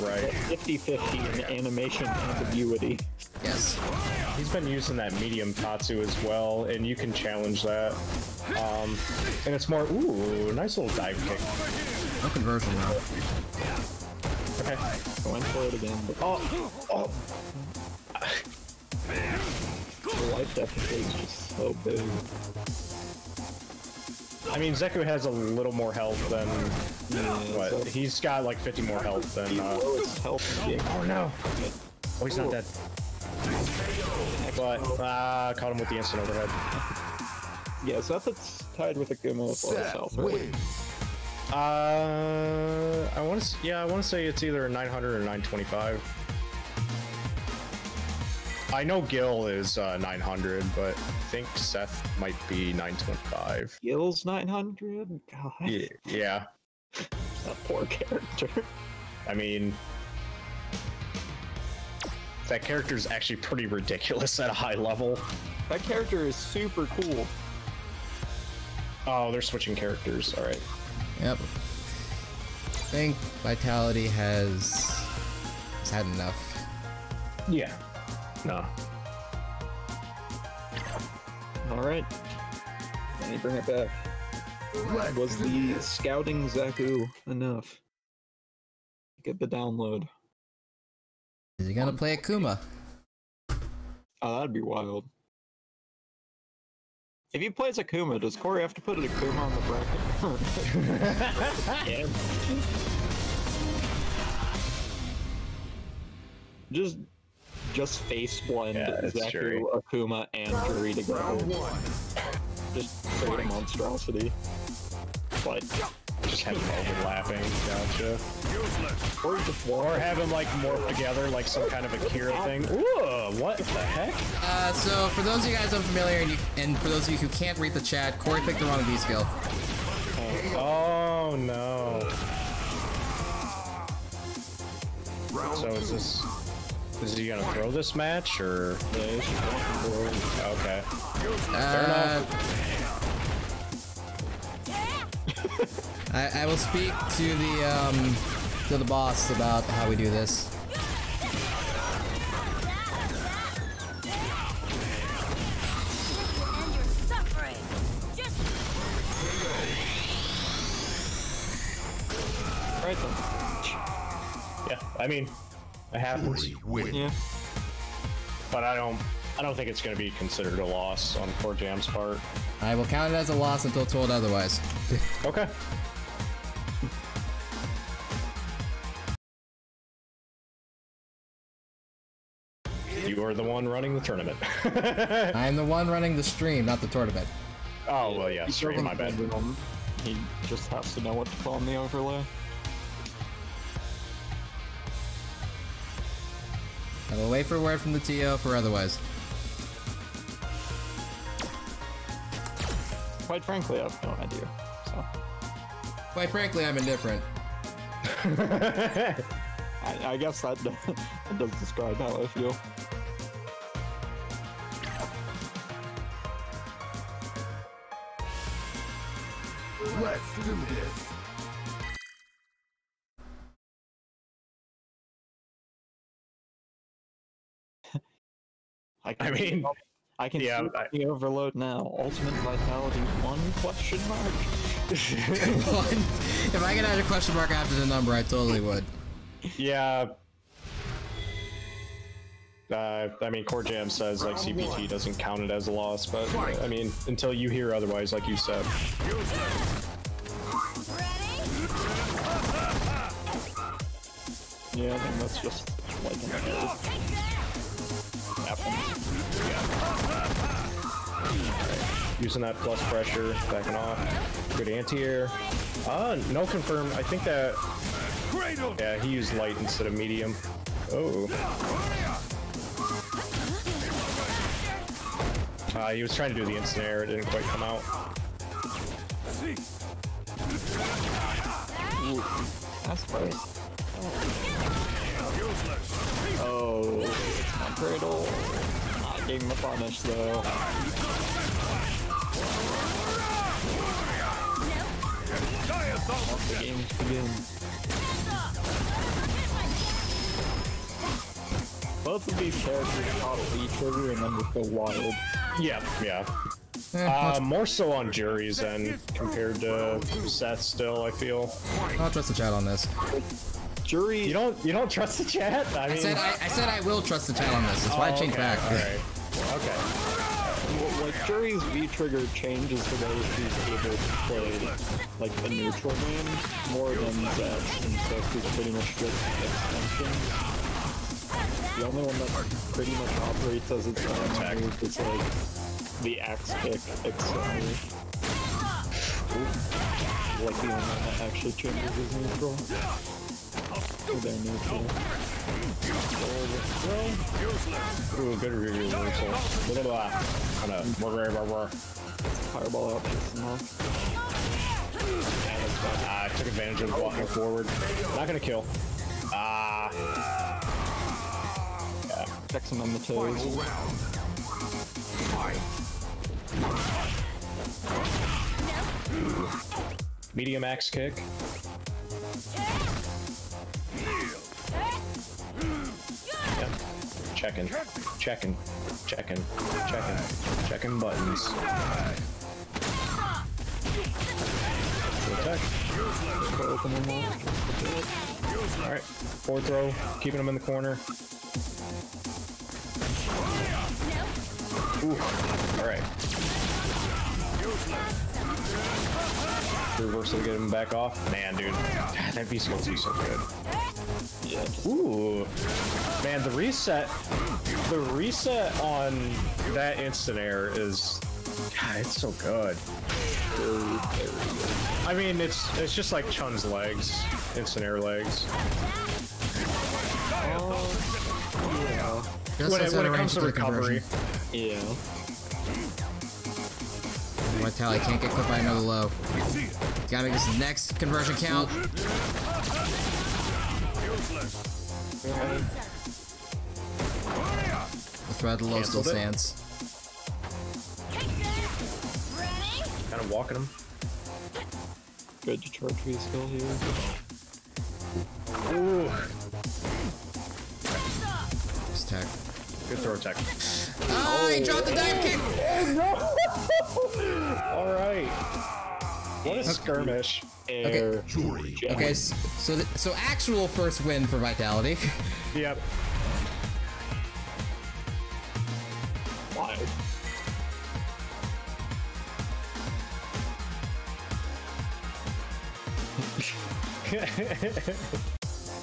Speaker 2: Right.
Speaker 3: 50-50 in animation ambiguity.
Speaker 1: Yes.
Speaker 2: He's been using that medium Tatsu as well, and you can challenge that. And it's more, ooh, nice little dive kick.
Speaker 1: No conversion though.
Speaker 2: Okay.
Speaker 3: Going for it again. But oh. The life deficit is just so big.
Speaker 2: I mean, Zeku has a little more health than what?
Speaker 3: So
Speaker 2: He's got like 50 more health than.
Speaker 3: Health.
Speaker 2: Oh no! Oh, he's not dead. But caught him with the instant overhead.
Speaker 3: Yeah, Seth it's tied with Akuma with all his health, right?
Speaker 2: I want to say it's either 900 or 925. I know Gil is 900, but I think Seth might be 925.
Speaker 3: Gil's 900? God.
Speaker 2: Yeah.
Speaker 3: That poor character.
Speaker 2: I mean, that character is actually pretty ridiculous at a high level.
Speaker 3: That character is super cool.
Speaker 2: Oh, they're switching characters. All right.
Speaker 1: Yep. I think Vitality has had enough.
Speaker 2: Yeah. No.
Speaker 3: Alright. Let me bring it back. Was the scouting Zeku enough? Get the download.
Speaker 1: Is he gonna play Akuma?
Speaker 3: Oh, that'd be wild. If he plays Akuma, does Corey have to put an Akuma on the bracket? Yeah. Just face blend Zeku,
Speaker 2: true.
Speaker 3: Akuma, and Juri together. Just create a monstrosity. But
Speaker 2: Just have them overlapping. Gotcha. Or have them like morph together like some kind of Akira thing. Ooh, what the heck?
Speaker 1: So for those of you guys unfamiliar and for those of you who can't read the chat, Corey picked the wrong V skill.
Speaker 2: Oh no. So is he gonna throw this match or? Okay. Fair enough.
Speaker 1: I will speak to the boss about how we do this.
Speaker 3: right then.
Speaker 2: Yeah, I mean, it happens.
Speaker 3: Yeah.
Speaker 2: But I don't think it's going to be considered a loss on Corjam's part.
Speaker 1: I will count it as a loss until told otherwise.
Speaker 2: Okay. You are the one running the tournament.
Speaker 1: I am the one running the stream, not the tournament.
Speaker 2: Oh, well, yeah, stream, my bad.
Speaker 3: He just has to know what to put on the overlay.
Speaker 1: I will wait for word from the TO for otherwise.
Speaker 3: Quite frankly, I have no idea. So.
Speaker 1: Quite frankly, I'm indifferent.
Speaker 3: I guess that does describe how I feel.
Speaker 4: Let's do this.
Speaker 3: I can see the overload now. Ultimate Vitality 1 question mark?
Speaker 1: One. If I could add a question mark after the number, I totally would.
Speaker 2: Yeah. I mean, Corjam says like CBT doesn't count it as a loss, but I mean, until you hear otherwise, like you said.
Speaker 5: Ready?
Speaker 3: Yeah, I think that's just like an error. Happens.
Speaker 2: Using that plus pressure, backing off. Good anti-air. No confirm. I think that... Yeah, he used light instead of medium. Oh. He was trying to do the instant air. It didn't quite come out.
Speaker 3: Ooh, that's first. Oh, it's my cradle. I gave him a punish though. Let the games begin. Both of these characters pop V-trigger and then just go wild.
Speaker 2: Yeah, yeah. More so on Juri's end compared to Seth still, I feel.
Speaker 1: I'll trust the chat on this.
Speaker 3: Juri...
Speaker 2: You don't trust the chat? I
Speaker 1: said I will trust the chat on this. That's why I changed back.
Speaker 2: Alright. Okay.
Speaker 3: Well, like, Juri's V-trigger changes the way he's able to play, like, the neutral game more than Zeth's, and Seth is pretty much just extension. The only one that pretty much operates as its own move is, like, the axe kick, etc. Like, the only one that actually changes his neutral. Or their neutral.
Speaker 2: Ooh, good reversal.
Speaker 3: Fireball out, picks him off.
Speaker 2: I took advantage of walking forward. Not gonna kill. Yeah.
Speaker 3: Checks him on the toes.
Speaker 2: Medium axe kick. Yep. Checking buttons. Attack. Alright, forward throw, keeping him in the corner. Ooh, alright. Reversal to get him back off. Man, dude, that V-skill's so good.
Speaker 3: Yeah.
Speaker 2: Ooh, man, the reset on that instant air is, God, it's so good. I mean, it's just like Chun's legs, instant air legs.
Speaker 3: Yeah.
Speaker 2: When it comes to recovery.
Speaker 3: Yeah.
Speaker 1: Vitality can't get clipped by another low. Gotta make this next conversion count. The thread low still stands.
Speaker 2: Kind of walking him.
Speaker 3: Good to charge V skill here.
Speaker 2: Ooh.
Speaker 1: Just tech.
Speaker 2: Good throw tech.
Speaker 1: Oh, he dropped the dive kick!
Speaker 2: Oh no! Alright. What a skirmish.
Speaker 1: Okay. Okay, so actual first win for Vitality.
Speaker 2: Yep.
Speaker 3: Wild.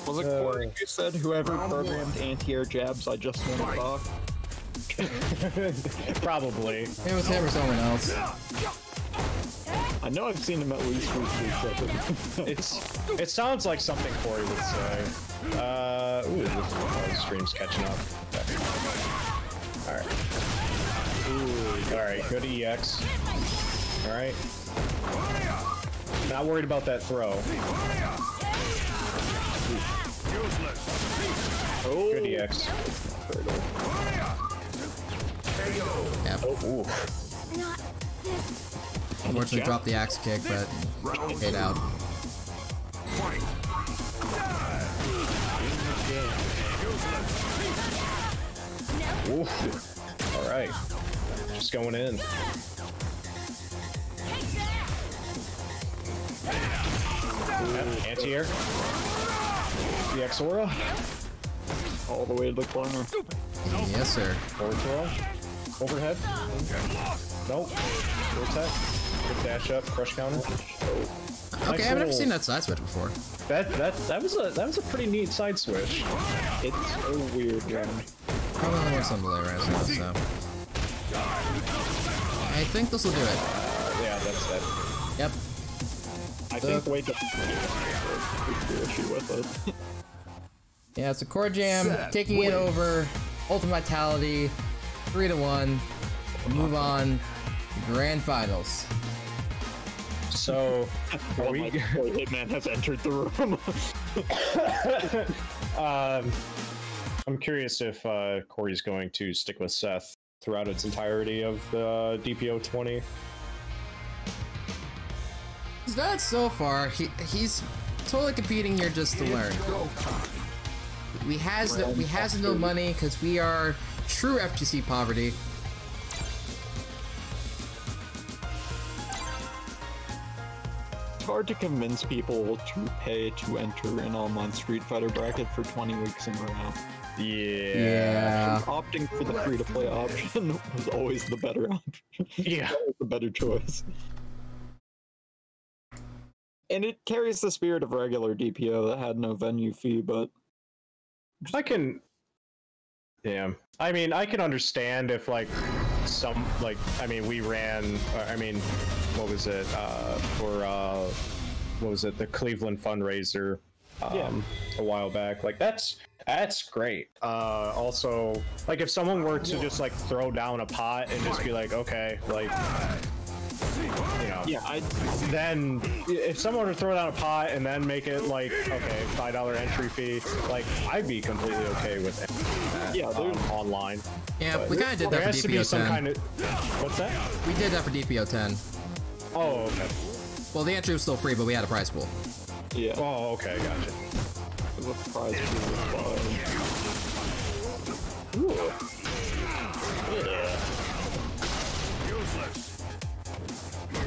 Speaker 3: Was it Corey who said whoever programmed anti-air jabs, I just want to talk?
Speaker 2: Probably.
Speaker 1: It was him or someone else.
Speaker 3: I know I've seen him at least weekly.
Speaker 2: It sounds like something Corey would say. Ooh, the stream's catching up. Okay. Alright. Ooh, alright, good EX. Alright. Not worried about that throw.
Speaker 3: Oh.
Speaker 2: Good EX.
Speaker 1: Yeah.
Speaker 2: Ooh.
Speaker 1: Unfortunately, dropped the axe kick, but paid out.
Speaker 2: Ooh. All right. Just going in. Anti-air. The X-Aura.
Speaker 3: All the way to the corner.
Speaker 1: Yes, sir.
Speaker 2: Forward throw. Overhead. Nope. Good tech. Good dash up. Crush counter.
Speaker 1: Okay, I've never seen that side switch before.
Speaker 2: That was a pretty neat side switch.
Speaker 3: It's a weird one.
Speaker 1: Probably only works on delay right now, so. I think this will do it.
Speaker 2: Yeah, that's that.
Speaker 1: Yep.
Speaker 3: I think wait up the issue with it.
Speaker 1: Yeah, so Corjam taking it over. UltimateVitality, 3-1. Move on. Grand finals.
Speaker 2: So,
Speaker 3: Hitman has entered the room.
Speaker 2: I'm curious if Corey's going to stick with Seth throughout its entirety of the DPO 20.
Speaker 1: He's not so far. He's totally competing here just to learn. We has no money because we are true FGC poverty.
Speaker 3: It's hard to convince people to pay to enter an online Street Fighter bracket for 20 weeks in a row.
Speaker 2: Yeah.
Speaker 3: Opting for the free-to-play option was always the better option.
Speaker 2: Yeah.
Speaker 3: The better choice. And it carries the spirit of regular DPO that had no venue fee, but...
Speaker 2: Yeah. I mean, I can understand if, like, we ran... what was it? What was it? The Cleveland fundraiser a while back. Like, that's great. Also, like, if someone were to just, like, throw down a pot and just be like, okay, like... You know, then if someone were to throw down a pot and then make it like, okay, $5 entry fee, like, I'd be completely okay with that. Yeah, online.
Speaker 1: Yeah,
Speaker 2: but
Speaker 1: we kind of did that for DPO 10.
Speaker 2: Some kind of, what's that?
Speaker 1: We did that for DPO 10.
Speaker 2: Oh, okay.
Speaker 1: Well, the entry was still free, but we had a prize pool.
Speaker 3: Yeah.
Speaker 2: Oh, okay, gotcha.
Speaker 3: The prize pool was fine. Ooh. Yeah.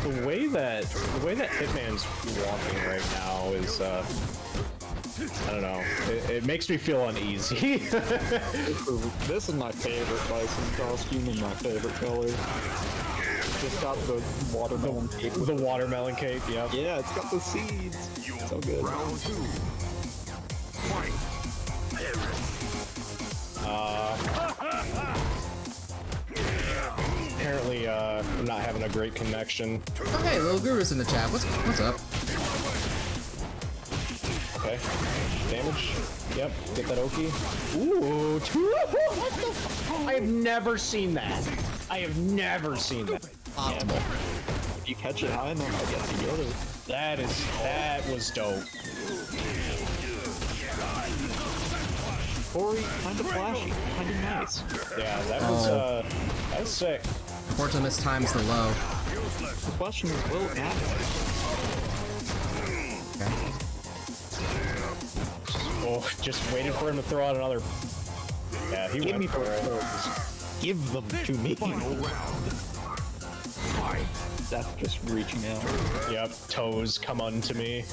Speaker 2: The way that Hitman's walking right now is, I don't know. It makes me feel uneasy.
Speaker 3: This is my favorite Bison costume and my favorite color. It's got the watermelon cape.
Speaker 2: The watermelon cape, yeah.
Speaker 3: Yeah, it's got the seeds. So good.
Speaker 4: Round 2. Fight.
Speaker 2: Apparently, I'm not having a great connection.
Speaker 1: Oh, hey, Little Guru's in the chat. What's up?
Speaker 2: Okay. Damage. Yep. Get that Oki. Ooh. What the f— I have never seen that. I have never seen that.
Speaker 1: Optimal.
Speaker 3: If you catch it high enough, I get together.
Speaker 2: That was dope.
Speaker 3: Corey, kind of flashy, kind of nice.
Speaker 2: Yeah, that was sick.
Speaker 1: Unfortunately, this time's the low.
Speaker 3: The question is, will it happen?
Speaker 1: Okay.
Speaker 2: Oh, just waited for him to throw out another. Yeah, he went for it.
Speaker 3: Give them to me. Seth just reaching out.
Speaker 2: Yep, toes come unto me.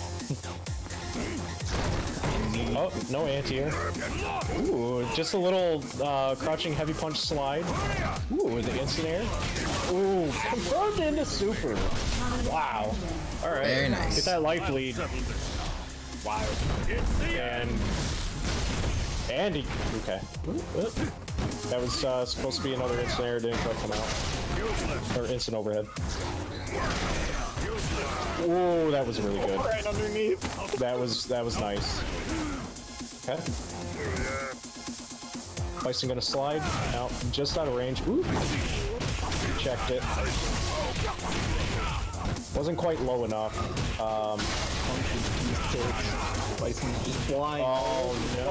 Speaker 2: Oh, no anti-air. Ooh, just a little crouching heavy punch slide. Ooh, the instant air. Ooh, confirmed into super. Wow. Alright.
Speaker 1: Very nice.
Speaker 2: Get that life lead. Wow. And he... Okay. That was supposed to be another instant air, didn't quite come out. Or instant overhead. Whoa, that was really good.
Speaker 3: Right underneath.
Speaker 2: That was nice. Okay. Bison gonna slide. Now, just out of range. Ooh. Checked it. Wasn't quite low enough.
Speaker 3: Bison's just flying.
Speaker 2: Oh no!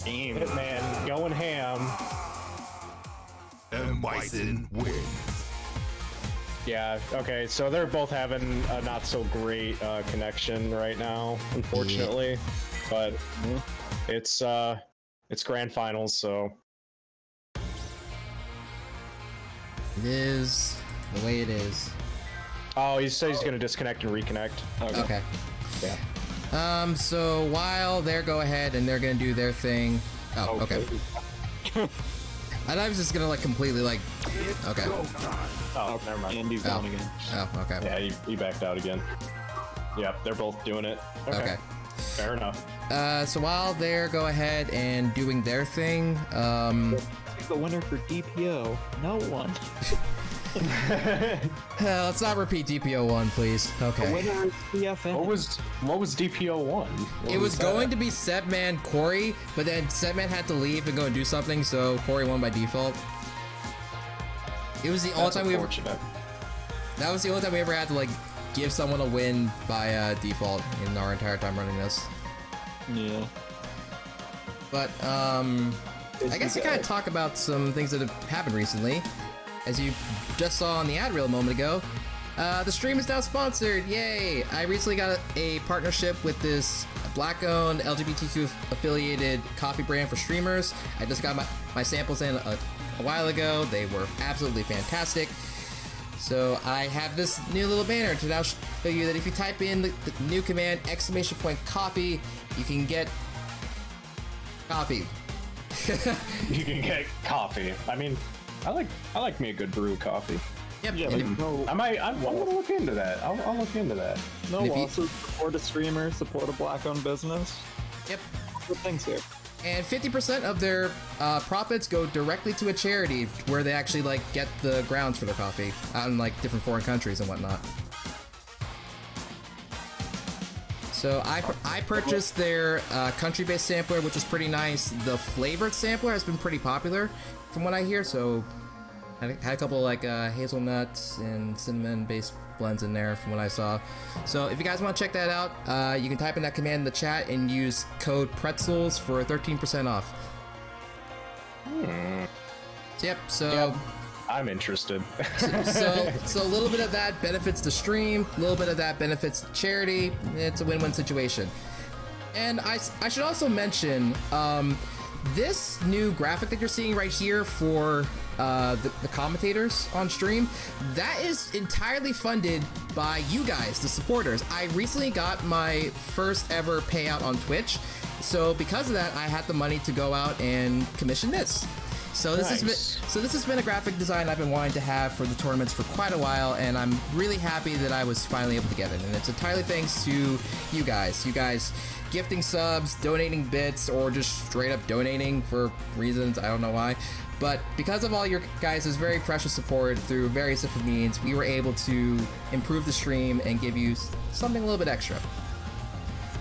Speaker 2: Damn. Hitman going ham.
Speaker 4: And Bison wins.
Speaker 2: Yeah, okay, so they're both having a not so great connection right now, unfortunately. But it's grand finals, so
Speaker 1: It is the way it is.
Speaker 2: oh, he says he's gonna disconnect and reconnect.
Speaker 1: Okay.
Speaker 2: Yeah.
Speaker 1: So while they're go ahead and they're gonna do their thing. Oh, okay. I thought I was just gonna like completely like. Okay.
Speaker 2: Oh, never mind.
Speaker 3: And he's down again.
Speaker 1: Oh, okay.
Speaker 2: Yeah, he backed out again. Yep, they're both doing it. Okay. Fair enough.
Speaker 1: So while they're go ahead and doing their thing,
Speaker 3: The winner for DPO, no one.
Speaker 1: let's not repeat DPO 1, please. Okay.
Speaker 3: The winner is CFN.
Speaker 2: What was DPO 1?
Speaker 1: It was going to be Setman Corey, but then Setman had to leave and go and do something, so Corey won by default. It was the only time we ever. That was the only time we ever had to like give someone a win by default in our entire time running this.
Speaker 3: Yeah.
Speaker 1: But I guess to kind of talk about some things that have happened recently. As you just saw on the ad reel a moment ago, the stream is now sponsored. Yay! I recently got a partnership with this Black-owned LGBTQ affiliated coffee brand for streamers. I just got my samples in a while ago. They were absolutely fantastic. So I have this new little banner to now show you that if you type in the new command !coffee, you can get coffee.
Speaker 2: You can get coffee. I mean, I like me a good brew of coffee.
Speaker 1: Yep.
Speaker 3: Yeah,
Speaker 1: And
Speaker 3: like,
Speaker 2: I'm gonna look into that. I'll look into that.
Speaker 3: no
Speaker 1: if you-
Speaker 3: lawsuits, support a streamer, support a black-owned business.
Speaker 1: Yep.
Speaker 3: Good things here.
Speaker 1: And 50% of their profits go directly to a charity where they actually like get the grounds for their coffee out in like different foreign countries and whatnot. So I purchased their country-based sampler, which is pretty nice. The flavored sampler has been pretty popular from what I hear. So I had a couple like hazelnuts and cinnamon-based blends in there from what I saw. So if you guys want to check that out, you can type in that command in the chat and use code pretzels for 13% off. Yep. So.
Speaker 2: Yep. I'm interested.
Speaker 1: so a little bit of that benefits the stream, a little bit of that benefits the charity. It's a win-win situation. And I should also mention this new graphic that you're seeing right here for the commentators on stream, that is entirely funded by you guys, the supporters. I recently got my first ever payout on Twitch, so because of that, I had the money to go out and commission this. So this has been a graphic design I've been wanting to have for the tournaments for quite a while, and I'm really happy that I was finally able to get it. And it's entirely thanks to you guys. You guys gifting subs, donating bits, or just straight up donating for reasons I don't know why. But because of all your guys' very precious support through various different means, we were able to improve the stream and give you something a little bit extra.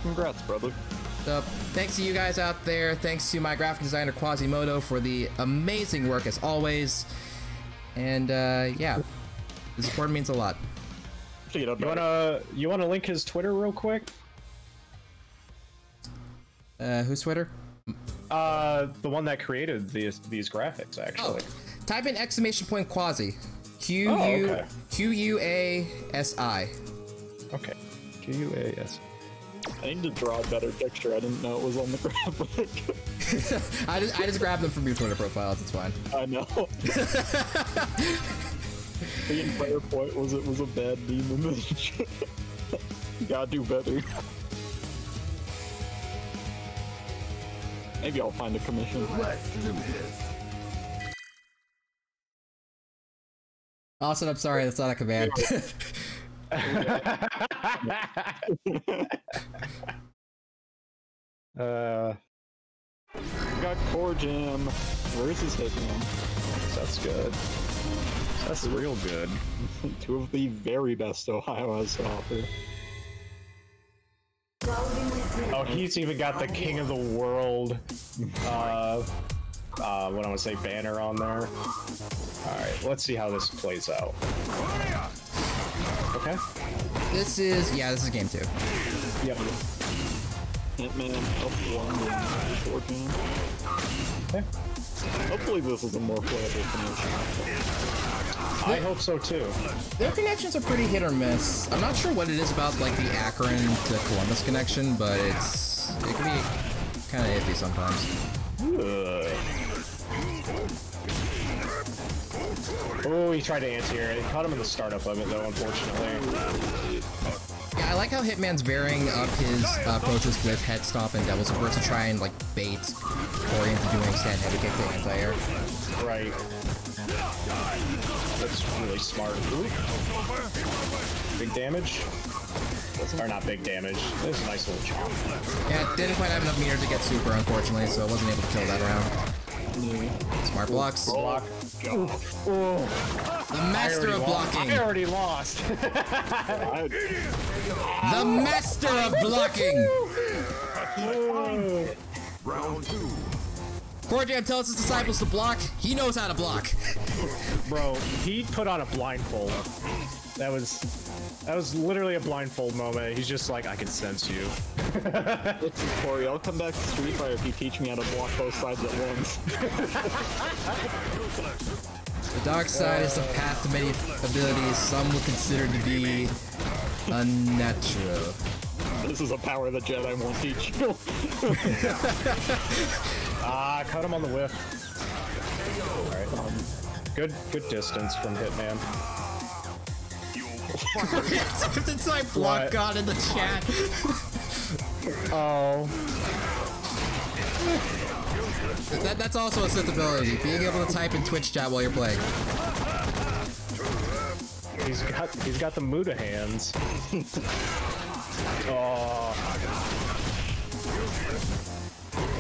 Speaker 3: Congrats, brother.
Speaker 1: So thanks to you guys out there. Thanks to my graphic designer Quasimodo for the amazing work as always. And yeah, the support means a lot.
Speaker 2: You wanna link his Twitter real quick?
Speaker 1: Whose Twitter?
Speaker 2: The one that created these graphics, actually.
Speaker 1: Oh, type in !Quasi.
Speaker 2: Okay.
Speaker 1: Q-U-A-S-I.
Speaker 2: Okay. Q-U-A-S.
Speaker 3: I need to draw a better picture. I didn't know it was on the graphic.
Speaker 1: I just grabbed them from your Twitter profiles. It's fine.
Speaker 3: I know. The entire point was it was a bad meme image. You gotta do better. Maybe I'll find a commission.
Speaker 1: Austin, I'm sorry, that's not a command.
Speaker 3: We got Corjam versus Hitman.
Speaker 2: That's good. That's real good.
Speaker 3: Two of the very best Ohio has to offer.
Speaker 2: Oh, he's even got the King of the World, what I want to say, banner on there. Alright, let's see how this plays out. Okay.
Speaker 1: This is game 2.
Speaker 2: Yep.
Speaker 3: Hitman up 1 Corjam.
Speaker 2: Okay.
Speaker 3: Hopefully this is a more playable connection.
Speaker 2: I hope so too.
Speaker 1: Their connections are pretty hit or miss. I'm not sure what it is about like the Akron to Columbus connection, but it can be kind of iffy sometimes.
Speaker 2: Oh, he tried to anti-air. He caught him in the startup of it though, unfortunately.
Speaker 1: Yeah, I like how Hitman's varying up his approaches with head stomp and devil's support to try and like bait Corey into doing stand heavy kick to anti-air.
Speaker 2: Right. That's really smart. Ooh. Big damage. Or not big damage. It was a nice little chomp.
Speaker 1: Yeah, didn't quite have enough meter to get super, unfortunately, so I wasn't able to kill that round. Smart blocks.
Speaker 2: Block.
Speaker 1: The master of blocking.
Speaker 2: I already lost.
Speaker 1: The master of blocking.
Speaker 4: Round 2.
Speaker 1: Corjam tells his disciples to block. He knows how to block.
Speaker 2: Bro, he put on a blindfold. That was literally a blindfold moment. He's just like, I can sense you.
Speaker 3: Listen, Corey, I'll come back to Street Fighter if you teach me how to block both sides at once.
Speaker 1: The dark side is the path to many abilities some would consider to be unnatural.
Speaker 3: This is a power the Jedi won't teach you.
Speaker 2: Cut him on the whiff. Alright. Good distance from Hitman.
Speaker 1: It's like block God in the chat.
Speaker 2: Oh.
Speaker 1: That's also a Sith ability, being able to type in Twitch chat while you're playing.
Speaker 2: He's got the Muda hands. Oh.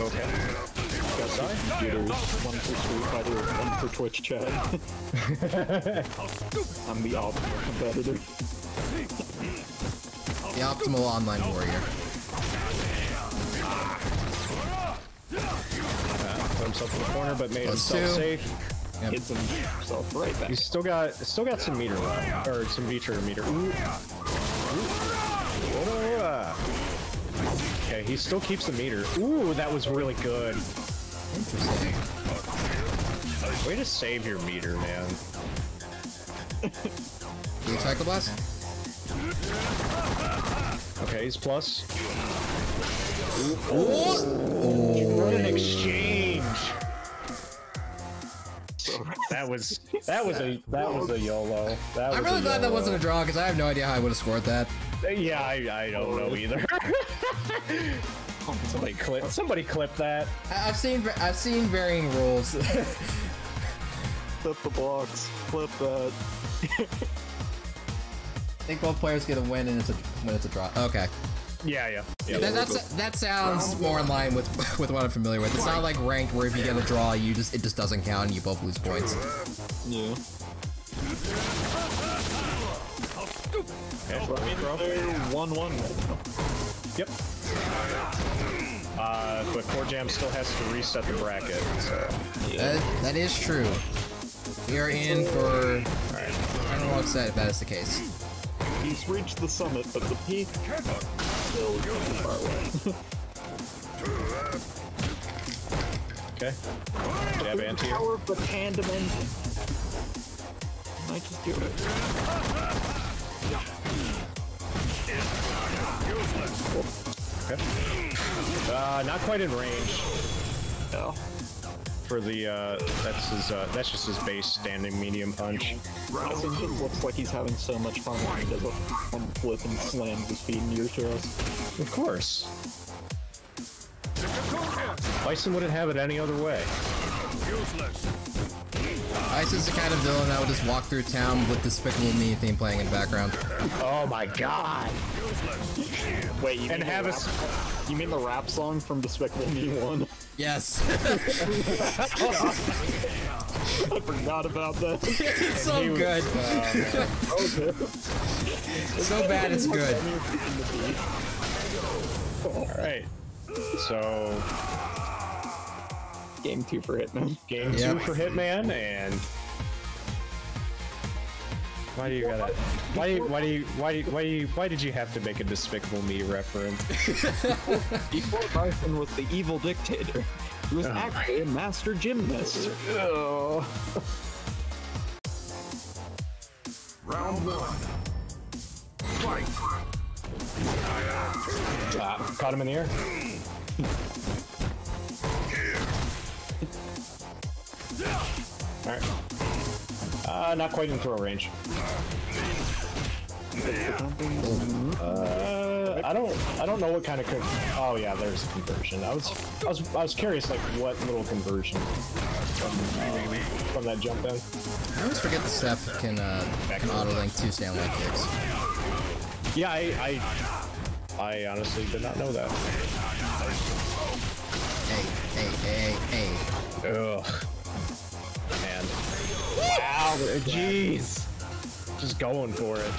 Speaker 2: Okay.
Speaker 3: Juri, one for Street Fighter, one for Twitch chat. I'm the optimal competitor.
Speaker 1: The optimal online warrior.
Speaker 2: Put himself in the corner, but made himself safe.
Speaker 1: Yep.
Speaker 3: Gets himself right back.
Speaker 2: He's still got some meter left, or some V-trigger meter. Ooh. Okay, he still keeps the meter. Ooh, that was really good.
Speaker 1: Interesting.
Speaker 2: Way to save your meter, man.
Speaker 1: You Cycle Blast?
Speaker 2: Okay, he's plus.
Speaker 1: What
Speaker 2: an exchange! That was a YOLO.
Speaker 1: I'm really glad that wasn't a draw because I have no idea how I would have scored that.
Speaker 2: Yeah, I don't know either. Somebody clip that.
Speaker 1: I've seen varying rules.
Speaker 3: Flip the blocks. Flip that.
Speaker 1: I think both players get a win and when it's a draw. Okay.
Speaker 2: Yeah.
Speaker 1: That sounds more in line with what I'm familiar with. It's not like ranked where if you get a draw, it just doesn't count and you both lose points.
Speaker 3: Yeah.
Speaker 2: Okay,
Speaker 3: 1-1.
Speaker 2: Yep. But Corjam still has to reset the bracket, so...
Speaker 1: Yeah. That is true. We are in for... Alright. I don't know what's said if that is the case.
Speaker 3: He's reached the summit, but the peak still too far away.
Speaker 2: Okay. Jab anti.
Speaker 3: Power of the tandem engine. Might just do it.
Speaker 2: Okay. Not quite in range.
Speaker 3: No.
Speaker 2: For the that's just his base standing medium punch.
Speaker 3: Bison just looks like he's having so much fun when he does a front flip and slams his feet into your chest.
Speaker 2: Of course. Bison wouldn't have it any other way.
Speaker 1: Bison's the kind of villain that would just walk through town with Despicable Me theme playing in the background.
Speaker 2: Oh my god!
Speaker 3: Wait, you mean the rap song from Despicable Me 1?
Speaker 1: Yes.
Speaker 3: I forgot about that.
Speaker 1: It's so good. So bad it's good.
Speaker 2: Alright. So...
Speaker 3: Game 2 for Hitman.
Speaker 2: Game 2 for Hitman, and... Why do you gotta... Why did you have to make a Despicable Me reference?
Speaker 3: Before Bison was the evil dictator, he was actually a master gymnast.
Speaker 2: Oh.
Speaker 4: Round 1. Fight.
Speaker 2: Caught him in the air. Alright. Not quite in throw range. I don't know what kind of oh yeah, there's a conversion. I was curious like what little conversion from that jump in.
Speaker 1: I always forget that Seth can auto-link 2 stand leg kicks.
Speaker 2: Yeah, I honestly did not know that.
Speaker 1: Hey.
Speaker 2: Ugh. Man. Wow, jeez. Just going for it.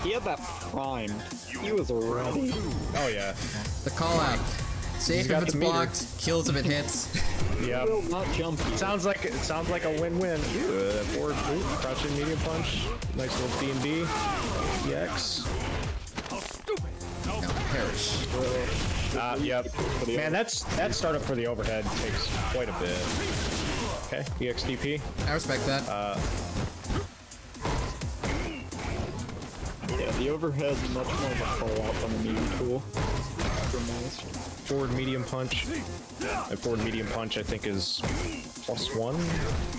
Speaker 3: He had that primed. He was ready.
Speaker 2: Oh yeah.
Speaker 1: The call out. Safe if it's blocked, kills if it hits.
Speaker 2: Yeah.
Speaker 3: Not jumpy.
Speaker 2: Sounds like a win-win. Forward crouching medium punch. Nice little B&B. EX.
Speaker 1: No, perish.
Speaker 2: Yep. Man, that startup for the overhead takes quite a bit. Okay, EXDP.
Speaker 1: I respect that.
Speaker 3: Yeah, the overhead's much more of a call out than the medium tool. For most.
Speaker 2: Forward medium punch. And forward medium punch I think is +1,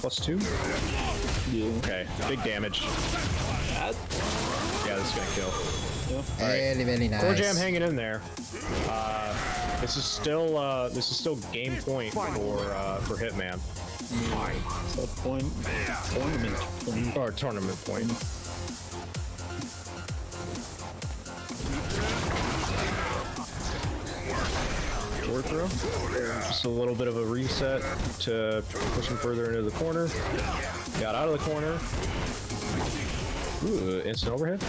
Speaker 2: +2.
Speaker 3: Yeah.
Speaker 2: Okay, big damage.
Speaker 3: That?
Speaker 2: Yeah, this is gonna kill.
Speaker 3: Yeah.
Speaker 1: Very, very nice.
Speaker 2: Corjam hanging in there. This is still game point for Hitman.
Speaker 3: Set point. Tournament point.
Speaker 2: Or tournament point. Forward throw. Just a little bit of a reset to push him further into the corner. Got out of the corner. Ooh, instant overhead.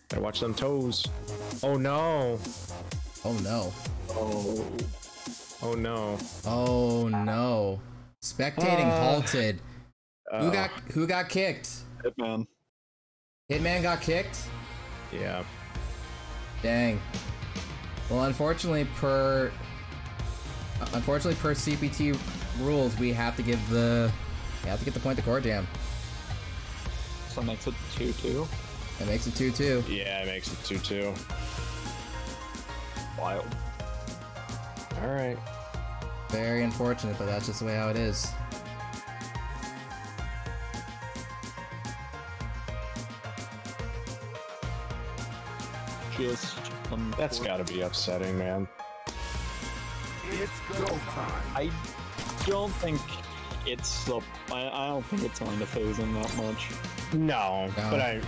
Speaker 2: Gotta watch them toes. Oh no.
Speaker 1: Oh no.
Speaker 3: Oh.
Speaker 2: Oh no.
Speaker 1: Oh no. Spectating halted. Who got kicked?
Speaker 3: Hitman.
Speaker 1: Hitman got kicked?
Speaker 2: Yeah.
Speaker 1: Dang. Well, unfortunately per CPT rules, we have to give the point to Corjam.
Speaker 3: So that makes it 2-2.
Speaker 1: That makes it 2-2.
Speaker 2: Yeah, it makes it 2-2.
Speaker 3: Wild.
Speaker 2: All right.
Speaker 1: Very unfortunate, but that's just the way how it is.
Speaker 3: Just
Speaker 2: That's gotta be upsetting, man.
Speaker 4: It's go time.
Speaker 3: I don't think it's I don't think it's going to phase him that much.
Speaker 2: No, but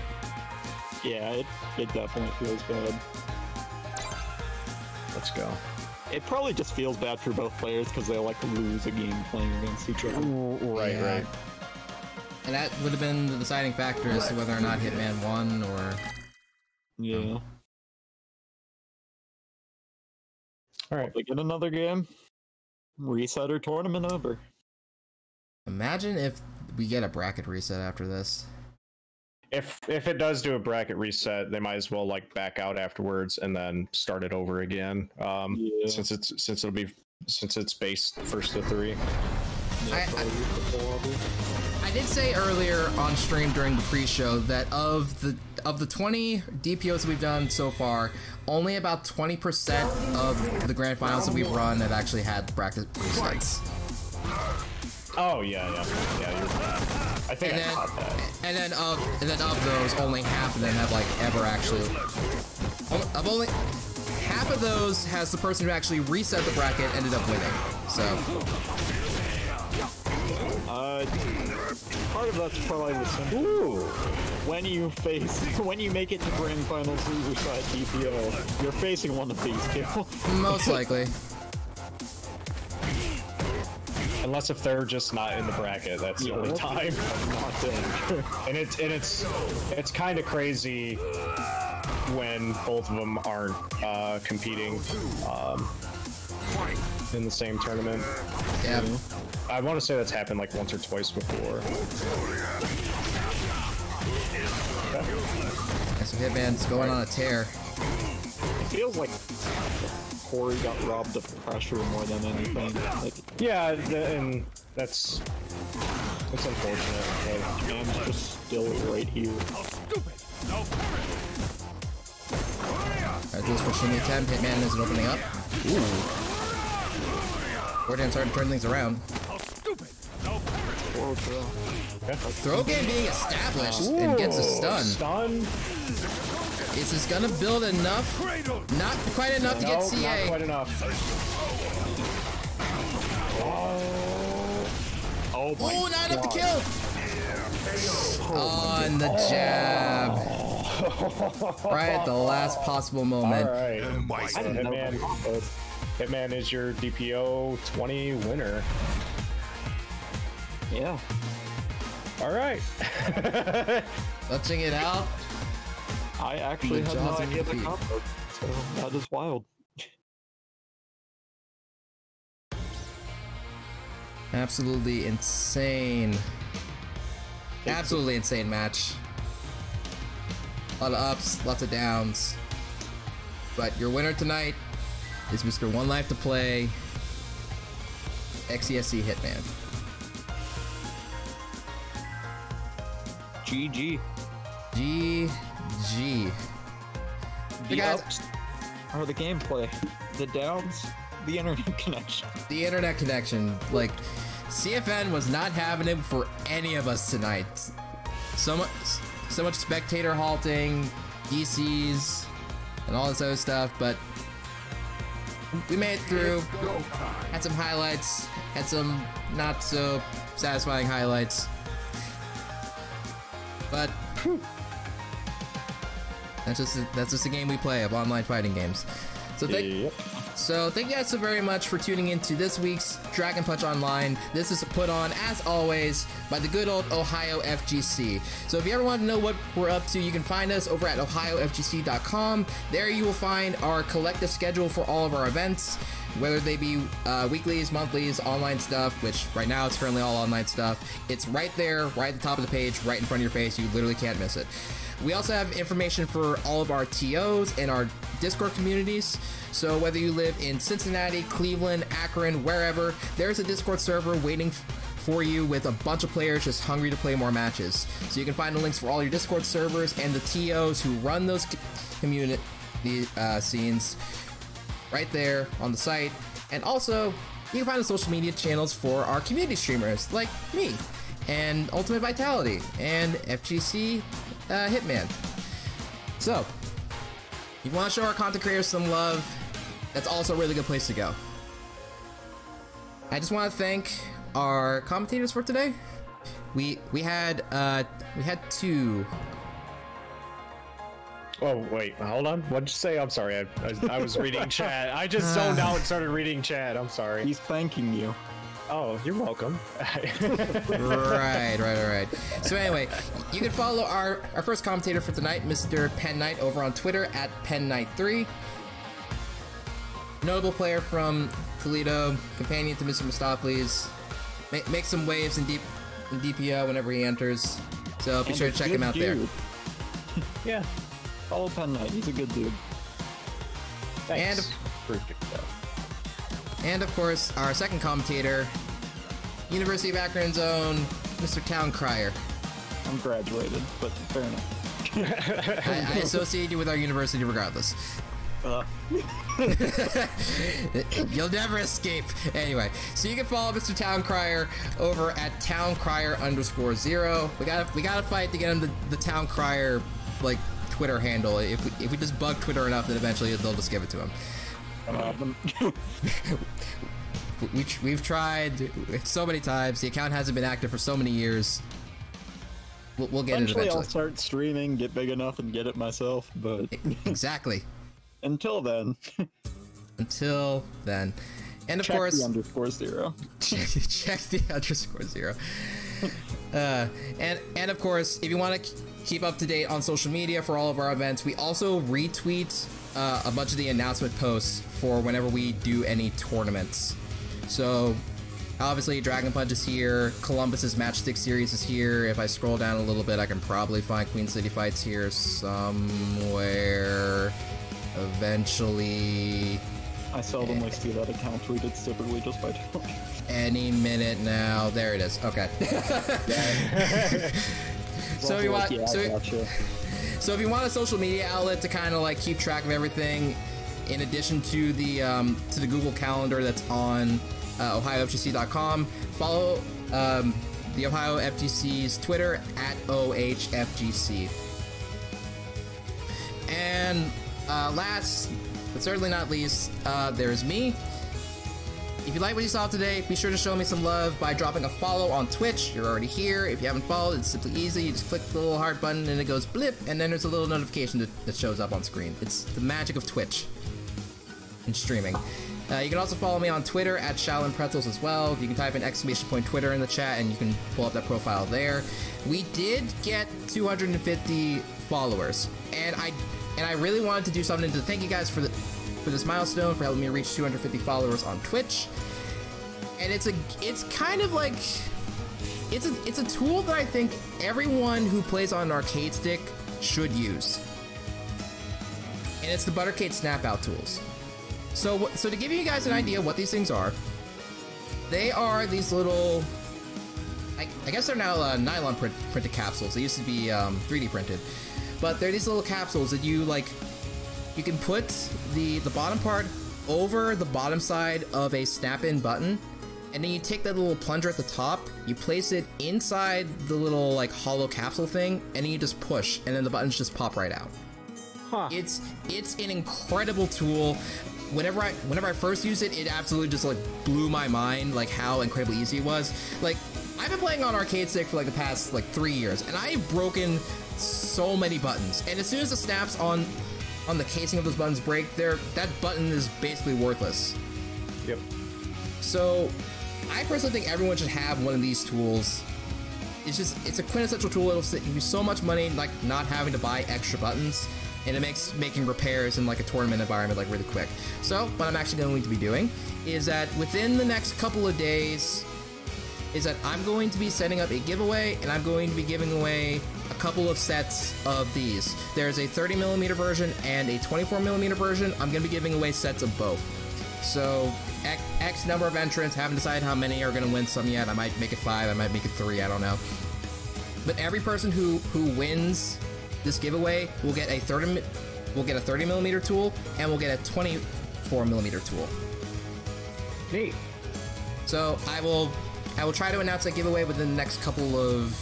Speaker 3: yeah, it definitely feels bad.
Speaker 2: Let's go.
Speaker 3: It probably just feels bad for both players because they like lose a game playing against each other.
Speaker 2: Right,
Speaker 1: Yeah.
Speaker 2: right.
Speaker 1: And that would have been the deciding factor as to whether or not Hitman won or...
Speaker 3: Yeah.
Speaker 2: All right.
Speaker 3: If we get another game, reset or tournament over.
Speaker 1: Imagine if we get a bracket reset after this.
Speaker 2: If it does do a bracket reset, they might as well like back out afterwards and then start it over again.
Speaker 3: Yeah.
Speaker 2: Since it's based first to 3.
Speaker 1: I did say earlier on stream during the pre-show that of the 20 DPOs that we've done so far, only about 20% of the grand finals that we've run have actually had bracket resets.
Speaker 2: Oh yeah. I think I caught that.
Speaker 1: And then of those, only half of them have like ever actually. Of only half of those has the person who actually reset the bracket ended up winning. So.
Speaker 3: Part of that's probably the simple. When you make it to grand finals loser side DPO, you're facing one of these two.
Speaker 1: Most likely.
Speaker 2: Unless if they're just not in the bracket, that's the only time. And it's kind of crazy when both of them aren't competing in the same tournament.
Speaker 1: Yeah.
Speaker 2: I want to say that's happened like once or twice before.
Speaker 1: So Hitman's going on a tear.
Speaker 3: It feels like Corey got robbed of pressure more than anything. Like,
Speaker 2: yeah, and it's unfortunate. But
Speaker 3: man's just still right here.
Speaker 1: Alright, this for Shimmy attempt. Hitman isn't opening up. Ooh. Corjam starting to turn things around.
Speaker 3: Forward throw.
Speaker 1: Throw game being established and gets a stun.
Speaker 2: Stun.
Speaker 1: Is this gonna build enough? Not quite enough to get CA.
Speaker 2: Not quite enough.
Speaker 3: Oh my
Speaker 1: Oh, not enough
Speaker 3: God.
Speaker 1: to kill. On the jab. Right at the last possible moment.
Speaker 2: All right.
Speaker 3: I didn't know
Speaker 2: Hitman,
Speaker 3: that.
Speaker 2: Hitman is your DPO 20 winner.
Speaker 3: Yeah.
Speaker 2: All right.
Speaker 1: Clutching it out.
Speaker 3: I actually
Speaker 1: The
Speaker 3: had no
Speaker 1: jaws in
Speaker 3: idea the
Speaker 1: defeat.
Speaker 3: combo, so that is wild.
Speaker 1: Absolutely insane. Absolutely insane match. A lot of ups, lots of downs. But your winner tonight is Mr. One Life to Play, XESC Hitman.
Speaker 3: GG.
Speaker 1: GG.
Speaker 3: The
Speaker 1: guys-
Speaker 3: ups are the gameplay. The downs, the internet connection.
Speaker 1: The internet connection, like, CFN was not having it for any of us tonight. So much spectator halting, DCs, and all this other stuff, but we made it through. Had some highlights, had some not so satisfying highlights, but that's just a game we play of online fighting games. So thank you guys so very much for tuning in to this week's Dragon Punch Online. This is put on, as always, by the good old Ohio FGC. So if you ever want to know what we're up to, you can find us over at ohiofgc.com. There you will find our collective schedule for all of our events, whether they be weeklies, monthlies, online stuff, which right now it's currently all online stuff. It's right there, right at the top of the page, right in front of your face. You literally can't miss it. We also have information for all of our TOs and our Discord communities. So whether you live in Cincinnati, Cleveland, Akron, wherever, there's a Discord server waiting for you with a bunch of players just hungry to play more matches. So you can find the links for all your Discord servers and the TOs who run those community scenes right there on the site. And also, you can find the social media channels for our community streamers like me and UltimateVitality and FGC Hitman. So, if you want to show our content creators some love, that's also a really good place to go. I just want to thank our commentators for today. We had two.
Speaker 2: Oh wait, hold on. What'd you say? I'm sorry. I was reading chat. I just zoned out and started reading chat. I'm sorry.
Speaker 3: He's thanking you.
Speaker 2: Oh, you're welcome.
Speaker 1: Right. So anyway, you can follow our first commentator for tonight, Mr. Pen Knight, over on Twitter at PenKnight3. Notable player from Toledo, companion to Mr. Mostafles. Make some waves in DPO whenever he enters. So be sure to check him out there.
Speaker 2: Yeah.
Speaker 3: Follow Pen Knight. He's a good dude.
Speaker 2: Thanks.
Speaker 1: And of course, our second commentator, University of Akron's own Mr. Town Crier.
Speaker 3: I'm graduated, but fair enough.
Speaker 1: I associate you with our university regardless. You'll never escape. Anyway, so you can follow Mr. Town Crier over at TownCrier_0. We gotta fight to get him the Town Crier like Twitter handle. If we just bug Twitter enough, then eventually they'll just give it to him. We've tried so many times. The account hasn't been active for so many years. We'll get it eventually.
Speaker 3: I'll start streaming, get big enough, and get it myself. But
Speaker 1: exactly.
Speaker 3: Until then.
Speaker 1: Until then. And of
Speaker 3: check
Speaker 1: course,
Speaker 3: the _0.
Speaker 1: check the _0. And of course, if you want to keep up to date on social media for all of our events, we also retweet a bunch of the announcement posts for whenever we do any tournaments. So obviously Dragon Punch is here, Columbus's Matchstick series is here. If I scroll down a little bit, I can probably find Queen City Fights here somewhere eventually.
Speaker 3: I seldomly see that account tweeted typically just by telling.
Speaker 1: Any minute now. There it is. Okay. So you want So if you want a social media outlet to kind of like keep track of everything, in addition to the Google Calendar that's on OhioFGC.com, follow the Ohio FGC's Twitter at OHFGC. And last, but certainly not least, there's me. If you like what you saw today, be sure to show me some love by dropping a follow on Twitch. You're already here. If you haven't followed, it's simply easy. You just click the little heart button and it goes blip, and then there's a little notification that shows up on screen. It's the magic of Twitch and streaming. You can also follow me on Twitter at ShaolinPretzels as well. You can type in !Twitter in the chat and you can pull up that profile there. We did get 250 followers, and I really wanted to do something to thank you guys for this milestone, for helping me reach 250 followers on Twitch. And it's kind of like it's a tool that I think everyone who plays on an arcade stick should use. And it's the Buttercade Snap Out tools. So to give you guys an idea of what these things are, they are these little, I guess they're now nylon printed capsules. They used to be 3D printed, but they're these little capsules that you can put the bottom part over the bottom side of a snap-in button, and then you take that little plunger at the top, you place it inside the little like hollow capsule thing, and then you just push, and then the buttons just pop right out. Huh. It's an incredible tool. Whenever I first used it, it absolutely just like blew my mind, like how incredibly easy it was. Like, I've been playing on arcade stick for like the past like 3 years, and I've broken so many buttons. And as soon as the snaps on the casing of those buttons break, that button is basically worthless. Yep. So I personally think everyone should have one of these tools. It's a quintessential tool. It'll save you so much money, like not having to buy extra buttons. And it makes making repairs in like a tournament environment like really quick. So what I'm actually going to be doing is that within the next couple of days is that I'm going to be setting up a giveaway, and I'm going to be giving away a couple of sets of these. There's a 30mm version and a 24mm version. I'm going to be giving away sets of both. So X number of entrants, haven't decided how many are going to win some yet. I might make it 5, I might make it 3, I don't know. But every person who wins this giveaway will get a 30mm tool, and we'll get a 24mm tool. Neat. So I will try to announce that giveaway within the next couple of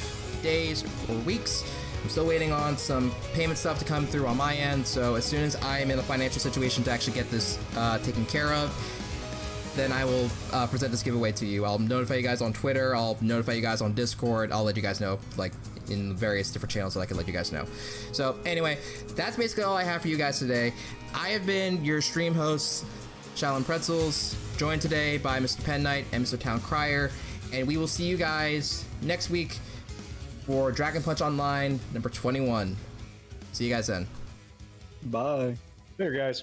Speaker 1: days or weeks. I'm still waiting on some payment stuff to come through on my end, so as soon as I am in a financial situation to actually get this taken care of, then I will present this giveaway to you. I'll notify you guys on Twitter, I'll notify you guys on Discord, I'll let you guys know, like, in various different channels that I can let you guys know. So anyway, that's basically all I have for you guys today. I have been your stream host, ShaolinPretzels, joined today by Mr. Pen Knight and Mr. Town Crier, and we will see you guys next week for Dragon Punch Online number 21. See you guys then.
Speaker 3: Bye.
Speaker 2: There, guys.